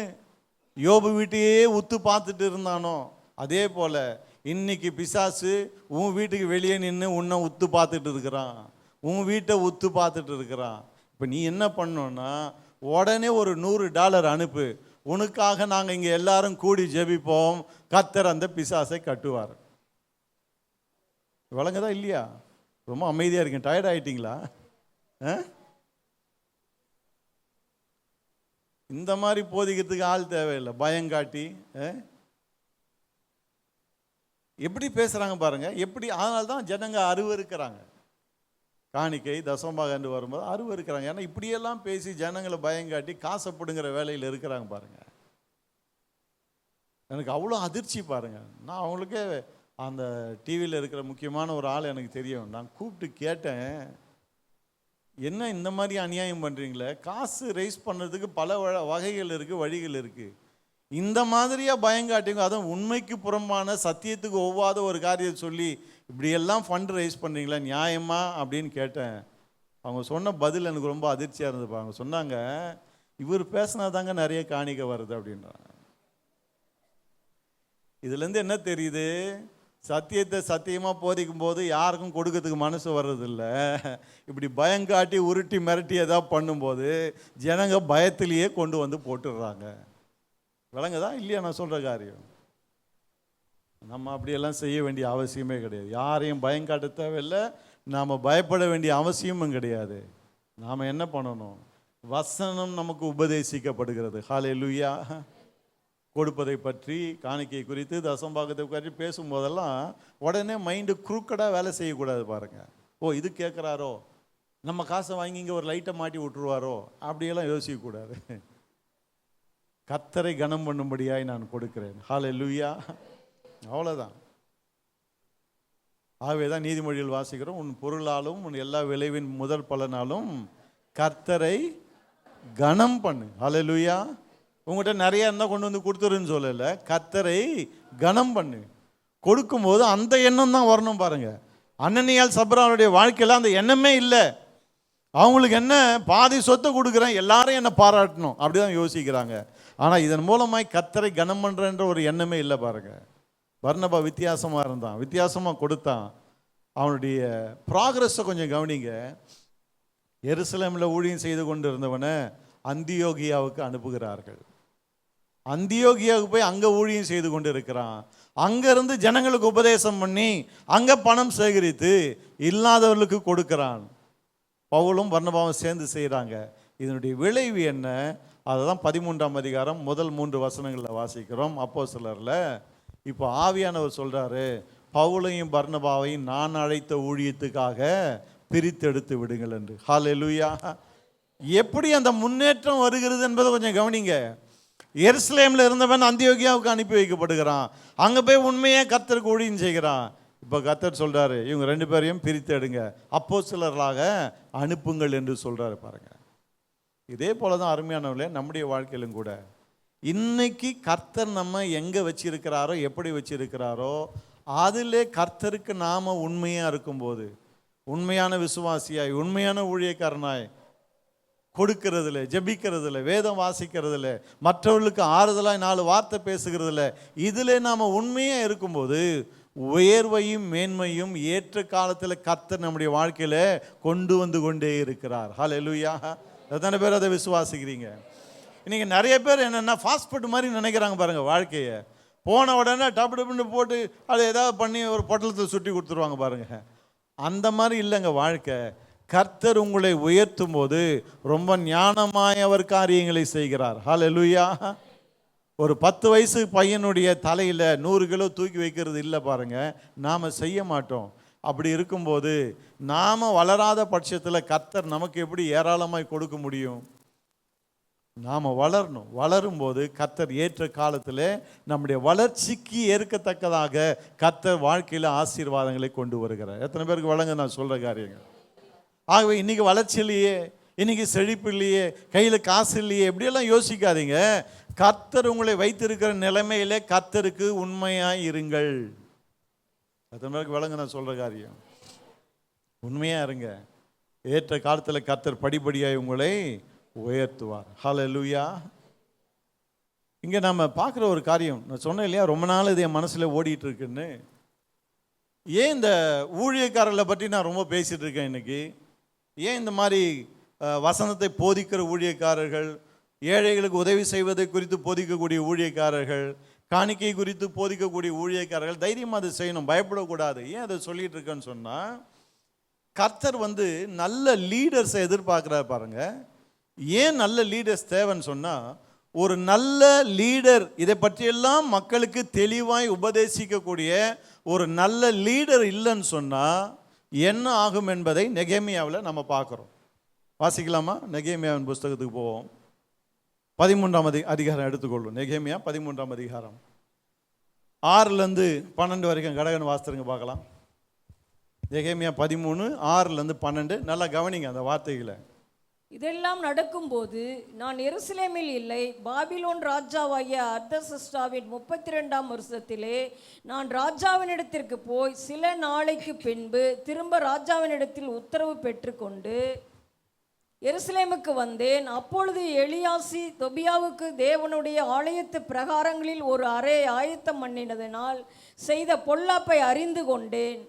யோபு வீட்டையே உத்து பார்த்துட்டு இருந்தானோ, அதே போல இன்னைக்கு பிசாசு உன் வீட்டுக்கு வெளியே நின்று உன்னை உத்து பார்த்துட்டு இருக்கிறான், உன் வீட்டை உத்து பார்த்துட்டு இருக்கிறான். இப்போ நீ என்ன பண்ணோன்னா, உடனே ஒரு $100 அனுப்பு, உனக்காக நாங்கள் இங்கே எல்லாரும் கூடி ஜெபிப்போம், கர்த்தர் அந்த பிசாசை கட்டுவார். வழங்கதா இல்லையா? ரொம்ப அமைதியாக இருக்கேன். டயர்ட் ஆகிட்டீங்களா? இந்த மாதிரி போதிக்கிறதுக்கு ஆள் தேவையில்லை. பயங்காட்டி எப்படி பேசுகிறாங்க பாருங்க, எப்படி. அதனால தான் ஜனங்க அருவருக்கிறாங்க. காணிக்கை தசமபாகம் என்று வரும்போது அருவருக்கிறாங்க. ஏன்னா இப்படியெல்லாம் பேசி ஜனங்களை பயங்காட்டி காசப்படுங்கிற வேலையில் இருக்கிறாங்க பாருங்க. எனக்கு அவ்வளோ அதிர்ச்சி பாருங்க. நான் அவங்களுக்கே அந்த டிவியில் இருக்கிற முக்கியமான ஒரு ஆள் எனக்கு தெரியும். நான் கூப்பிட்டு கேட்டேன், என்ன இந்த மாதிரி அநியாயம் பண்ணுறீங்களே, காசு ரைஸ் பண்ணுறதுக்கு பல வகைகள் இருக்குது, வழிகள் இருக்குது. இந்த மாதிரியாக பயங்காட்டிங்க, அதுவும் உண்மைக்கு புறம்பான சத்தியத்துக்கு ஒவ்வாத ஒரு காரியத்தை சொல்லி இப்படியெல்லாம் ஃபண்ட் ரைஸ் பண்ணுறீங்களா, நியாயமா அப்படின்னு கேட்டேன். அவங்க சொன்ன பதில் எனக்கு ரொம்ப அதிர்ச்சியாக இருந்தது. அவங்க சொன்னாங்க, இவர் பேசினா தாங்க நிறைய காணிக்கை வருது அப்படின்றாங்க. இதுலேருந்து என்ன தெரியுது? சத்தியத்தை சத்தியமாக போதிக்கும் போது யாருக்கும் கொடுக்கறதுக்கு மனசு வர்றதில்ல. இப்படி பயங்காட்டி உருட்டி மிரட்டி ஏதாவது பண்ணும்போது ஜனங்க பயத்திலேயே கொண்டு வந்து போட்டுடுறாங்க. விளங்குதா இல்லையா நான் சொல்கிற காரியம்? நம்ம அப்படியெல்லாம் செய்ய வேண்டிய அவசியமே கிடையாது. யாரையும் பயங்காட்ட தேவையில்லை, நாம் பயப்பட வேண்டிய அவசியமும் கிடையாது. நாம் என்ன பண்ணணும்? வசனம் நமக்கு உபதேசிக்கப்படுகிறது. ஹல்லேலூயா. கொடுப்பதை பற்றி, காணிக்கை குறித்து, தசம்பாகத்தை பற்றி பேசும்போதெல்லாம் உடனே மைண்டு குறுக்கடாக வேலை செய்யக்கூடாது பாருங்க. ஓ இது கேட்குறாரோ, நம்ம காசை வாங்கி இங்கே ஒரு லைட்டை மாட்டி விட்டுருவாரோ, அப்படியெல்லாம் யோசிக்கக்கூடாது. கர்த்தரை கனம் பண்ணும்படியாய் நான் கொடுக்கிறேன். ஹல்லேலூயா. அவ்வளோதான். ஆகவே தான் நீதிமொழிகள் வாசிக்கிறோம், உன் பொருளாலும் உன் எல்லா விளைவின் முதல் பலனாலும் கர்த்தரை கனம் பண்ணு. ஹல்லேலூயா. உங்கள்கிட்ட நிறைய இருந்தால் கொண்டு வந்து கொடுத்துருன்னு சொல்லலை, கர்த்தரை கனம் பண்ணு. கொடுக்கும்போது அந்த எண்ணம் தான் வரணும் பாருங்க. அனனியால் சப்ராவுடைய வாழ்க்கையில் அந்த எண்ணமே இல்லை. அவங்களுக்கு என்ன, பாதி சொத்தை கொடுக்குறேன், எல்லாரும் என்னை பாராட்டணும், அப்படிதான் யோசிக்கிறாங்க. ஆனால் இதன் மூலமாய் கர்த்தரை கனம் பண்ணுறன்ற ஒரு எண்ணமே இல்லை பாருங்க. பர்னபா வித்தியாசமாக இருந்தான், வித்தியாசமாக கொடுத்தான். அவனுடைய ப்ராக்ரஸை கொஞ்சம் கவனிங்க. எருசலேமில் ஊழியம் செய்து கொண்டு இருந்தவனை அந்தியோகியாவுக்கு அனுப்புகிறார்கள். அந்தியோகியாவுக்கு போய் அங்கே ஊழியம் செய்து கொண்டு இருக்கிறான். அங்கேருந்து ஜனங்களுக்கு உபதேசம் பண்ணி அங்கே பணம் சேகரித்து இல்லாதவர்களுக்கு கொடுக்கிறான். பவுலும் பர்னபாவும் சேர்ந்து செய்கிறாங்க. இதனுடைய விளைவு என்ன? அதை தான் 13ஆம் அதிகாரம் முதல் 3 வசனங்களில் வாசிக்கிறோம் அப்போஸ்தலரில். இப்போ ஆவியானவர் சொல்கிறாரு, பவுலையும் பர்னபாவையும் நான் அழைத்த ஊழியத்துக்காக பிரித்தெடுத்து விடுங்கள் என்று. ஹல்லேலூயா. எப்படி அந்த முன்னேற்றம் வருகிறது என்பதை கொஞ்சம் கவனிங்க. எருசலேமில் இருந்தவன் அந்தியோகியாவுக்கு அனுப்பி வைக்கப்படுகிறான். அங்கே போய் உண்மையே கர்த்தருக்கு ஊழியம் செய்கிறான். இப்போ கர்த்தர் சொல்கிறாரு, இவங்க 2 பேரையும் பிரித்து எடுங்க, அப்போஸ்தலர்களாக அனுப்புங்கள் என்று சொல்கிறாரு பாருங்க. இதே போல தான் அருமையானவர்களே நம்முடைய வாழ்க்கையிலும் கூட இன்னைக்கு கர்த்தர் நம்ம எங்கே வச்சிருக்கிறாரோ, எப்படி வச்சிருக்கிறாரோ, அதிலே கர்த்தருக்கு நாம் உண்மையாக இருக்கும்போது, உண்மையான விசுவாசியாய், உண்மையான ஊழியக்காரனாய், கொடுக்கறதில்ல, ஜெபிக்கிறதில்ல, வேதம் வாசிக்கிறதில்ல, மற்றவர்களுக்கு ஆறுதலாய் 4 வார்த்தை பேசுகிறதில்ல, இதில் நாம் உண்மையாக இருக்கும்போது உயர்வையும் மேன்மையும் ஏற்ற காலத்தில் கர்த்தர் நம்முடைய வாழ்க்கையில் கொண்டு வந்து கொண்டே இருக்கிறார். ஹல்லேலூயா. எத்தனை பேர் அதை விசுவாசிக்கிறீங்க? இன்றைக்கி நிறைய பேர் என்னென்னா ஃபாஸ்ட் ஃபுட் மாதிரி நினைக்கிறாங்க பாருங்கள் வாழ்க்கையை. போன உடனே டப்பு டப்புன்னு போட்டு அதை ஏதாவது பண்ணி ஒரு பொட்டலத்தில் சுட்டி கொடுத்துருவாங்க பாருங்கள். அந்த மாதிரி இல்லைங்க வாழ்க்கை. கர்த்தர் உங்களை உயர்த்தும் போது ரொம்ப ஞானமாய் அவர் காரியங்களை செய்கிறார். ஹல்லேலூயா. ஒரு 10 வயசு பையனுடைய தலையில் 100 கிலோ தூக்கி வைக்கிறது இல்லை பாருங்க, நாம் செய்ய மாட்டோம். அப்படி இருக்கும்போது நாம் வளராத பட்சத்தில் கர்த்தர் நமக்கு எப்படி ஏராளமாய் கொடுக்க முடியும்? நாம் வளரணும். வளரும்போது கர்த்தர் ஏற்ற காலத்தில் நம்முடைய வளர்ச்சிக்கு ஏற்கத்தக்கதாக கர்த்தர் வாழ்க்கையில் ஆசீர்வாதங்களை கொண்டு வருகிறார். எத்தனை பேருக்கு வழங்க நான் சொல்கிற காரியங்கள்? ஆகவே இன்றைக்கி வளர்ச்சி இல்லையே, இன்றைக்கி செழிப்பு இல்லையே, கையில் காசு இல்லையே, எப்படியெல்லாம் யோசிக்காதீங்க. கர்த்தர் உங்களை வைத்திருக்கிற நிலைமையிலே கர்த்தருக்கு உண்மையாக இருங்கள். எத்தனை பேருக்கு வழங்க நான் சொல்கிற காரியம்? உண்மையாக இருங்க. ஏற்ற காலத்தில் கர்த்தர் படிப்படியாக உங்களை உயர்த்துவார். ஹல்லேலூயா. இங்கே நம்ம பார்க்குற ஒரு காரியம், நான் சொன்னேன் இல்லையா, ரொம்ப நாள் இது என் மனசில் ஓடிட்டு இருக்குன்னு. ஏன் இந்த ஊழியக்காரர்களை பற்றி நான் ரொம்ப பேசிகிட்டு இருக்கேன் இன்னைக்கு? ஏன் இந்த மாதிரி வசனத்தை போதிக்கிற ஊழியக்காரர்கள், ஏழைகளுக்கு உதவி செய்வதை குறித்து போதிக்கக்கூடிய ஊழியக்காரர்கள், காணிக்கை குறித்து போதிக்கக்கூடிய ஊழியக்காரர்கள் தைரியமாக அதை செய்யணும், பயப்படக்கூடாது. ஏன் அதை சொல்லிட்டு இருக்கேன்னு சொன்னால், கர்த்தர் நல்ல லீடர்ஸை எதிர்பார்க்குறாரு பாருங்க. ஏன் நல்ல லீடர்ஸ் தேவைன்னு சொன்னால், ஒரு நல்ல லீடர் இதை பற்றியெல்லாம் மக்களுக்கு தெளிவாய் உபதேசிக்கக்கூடிய ஒரு நல்ல லீடர் இல்லைன்னு சொன்னால் என்ன ஆகும் என்பதை நெகேமியாவில் நம்ம பார்க்குறோம். வாசிக்கலாமா? நெகேமியாவின் புஸ்தகத்துக்கு போவோம். 13ஆம் அதிகாரம் எடுத்துக்கொள்ளும். நெகேமியா 13ஆம் அதிகாரம் 6லேருந்து 12 வரைக்கும் கடகன் வாசித்துருங்க பார்க்கலாம். நெகேமியா 13 6லேருந்து 12. நல்லா கவனிங்க அந்த வார்த்தைகளை. இதெல்லாம் நடக்கும்போது நான் எருசலேமில் இல்லை, பாபிலோன் ராஜாவாகிய அர்தசஷ்டாவின் 32ஆம் வருஷத்திலே நான் ராஜாவினிடத்திற்கு போய் சில நாளைக்கு பின்பு திரும்ப ராஜாவினிடத்தில் உத்தரவு பெற்றுக்கொண்டு எருசலேமுக்கு வந்தேன். அப்பொழுது எலியாசி தொபியாவுக்கு தேவனுடைய ஆலயத்து பிரகாரங்களில் ஒரு அறை ஆயத்தம் பண்ணினதினால் செய்த பொல்லாப்பை அறிந்து கொண்டேன்.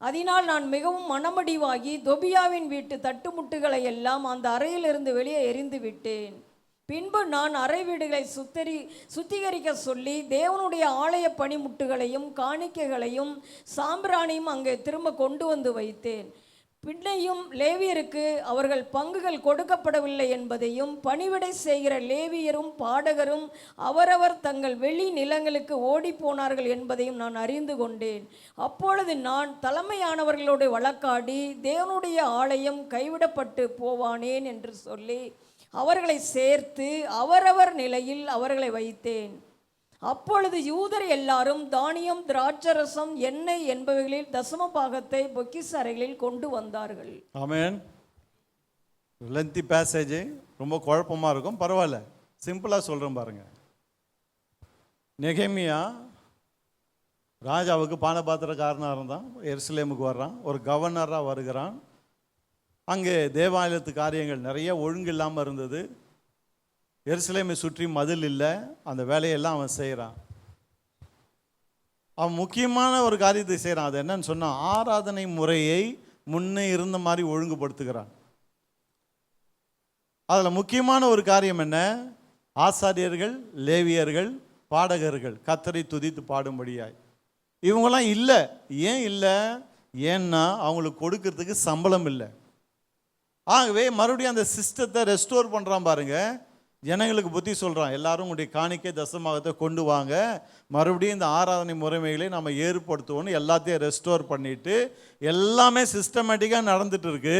அதனால் நான் மிகவும் மனமடிவாகி தொபியாவின் வீட்டு தட்டுமுட்டுகளை எல்லாம் அந்த அறையிலிருந்து வெளியே எறிந்து விட்டேன். பின்பு நான் அறை வீடுகளை சுத்திகரிக்க சொல்லி தேவனுடைய ஆலய பணிமுட்டுகளையும் காணிக்கைகளையும் சாம்பிராணியும் அங்கே திரும்ப கொண்டு வந்து வைத்தேன். பின்னையும் லேவியருக்கு அவர்கள் பங்குகள் கொடுக்கப்படவில்லை என்பதையும், பணிவிடை செய்கிற லேவியரும் பாடகரும் அவரவர் தங்கள் வெளி நிலங்களுக்கு ஓடிப்போனார்கள் என்பதையும் நான் அறிந்து கொண்டேன். அப்பொழுது நான் தலைமையானவர்களோடு வழக்காடி தேவனுடைய ஆலயம் கைவிடப்பட்டு போவானேன் என்று சொல்லி அவர்களை சேர்த்து அவரவர் நிலையில் அவர்களை வைத்தேன். அப்பொழுது யூதர் எல்லாரும் தானியம், திராட்சரசம், எண்ணெய் என்பவைகளில் தசம பாகத்தை பொக்கிஷ அறைகளில் கொண்டு வந்தார்கள். ஆமென். லென்த்தி பேசேஜ், ரொம்ப குழப்பமாக இருக்கும், பரவாயில்ல, சிம்பிளாக சொல்கிறேன் பாருங்க. நெகேமியா ராஜாவுக்கு பானபாத்திரக்காரனாக இருந்தான். எருசலேமுக்கு வர்றான், ஒரு கவர்னராக வருகிறான். அங்கே தேவாலயத்து காரியங்கள் நிறைய ஒழுங்கு இல்லாமல் இருந்தது. எருசலேமை சுற்றி மதில் இல்லை. அந்த வேலையெல்லாம் அவன் செய்கிறான். அவன் முக்கியமான ஒரு காரியத்தை செய்கிறான். அது என்னன்னு சொன்னால், ஆராதனை முறையை முன்னே இருந்த மாதிரி ஒழுங்குபடுத்துகிறான். அதில் முக்கியமான ஒரு காரியம் என்ன? ஆசாரியர்கள், லேவியர்கள், பாடகர்கள் கர்த்தரை துதித்து பாடும்படியாய். இவங்களாம் இல்லை. ஏன் இல்லை? ஏன்னா அவங்களுக்கு கொடுக்கறதுக்கு சம்பளம் இல்லை. ஆகவே மறுபடியும் அந்த சிஸ்டத்தை ரெஸ்டோர் பண்ணுறான் பாருங்க. ஜனங்களுக்கு புத்தி சொல்கிறான், எல்லாரும் உங்களுடைய காணிக்கை தசமாகத்தை கொண்டு வாங்க, மறுபடியும் இந்த ஆராதனை முறைமைகளை நம்ம ஏற்படுத்துவோன்னு எல்லாத்தையும் ரெஸ்டோர் பண்ணிவிட்டு எல்லாமே சிஸ்டமேட்டிக்காக நடந்துட்டு இருக்கு.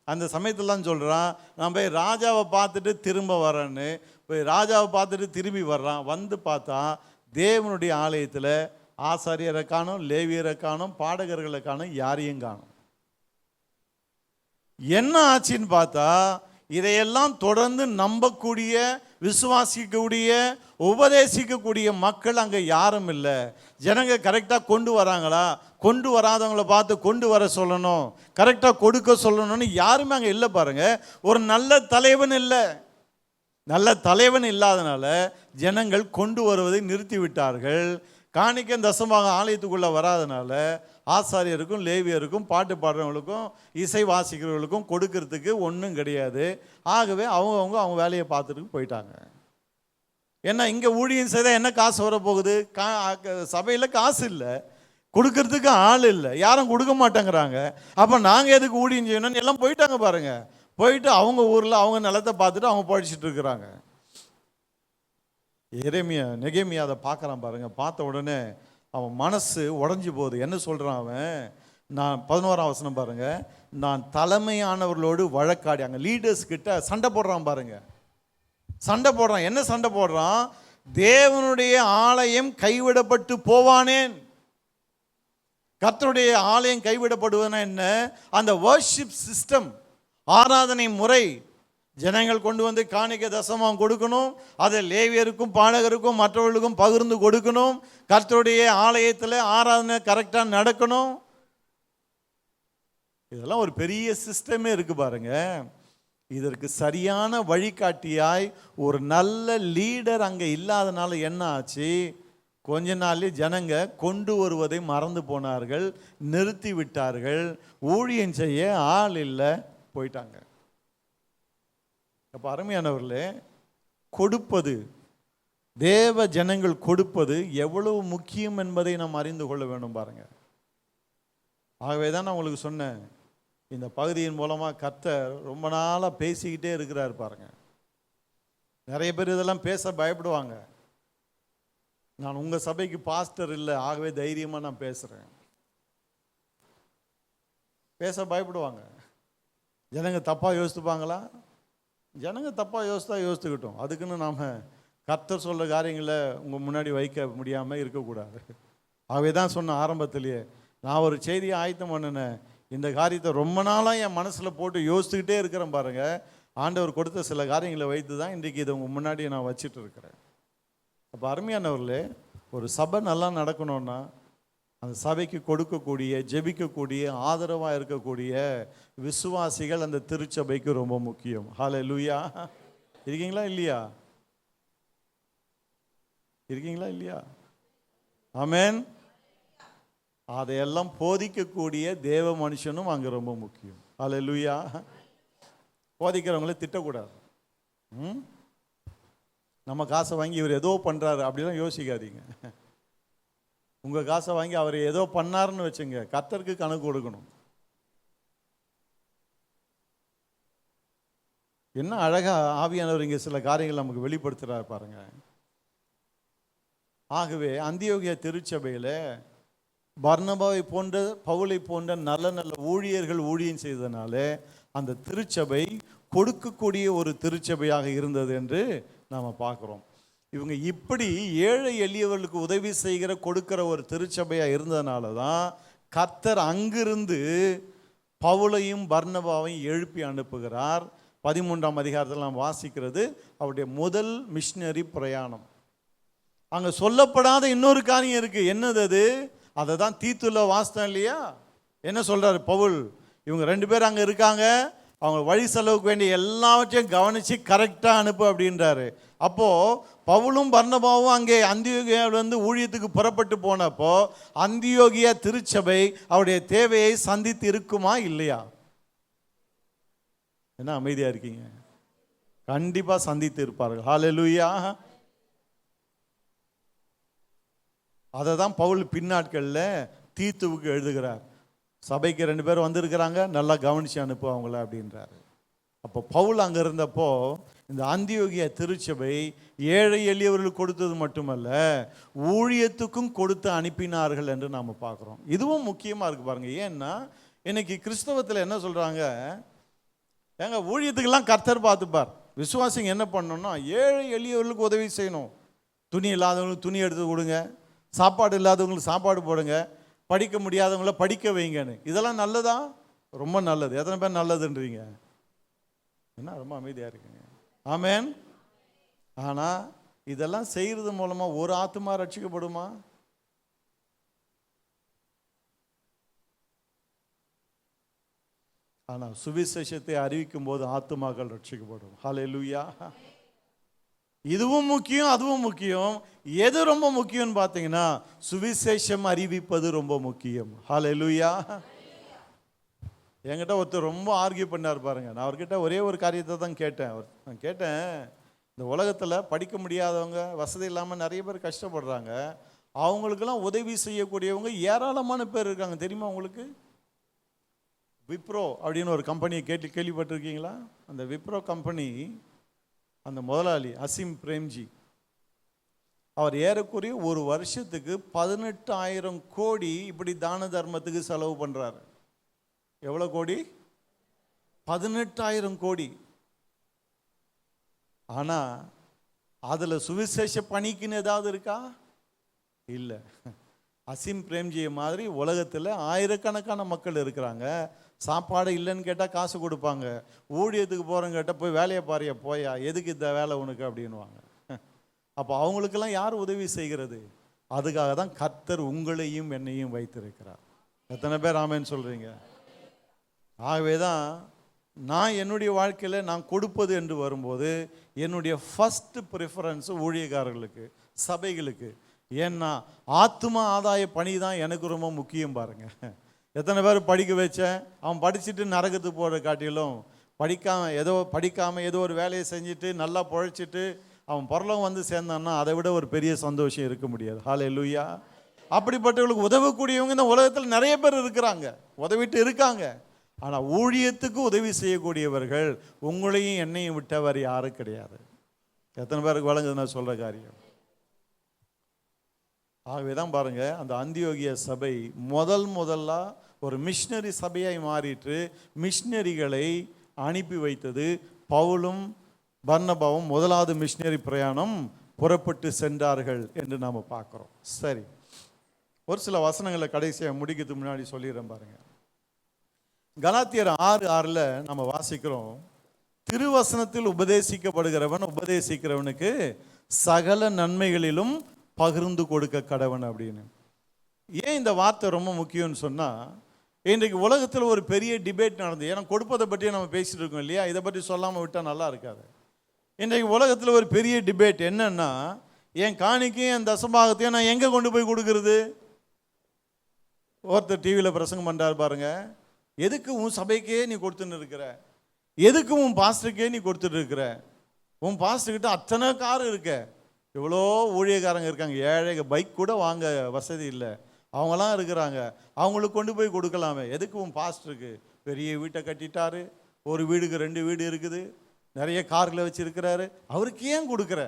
அந்த சமயத்தில்தான் சொல்கிறான், நான் போய் ராஜாவை பார்த்துட்டு திரும்ப வரேன்னு. போய் ராஜாவை பார்த்துட்டு திரும்பி வர்றான். வந்து பார்த்தா தேவனுடைய ஆலயத்தில் ஆசாரியரை காணும், லேவியரை காணும், பாடகர்களை காணும், யாரையும் காணும். என்ன ஆச்சுன்னு பார்த்தா, இதையெல்லாம் தொடர்ந்து நம்பக்கூடிய, விசுவாசிக்கக்கூடிய, உபதேசிக்கக்கூடிய மக்கள் அங்கே யாரும் இல்லை. ஜனங்க கரெக்டாக கொண்டு வராங்களா? கொண்டு வராதவங்கள பார்த்து கொண்டு வர சொல்லணும், கரெக்டாக கொடுக்க சொல்லணும்னு யாருமே அங்கே இல்லை பாருங்க. ஒரு நல்ல தலைவன் இல்லை. நல்ல தலைவன் இல்லாதனால ஜனங்கள் கொண்டு வருவதை நிறுத்தி விட்டார்கள். காணிக்கை தசமாக ஆலயத்துக்குள்ளே வராதனால ஆசாரியருக்கும், லேவியருக்கும், பாட்டு பாடுறவங்களுக்கும், இசை வாசிக்கிறவர்களுக்கும் கொடுக்கறதுக்கு ஒன்றும் கிடையாது. ஆகவே அவங்க வேலையை பார்த்துட்டு போயிட்டாங்க. ஏன்னா இங்கே ஊழியம் செய்தால் என்ன காசு வரப்போகுது? சபையில் காசு இல்லை, கொடுக்கறதுக்கு ஆள் இல்லை, யாரும் கொடுக்க மாட்டேங்கிறாங்க. அப்போ நாங்கள் எதுக்கு ஊழியம் செய்யணும்னு எல்லாம் போயிட்டாங்க பாருங்க. போயிட்டு அவங்க ஊரில் அவங்க நிலத்தை பார்த்துட்டு அவங்க படிச்சுட்டு இருக்கிறாங்க. நெகேமியா அதை பார்க்குறான் பாருங்க. பார்த்த உடனே அவன் மனசு உடஞ்சி போகுது. என்ன சொல்கிறான் அவன்? நான் 11ஆம் வசனம் பாருங்க. நான் தலைமையானவர்களோடு வழக்காடி, அங்கே லீடர்ஸ் கிட்ட சண்டை போடுறான் பாருங்க. சண்டை போடுறான். என்ன சண்டை போடுறான்? தேவனுடைய ஆலயம் கைவிடப்பட்டு போவானேன். கர்த்தருடைய ஆலயம் கைவிடப்படுவதுன்னா என்ன? அந்த வர்ஷிப் சிஸ்டம், ஆராதனை முறை. ஜனங்கள் கொண்டு வந்து காணிக்கை தசமம் கொடுக்கணும், அதை லேவியருக்கும் பாடகருக்கும் மற்றவர்களுக்கும் பகிர்ந்து கொடுக்கணும். கர்த்தருடைய ஆலயத்தில் ஆராதனை கரெக்டாக நடக்கணும். இதெல்லாம் ஒரு பெரிய சிஸ்டமே இருக்கு பாருங்க. இதற்கு சரியான வழிகாட்டியாய் ஒரு நல்ல லீடர் அங்கே இல்லாதனால என்ன ஆச்சு? கொஞ்ச நாள்லயே ஜனங்க கொண்டு வருவதை மறந்து போனார்கள், நிறுத்தி விட்டார்கள். ஊழியம் செய்ய ஆள் இல்லை, போயிட்டாங்க. அப்போ அருமையானவர்களே, கொடுப்பது, தேவ ஜனங்கள் கொடுப்பது எவ்வளவு முக்கியம் என்பதை நாம் அறிந்து கொள்ள வேண்டும் பாருங்க. ஆகவே தான் நான் உங்களுக்கு சொன்னேன், இந்த பகுதியின் மூலமாக கர்த்தர் ரொம்ப நாளாக பேசிக்கிட்டே இருக்கிறார் பாருங்க. நிறைய பேர் இதெல்லாம் பேச பயப்படுவாங்க. நான் உங்கள் சபைக்கு பாஸ்டர் இல்லை, ஆகவே தைரியமாக நான் பேசுகிறேன். பேச பயப்படுவாங்க. ஜனங்க தப்பாக யோசித்துப்பாங்களா? ஜனங்க தப்பாக யோசித்துக்கிட்டோம். அதுக்குன்னு நாம் கர்த்தர் சொல்கிற காரியங்களை உங்கள் முன்னாடி வைக்க முடியாமல் இருக்கக்கூடாது. ஆகவே தான் சொன்ன ஆரம்பத்திலேயே, நான் ஒரு செய்தியை ஆயத்தம் பண்ணினேன். இந்த காரியத்தை ரொம்ப நாளாக என் மனசில் போட்டு யோசிச்சுக்கிட்டே இருக்கிறேன் பாருங்கள். ஆண்டவர் கொடுத்த சில காரியங்களை வைத்து தான் இன்றைக்கி இதை உங்கள் முன்னாடி நான் வச்சுட்டு இருக்கிறேன். அப்போ அருமையானவர்களே, ஒரு சபை நல்லா நடக்கணும்னா அந்த சபைக்கு கொடுக்கக்கூடிய, ஜெபிக்கக்கூடிய, ஆதரவாக இருக்கக்கூடிய விசுவாசிகள் அந்த திருச்சபைக்கு ரொம்ப முக்கியம். ஹல்லேலூயா. இருக்கீங்களா இல்லையா? இருக்கீங்களா இல்லையா? ஆமென். அதையெல்லாம் போதிக்கக்கூடிய தேவ மனுஷனும் அங்கே ரொம்ப முக்கியம். ஹல்லேலூயா. போதிக்கிறவங்கள திட்டக்கூடாது. நம்ம காசை வாங்கி இவர் ஏதோ பண்ணுறாரு அப்படிலாம் யோசிக்காதீங்க. உங்கள் காசை வாங்கி அவர் ஏதோ பண்ணாருன்னு வச்சுங்க, கர்த்தருக்கு கணக்கு கொடுக்கணும். என்ன அழகா ஆவியானவர் இங்கே சில காரியங்கள் நமக்கு வெளிப்படுத்துகிறார் பாருங்க. ஆகவே அந்தியோகியா திருச்சபையில் பர்னபாவை போன்ற பவுலை போன்ற நல்ல நல்ல ஊழியர்கள் ஊழியம் செய்ததுனால அந்த திருச்சபை கொடுக்கக்கூடிய ஒரு திருச்சபையாக இருந்தது என்று நாம் பார்க்குறோம். இவங்க இப்படி ஏழை எளியவர்களுக்கு உதவி செய்கிற கொடுக்கிற ஒரு திருச்சபையாக இருந்ததுனால தான் கர்த்தர் அங்கிருந்து பவுலையும் பர்னபாவையும் எழுப்பி அனுப்புகிறார். 13ஆம் அதிகாரத்தில் நாம் வாசிக்கிறது அவருடைய முதல் மிஷினரி பிரயாணம். அங்கே சொல்லப்படாத இன்னொரு காரியம் இருக்கு. என்னது அது? அதை தான் தீத்துல வாசித்தோம் இல்லையா? என்ன சொல்றாரு பவுல்? இவங்க 2 பேர் அங்கே இருக்காங்க, அவங்க வழி செலவுக்கு வேண்டிய எல்லாவற்றையும் கவனித்து கரெக்டாக அனுப்பு அப்படின்றாரு. அப்போது பவுலும் பர்னபாவும் அங்கே அந்தியோகியாவிலிருந்து ஊழியத்துக்கு புறப்பட்டு போனப்போ அந்தியோகியா திருச்சபை அவருடைய தேவையை சந்தித்து இருக்குமா இல்லையா? என்ன அமைதியாக இருக்கீங்க? கண்டிப்பாக சந்தித்து இருப்பார்கள். ஹல்லேலூயா. அதை தான் பவுல் பின்னாட்களில் தீத்துவுக்கு எழுதுகிறார். சபைக்கு 2 பேர் வந்திருக்கிறாங்க, நல்லா கவனித்து அனுப்பு அவங்கள அப்படின்றாரு. அப்போ பவுல் அங்கே இருந்தப்போ இந்த அந்தியோகியா திருச்சபை ஏழை எளியவர்களுக்கு கொடுத்தது மட்டுமல்ல, ஊழியத்துக்கும் கொடுத்து அனுப்பினார்கள் என்று நாம் பார்க்குறோம். இதுவும் முக்கியமாக இருக்குது பாருங்கள். ஏன்னா இன்னைக்கு கிறிஸ்தவத்தில் என்ன சொல்கிறாங்க, ஏங்க ஊழியத்துக்கெல்லாம் கர்த்தர் பார்த்துப்பார், விசுவாசிங்க என்ன பண்ணணும்னா ஏழை எளியவர்களுக்கு உதவி செய்யணும், துணி இல்லாதவங்களுக்கு துணி எடுத்து கொடுங்க, சாப்பாடு இல்லாதவங்களுக்கு சாப்பாடு போடுங்க, படிக்க முடியாதவங்கள படிக்க வைங்கன்னு. இதெல்லாம் நல்லதா? ரொம்ப நல்லது. எத்தனை பேர் நல்லதுன்றீங்க? என்ன ரொம்ப அமைதியாக இருக்குங்க? ஆமேன். ஆனால் இதெல்லாம் செய்கிறது மூலமாக ஒரு ஆத்துமா ரட்சிக்கப்படுமா? ஆனால் சுவிசேஷத்தை அறிவிக்கும் போது ஆத்துமாக்கள் ரட்சிக்கப்படும். ஹல்லேலூயா. இதுவும் முக்கியம், அதுவும் முக்கியம். எது ரொம்ப முக்கியம்னு பார்த்தீங்கன்னா சுவிசேஷம் அறிவிப்பது ரொம்ப முக்கியம். ஹல்லேலூயா. என்கிட்ட ஒருத்தர் ரொம்ப ஆர்கியூ பண்ணார் பாருங்க. நான் அவர்கிட்ட ஒரே ஒரு காரியத்தை தான் கேட்டேன். நான் கேட்டேன், இந்த உலகத்தில் படிக்க முடியாதவங்க, வசதி இல்லாமல் நிறைய பேர் கஷ்டப்படுறாங்க, அவங்களுக்கெல்லாம் உதவி செய்யக்கூடியவங்க ஏராளமான பேர் இருக்காங்க தெரியுமா உங்களுக்கு? விப்ரோ அப்படின்னு ஒரு கம்பெனியை கேள்விப்பட்டிருக்கீங்களா? அந்த விப்ரோ கம்பெனி அந்த முதலாளி அசீம் பிரேம்ஜி, அவர் ஏறக்குறைய ஒரு வருஷத்துக்கு 18,000 கோடி இப்படி தான தர்மத்துக்கு செலவு பண்ணுறாரு. எவ்வளோ கோடி? 18,000 கோடி. ஆனால் அதில் சுவிசேஷ பணிக்குன்னு ஏதாவது இருக்கா? இல்லை. அசீம் பிரேம்ஜியை மாதிரி உலகத்தில் ஆயிரக்கணக்கான மக்கள் இருக்கிறாங்க. சாப்பாடு இல்லைன்னு கேட்டால் காசு கொடுப்பாங்க. ஊழியத்துக்கு போகிறவங்க கேட்டால் போய் வேலையை பாரியா, போயா, எதுக்கு இந்த வேலை உனக்கு அப்படின்வாங்க. அப்போ அவங்களுக்கெல்லாம் யார் உதவி செய்கிறது? அதுக்காக தான் கர்த்தர் உங்களையும் என்னையும் வைத்திருக்கிறார். எத்தனை பேர் ஆமேன்னு சொல்கிறீங்க? ஆகவே தான் நான் என்னுடைய வாழ்க்கையில் நான் கொடுப்பது என்று வரும்போது என்னுடைய ஃபஸ்ட்டு ப்ரிஃபரன்ஸு ஊழியக்காரர்களுக்கு, சபைகளுக்கு. ஏன்னா ஆத்தும ஆதாய பணி தான் எனக்கு ரொம்ப முக்கியம் பாருங்க. எத்தனை பேர் படிக்க வச்சேன், அவன் படிச்சுட்டு நரகத்துக்கு போகிற காட்டிலும் படிக்காமல் ஏதோ ஒரு வேலையை செஞ்சுட்டு நல்லா பொழைச்சிட்டு அவன் பரலோகம் வந்து சேர்ந்தான்னா அதை விட ஒரு பெரிய சந்தோஷம் இருக்க முடியாது. ஹல்லேலூயா. அப்படிப்பட்டவர்களுக்கு உதவக்கூடியவங்க இந்த உலகத்தில் நிறைய பேர் இருக்கிறாங்க, உதவிட்டு இருக்காங்க. ஆனால் ஊழியத்துக்கு உதவி செய்யக்கூடியவர்கள் உங்களையும் என்னையும் விட்டவர் யாரும் கிடையாது. எத்தனை பேருக்கு வழங்குது நான் சொல்கிற காரியம்? ஆகவே தான் பாருங்க, அந்த அந்தியோகியா சபை முதல்ல ஒரு மிஷினரி சபையாய் மாறிட்டு மிஷினரிகளை அனுப்பி வைத்தது. பவுலும் பர்னபாவும் முதலாவது மிஷினரி பிரயாணம் புறப்பட்டு சென்றார்கள் என்று நாம் பார்க்குறோம். சரி, ஒரு சில வசனங்களை கடைசியாக முடிக்கிறதுக்கு முன்னாடி சொல்லிடுறேன் பாருங்க. கலாத்தியர் 6:6 நம்ம வாசிக்கிறோம், திருவசனத்தில் உபதேசிக்கிறவனுக்கு சகல நன்மைகளிலும் பகிர்ந்து கொடுக்க கடவன் அப்படின்னு. ஏன் இந்த வார்த்தை ரொம்ப முக்கியம்னு சொன்னால், இன்றைக்கு உலகத்தில் ஒரு பெரிய டிபேட் நடந்தது. ஏன்னா கொடுப்பதை பற்றி நம்ம பேசிட்டு இருக்கோம் இல்லையா? இதை பற்றி சொல்லாமல் விட்டால் நல்லா இருக்காது. இன்றைக்கு உலகத்தில் ஒரு பெரிய டிபேட் என்னன்னா, என் காணிக்கையும் என் தசபாகத்தையும் நான் எங்கே கொண்டு போய் கொடுக்கறது? ஒருத்தர் டிவியில் பிரசங்கம் பண்ணுறாரு பாருங்க, எதுக்கு உன் சபைக்கே நீ கொடுத்துன்னு இருக்கிற, எதுக்கு உன் பாஸ்டருக்கே நீ கொடுத்துட்டு இருக்கிற, உன் பாஸ்டர்கிட்ட அத்தனை கார் இருக்க, எவ்வளோ ஊழியக்காரங்க இருக்காங்க, ஏழை பைக் கூட வாங்க வசதி இல்லை, அவங்களாம் இருக்கிறாங்க, அவங்களுக்கு கொண்டு போய் கொடுக்கலாமே, எதுக்கு உன் பாஸ்டருக்கு பெரிய வீட்டை கட்டிட்டாரு, ஒரு வீடுக்கு 2 வீடு இருக்குது, நிறைய கார்களை வச்சிருக்கிறாரு, அவருக்கு ஏன் கொடுக்குற?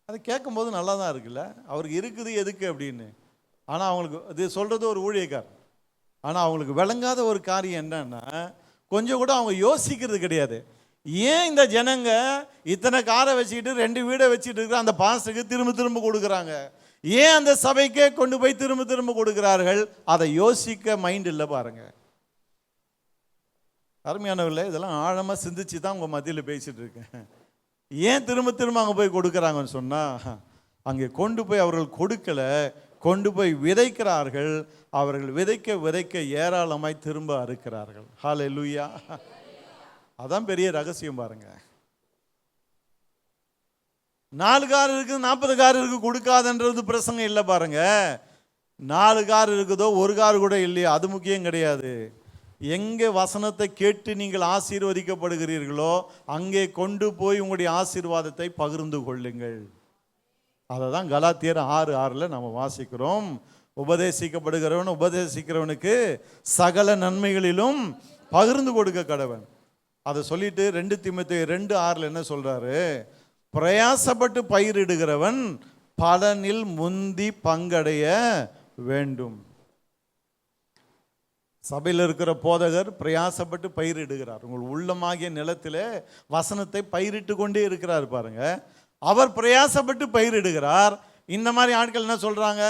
அதை கேட்கும்போது நல்லா தான் இருக்குல்ல, அவருக்கு இருக்குது எதுக்கு அப்படின்னு. ஆனால் அவங்களுக்கு இது சொல்கிறது ஒரு ஊழியக்கார். ஆனால் அவங்களுக்கு விளங்காத ஒரு காரியம் என்னன்னா, கொஞ்சம் கூட அவங்க யோசிக்கிறது கிடையாது. ஏன் இந்த ஜனங்க இத்தனை காரை வச்சுக்கிட்டு 2 வீடை வச்சுட்டு இருக்கிற அந்த பாஸ்டருக்கு திரும்ப திரும்ப கொடுக்குறாங்க? ஏன் அந்த சபைக்கே கொண்டு போய் திரும்ப திரும்ப கொடுக்குறார்கள்? அதை யோசிக்க மைண்ட் இல்லை பாருங்க. அருமையானவர்களே, இதெல்லாம் ஆழமாக சிந்திச்சு தான் உங்கள் மத்தியில் பேசிட்டு இருக்கேன். ஏன் திரும்ப திரும்ப அங்கே போய் கொடுக்குறாங்கன்னு சொன்னால், அங்கே கொண்டு போய் அவர்கள் கொடுக்கல, கொண்டு போய் விதைக்கிறார்கள். அவர்கள் விதைக்க விதைக்க ஏராளமாய் திரும்ப அறுக்கிறார்கள். ஹல்லேலூயா. அதான் பெரிய ரகசியம் பாருங்க. 4 கார் இருக்குது, 40 கார் இருக்கு, கொடுக்காதன்றது பிரசங்கம் இல்லை பாருங்க. 4 கார் இருக்குதோ 1 கார் கூட இல்லையோ அது முக்கியம் கிடையாது. எங்கே வசனத்தை கேட்டு நீங்கள் ஆசீர்வதிக்கப்படுகிறீர்களோ அங்கே கொண்டு போய் உங்களுடைய ஆசீர்வாதத்தை பகிர்ந்து கொள்ளுங்கள். அதை தான் கலாத்தியர் 6:6 நம்ம வாசிக்கிறோம். உபதேசிக்கப்படுகிறவன் உபதேசிக்கிறவனுக்கு சகல நன்மைகளிலும் பகிர்ந்து கொடுக்க கடவன். அதை சொல்லிட்டு 2 தீமோத்தேயு 2:6 என்ன சொல்றாரு? பிரயாசப்பட்டு பயிரிடுகிறவன் பலனில் முந்தி பங்கடைய வேண்டும். சபையில் இருக்கிற போதகர் பிரயாசப்பட்டு பயிரிடுகிறார். உங்கள் உள்ளமாகிய நிலத்திலே வசனத்தை பயிரிட்டு கொண்டே இருக்கிறார் பாருங்க. அவர் பிரயாசப்பட்டு பயிரிடுகிறார். இந்த மாதிரி ஆட்கள் என்ன சொல்றாங்க?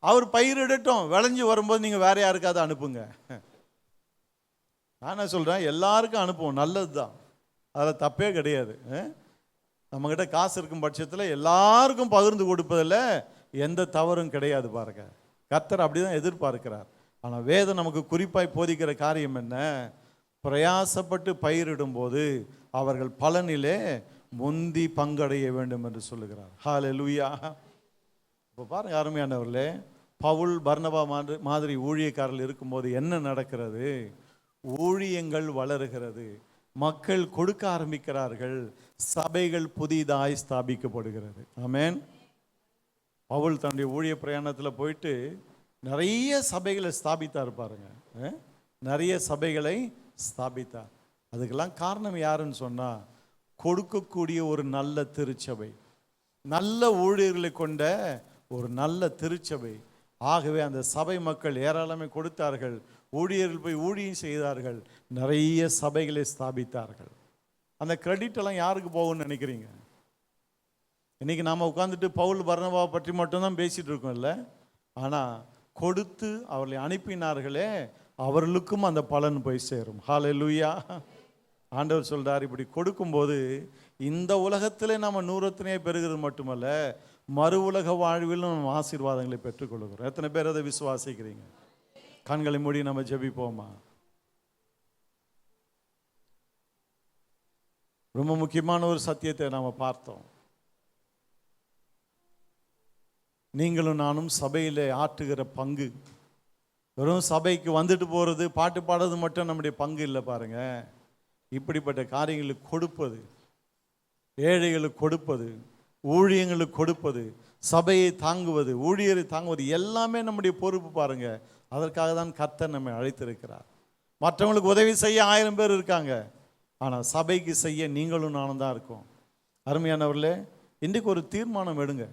அவர் பயிரிடட்டும், விளைஞ்சு வரும்போது நீங்க வேற யாருக்காவது அனுப்புங்க. நான் என்ன சொல்றேன், எல்லாருக்கும் அனுப்புவோம், நல்லது தான், அதில் தப்பே கிடையாது. நம்மக்கிட்ட காசு இருக்கும் பட்சத்தில் எல்லாருக்கும் பகிர்ந்து கொடுப்பதில் எந்த தவறும் கிடையாது பாருங்க. கர்த்தர் அப்படிதான் எதிர்பார்க்கிறார். ஆனால் வேதம் நமக்கு குறிப்பாய் போதிக்கிற காரியம் என்ன? பிரயாசப்பட்டு பயிரிடும் போது அவர்கள் பலனிலே முந்தி பங்கடைய வேண்டும் என்று சொல்லுகிறார். ஹல்லேலூயா. இப்போ பாருங்க அருமையானவர்களே, பவுல் பர்னபா மாதிரி ஊழியக்காரர்கள் இருக்கும்போது என்ன நடக்கிறது? ஊழியங்கள் வளருகிறது, மக்கள் கொடுக்க ஆரம்பிக்கிறார்கள், சபைகள் புதிதாய் ஸ்தாபிக்கப்படுகிறது. ஆமென். பவுல் தன்னுடைய ஊழிய பிரயாணத்தில் போயிட்டு நிறைய சபைகளை ஸ்தாபித்தார் பாருங்க. நிறைய சபைகளை ஸ்தாபித்தார். அதுக்கெல்லாம் காரணம் யாருன்னு சொன்னா, கொடுக்கக்கூடிய ஒரு நல்ல திருச்சபை, நல்ல ஊழியர்களை கொண்ட ஒரு நல்ல திருச்சபை. ஆகவே அந்த சபை மக்கள் ஏராளமே கொடுத்தார்கள், ஊழியர்கள் போய் ஊழியம் செய்தார்கள், நிறைய சபைகளை ஸ்தாபித்தார்கள். அந்த கிரெடிட் எல்லாம் யாருக்கு போகும்னு நினைக்கிறீங்க? இன்னைக்கு நாம உட்காந்துட்டு பவுல் பர்னபாவை பற்றி மட்டும்தான் பேசிட்டு இருக்கோம்ல. ஆனால் கொடுத்து அவர்களை அனுப்பினார்களே, அவர்களுக்கும் அந்த பலன் போய் சேரும். ஹல்லேலூயா. ஆண்டவர் சொல்றார், இப்படி கொடுக்கும்போது இந்த உலகத்திலே நம்ம நூறத்தினையை பெறுகிறது மட்டுமல்ல, மறு உலக வாழ்விலும் நம்ம ஆசீர்வாதங்களை பெற்றுக்கொள்கிறோம். எத்தனை பேர் அதை விசுவாசிக்கிறீங்க? கண்களை மூடி நம்ம ஜெபிப்போமா? ரொம்ப முக்கியமான ஒரு சத்தியத்தை நாம பார்த்தோம். நீங்களும் நானும் சபையில் ஆற்றுகிற பங்கு, வெறும் சபைக்கு வந்துட்டு போகிறது, பாட்டு பாடுறது மட்டும் நம்முடைய பங்கு இல்லை பாருங்க. இப்படிப்பட்ட காரியங்களுக்கு கொடுப்பது, ஏழைகளுக்கு கொடுப்பது, ஊழியங்களுக்கு கொடுப்பது, சபையை தாங்குவது, ஊழியரை தாங்குவது எல்லாமே நம்முடைய பொறுப்பு பாருங்க. அதற்காக தான் கர்த்தர் நம்மை அழைத்திருக்கிறார். மற்றவங்களுக்கு உதவி செய்ய 1000 பேர் இருக்காங்க, ஆனால் சபைக்கு செய்ய நீங்களும் நானும் தான் இருக்கோம். அருமையானவர்களே, இன்றைக்கு ஒரு தீர்மானம் எடுங்க.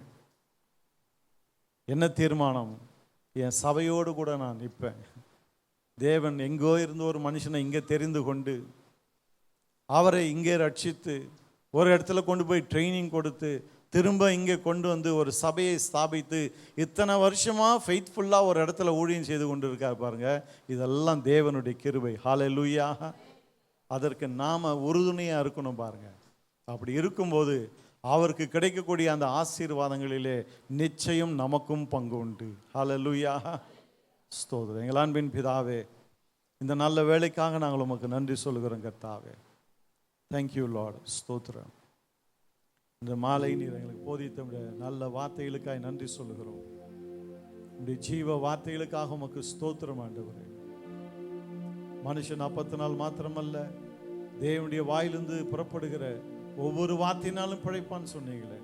என்ன தீர்மானம்? என் சபையோடு கூட நான் நிற்பேன். தேவன் எங்கோ இருந்து ஒரு மனுஷனை இங்கே தெரிந்து கொண்டு அவரை இங்கே ரட்சித்து ஒரு இடத்துல கொண்டு போய் ட்ரைனிங் கொடுத்து திரும்ப இங்கே கொண்டு வந்து ஒரு சபையை ஸ்தாபித்து இத்தனை வருஷமாக ஃபெய்த்ஃபுல்லாக ஒரு இடத்துல ஊழியம் செய்து கொண்டு இருக்கார் பாருங்க. இதெல்லாம் தேவனுடைய கிருபை. ஹல்லேலூயா. அதற்கு நாம் உறுதுணையாக இருக்கணும் பாருங்க. அப்படி இருக்கும்போது அவருக்கு கிடைக்கக்கூடிய அந்த ஆசீர்வாதங்களிலே நிச்சயம் நமக்கும் பங்கு உண்டு. ஹல்லேலூயா. ஸ்தோத்திரம். எங்கள் அன்பின் பிதாவே, இந்த நல்ல வேலைக்காக நாங்கள் உமக்கு நன்றி சொல்கிறோம் கர்த்தாவே. Thank you Lord. ஸ்தோத்திரம். இந்த மாலை நீர் எங்களுக்கு போதித்த நல்ல வார்த்தைகளுக்காக நன்றி சொல்லுகிறோம். உடைய ஜீவ வார்த்தைகளுக்காக உமக்கு ஸ்தோத்திரம் ஆண்டவரே. மனுஷன் அப்பத்தினால் மாத்திரமல்ல, தேவனுடைய வாயிலிருந்து புறப்படுகிற ஒவ்வொரு வார்த்தையினாலும் பிழைப்பான்னு சொன்னீங்களே.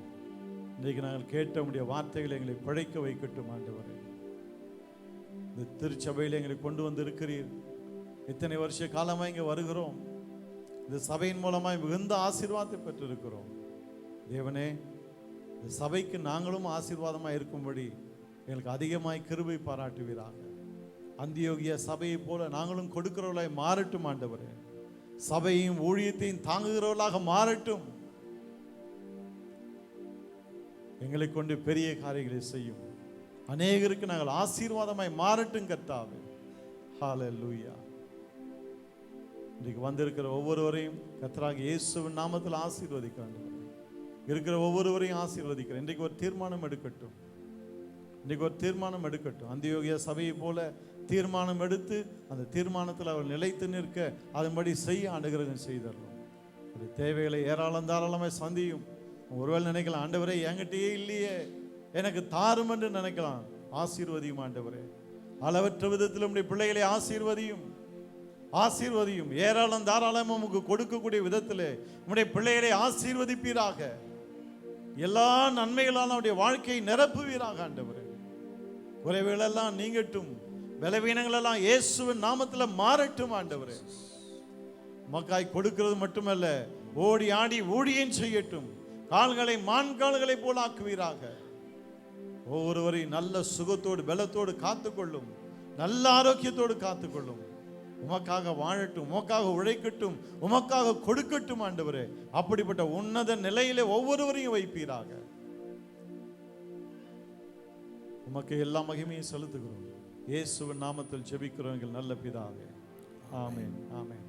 இன்றைக்கு நாங்கள் கேட்ட உடைய வார்த்தைகளை எங்களை பிழைக்க வைக்கட்டும் ஆண்டவரே. இந்த திருச்சபையில் எங்களை கொண்டு வந்து இருக்கிறீர். இத்தனை வருஷ காலமாக இங்கே வருகிறோம். இந்த சபையின் மூலமாய் மிகுந்த ஆசீர்வாதத்தை பெற்றிருக்கிறோம். தேவனே, இந்த சபைக்கு நாங்களும் ஆசீர்வாதமாக இருக்கும்படி எங்களுக்கு அதிகமாய் கிருபை பாராட்டுவீராக. அந்தியோகிய சபையை போல நாங்களும் கொடுக்கிறவர்களாய் மாறட்டும் ஆண்டவரே. சபையும் ஊழியத்தையும் தாங்குகிறவர்களாக மாறட்டும். எங்களை கொண்டு பெரிய காரியங்களை செய்யும். அநேகருக்கு நாங்கள் ஆசீர்வாதமாய் மாறட்டும் கர்த்தாவே. ஹல்லேலூயா. இன்றைக்கு வந்திருக்கிற ஒவ்வொருவரையும் கர்த்தராகிய இயேசுவின் நாமத்தில் ஆசீர்வதிக்கிறேன். இருக்கிற ஒவ்வொருவரையும் ஆசீர்வதிக்கிறேன். இன்றைக்கு ஒரு தீர்மானம் எடுக்கட்டும். இன்றைக்கு ஒரு தீர்மானம் எடுக்கட்டும். அந்தியோகிய சபையை போல தீர்மானம் எடுத்து அந்த தீர்மானத்தில் அவர் நிலைத்து நிற்க அதன்படி செய்ய அனுகிரகம் செய்தரலாம். ஒரு தேவைகளை ஏராளம் தாராளமாய் சந்தியும். ஒருவேளை நினைக்கலாம், ஆண்டவரே என்கிட்டயே இல்லையே, எனக்கு தாரும் என்று நினைக்கலாம். ஆசீர்வதியும் ஆண்டவரே. அளவற்ற விதத்தில் உம்முடைய பிள்ளைகளை ஆசீர்வதியும், ஆசீர்வதியும். ஏராளம் தாராளமாக உங்களுக்கு கொடுக்கக்கூடிய விதத்தில் உம்முடைய பிள்ளைகளை ஆசீர்வதிப்பீராக. எல்லா நன்மைகளால் அவருடைய வாழ்க்கையை நிரப்புவீராக ஆண்டவரே. குறைவுகளெல்லாம் நீங்கட்டும், பலவீனங்கள் எல்லாம் இயேசுவின் நாமத்தில் மாறட்டும் ஆண்டவரே. மக்காய் கொடுக்கிறது மட்டுமல்ல, ஓடி ஆடி ஊழியம் செய்யட்டும். கால்களை மான்கால்களை போல ஆக்குவீராக. ஒவ்வொருவரையும் நல்ல சுகத்தோடு பலத்தோடு காத்துக்கொள்ளும், நல்ல ஆரோக்கியத்தோடு காத்துக்கொள்ளும். உமக்காக வாழட்டும், உமக்காக உழைக்கட்டும், உமக்காக கொடுக்கட்டும் ஆண்டவரே. அப்படிப்பட்ட உன்னத நிலையிலே ஒவ்வொருவரையும் வைப்பீராக. உமக்கு எல்லா மகிமையும் செலுத்துகிறோம். இயேசுவின் நாமத்தில் ஜெபிக்கிறோம் எங்கள் நல்ல பிதாவே. ஆமென், ஆமென்.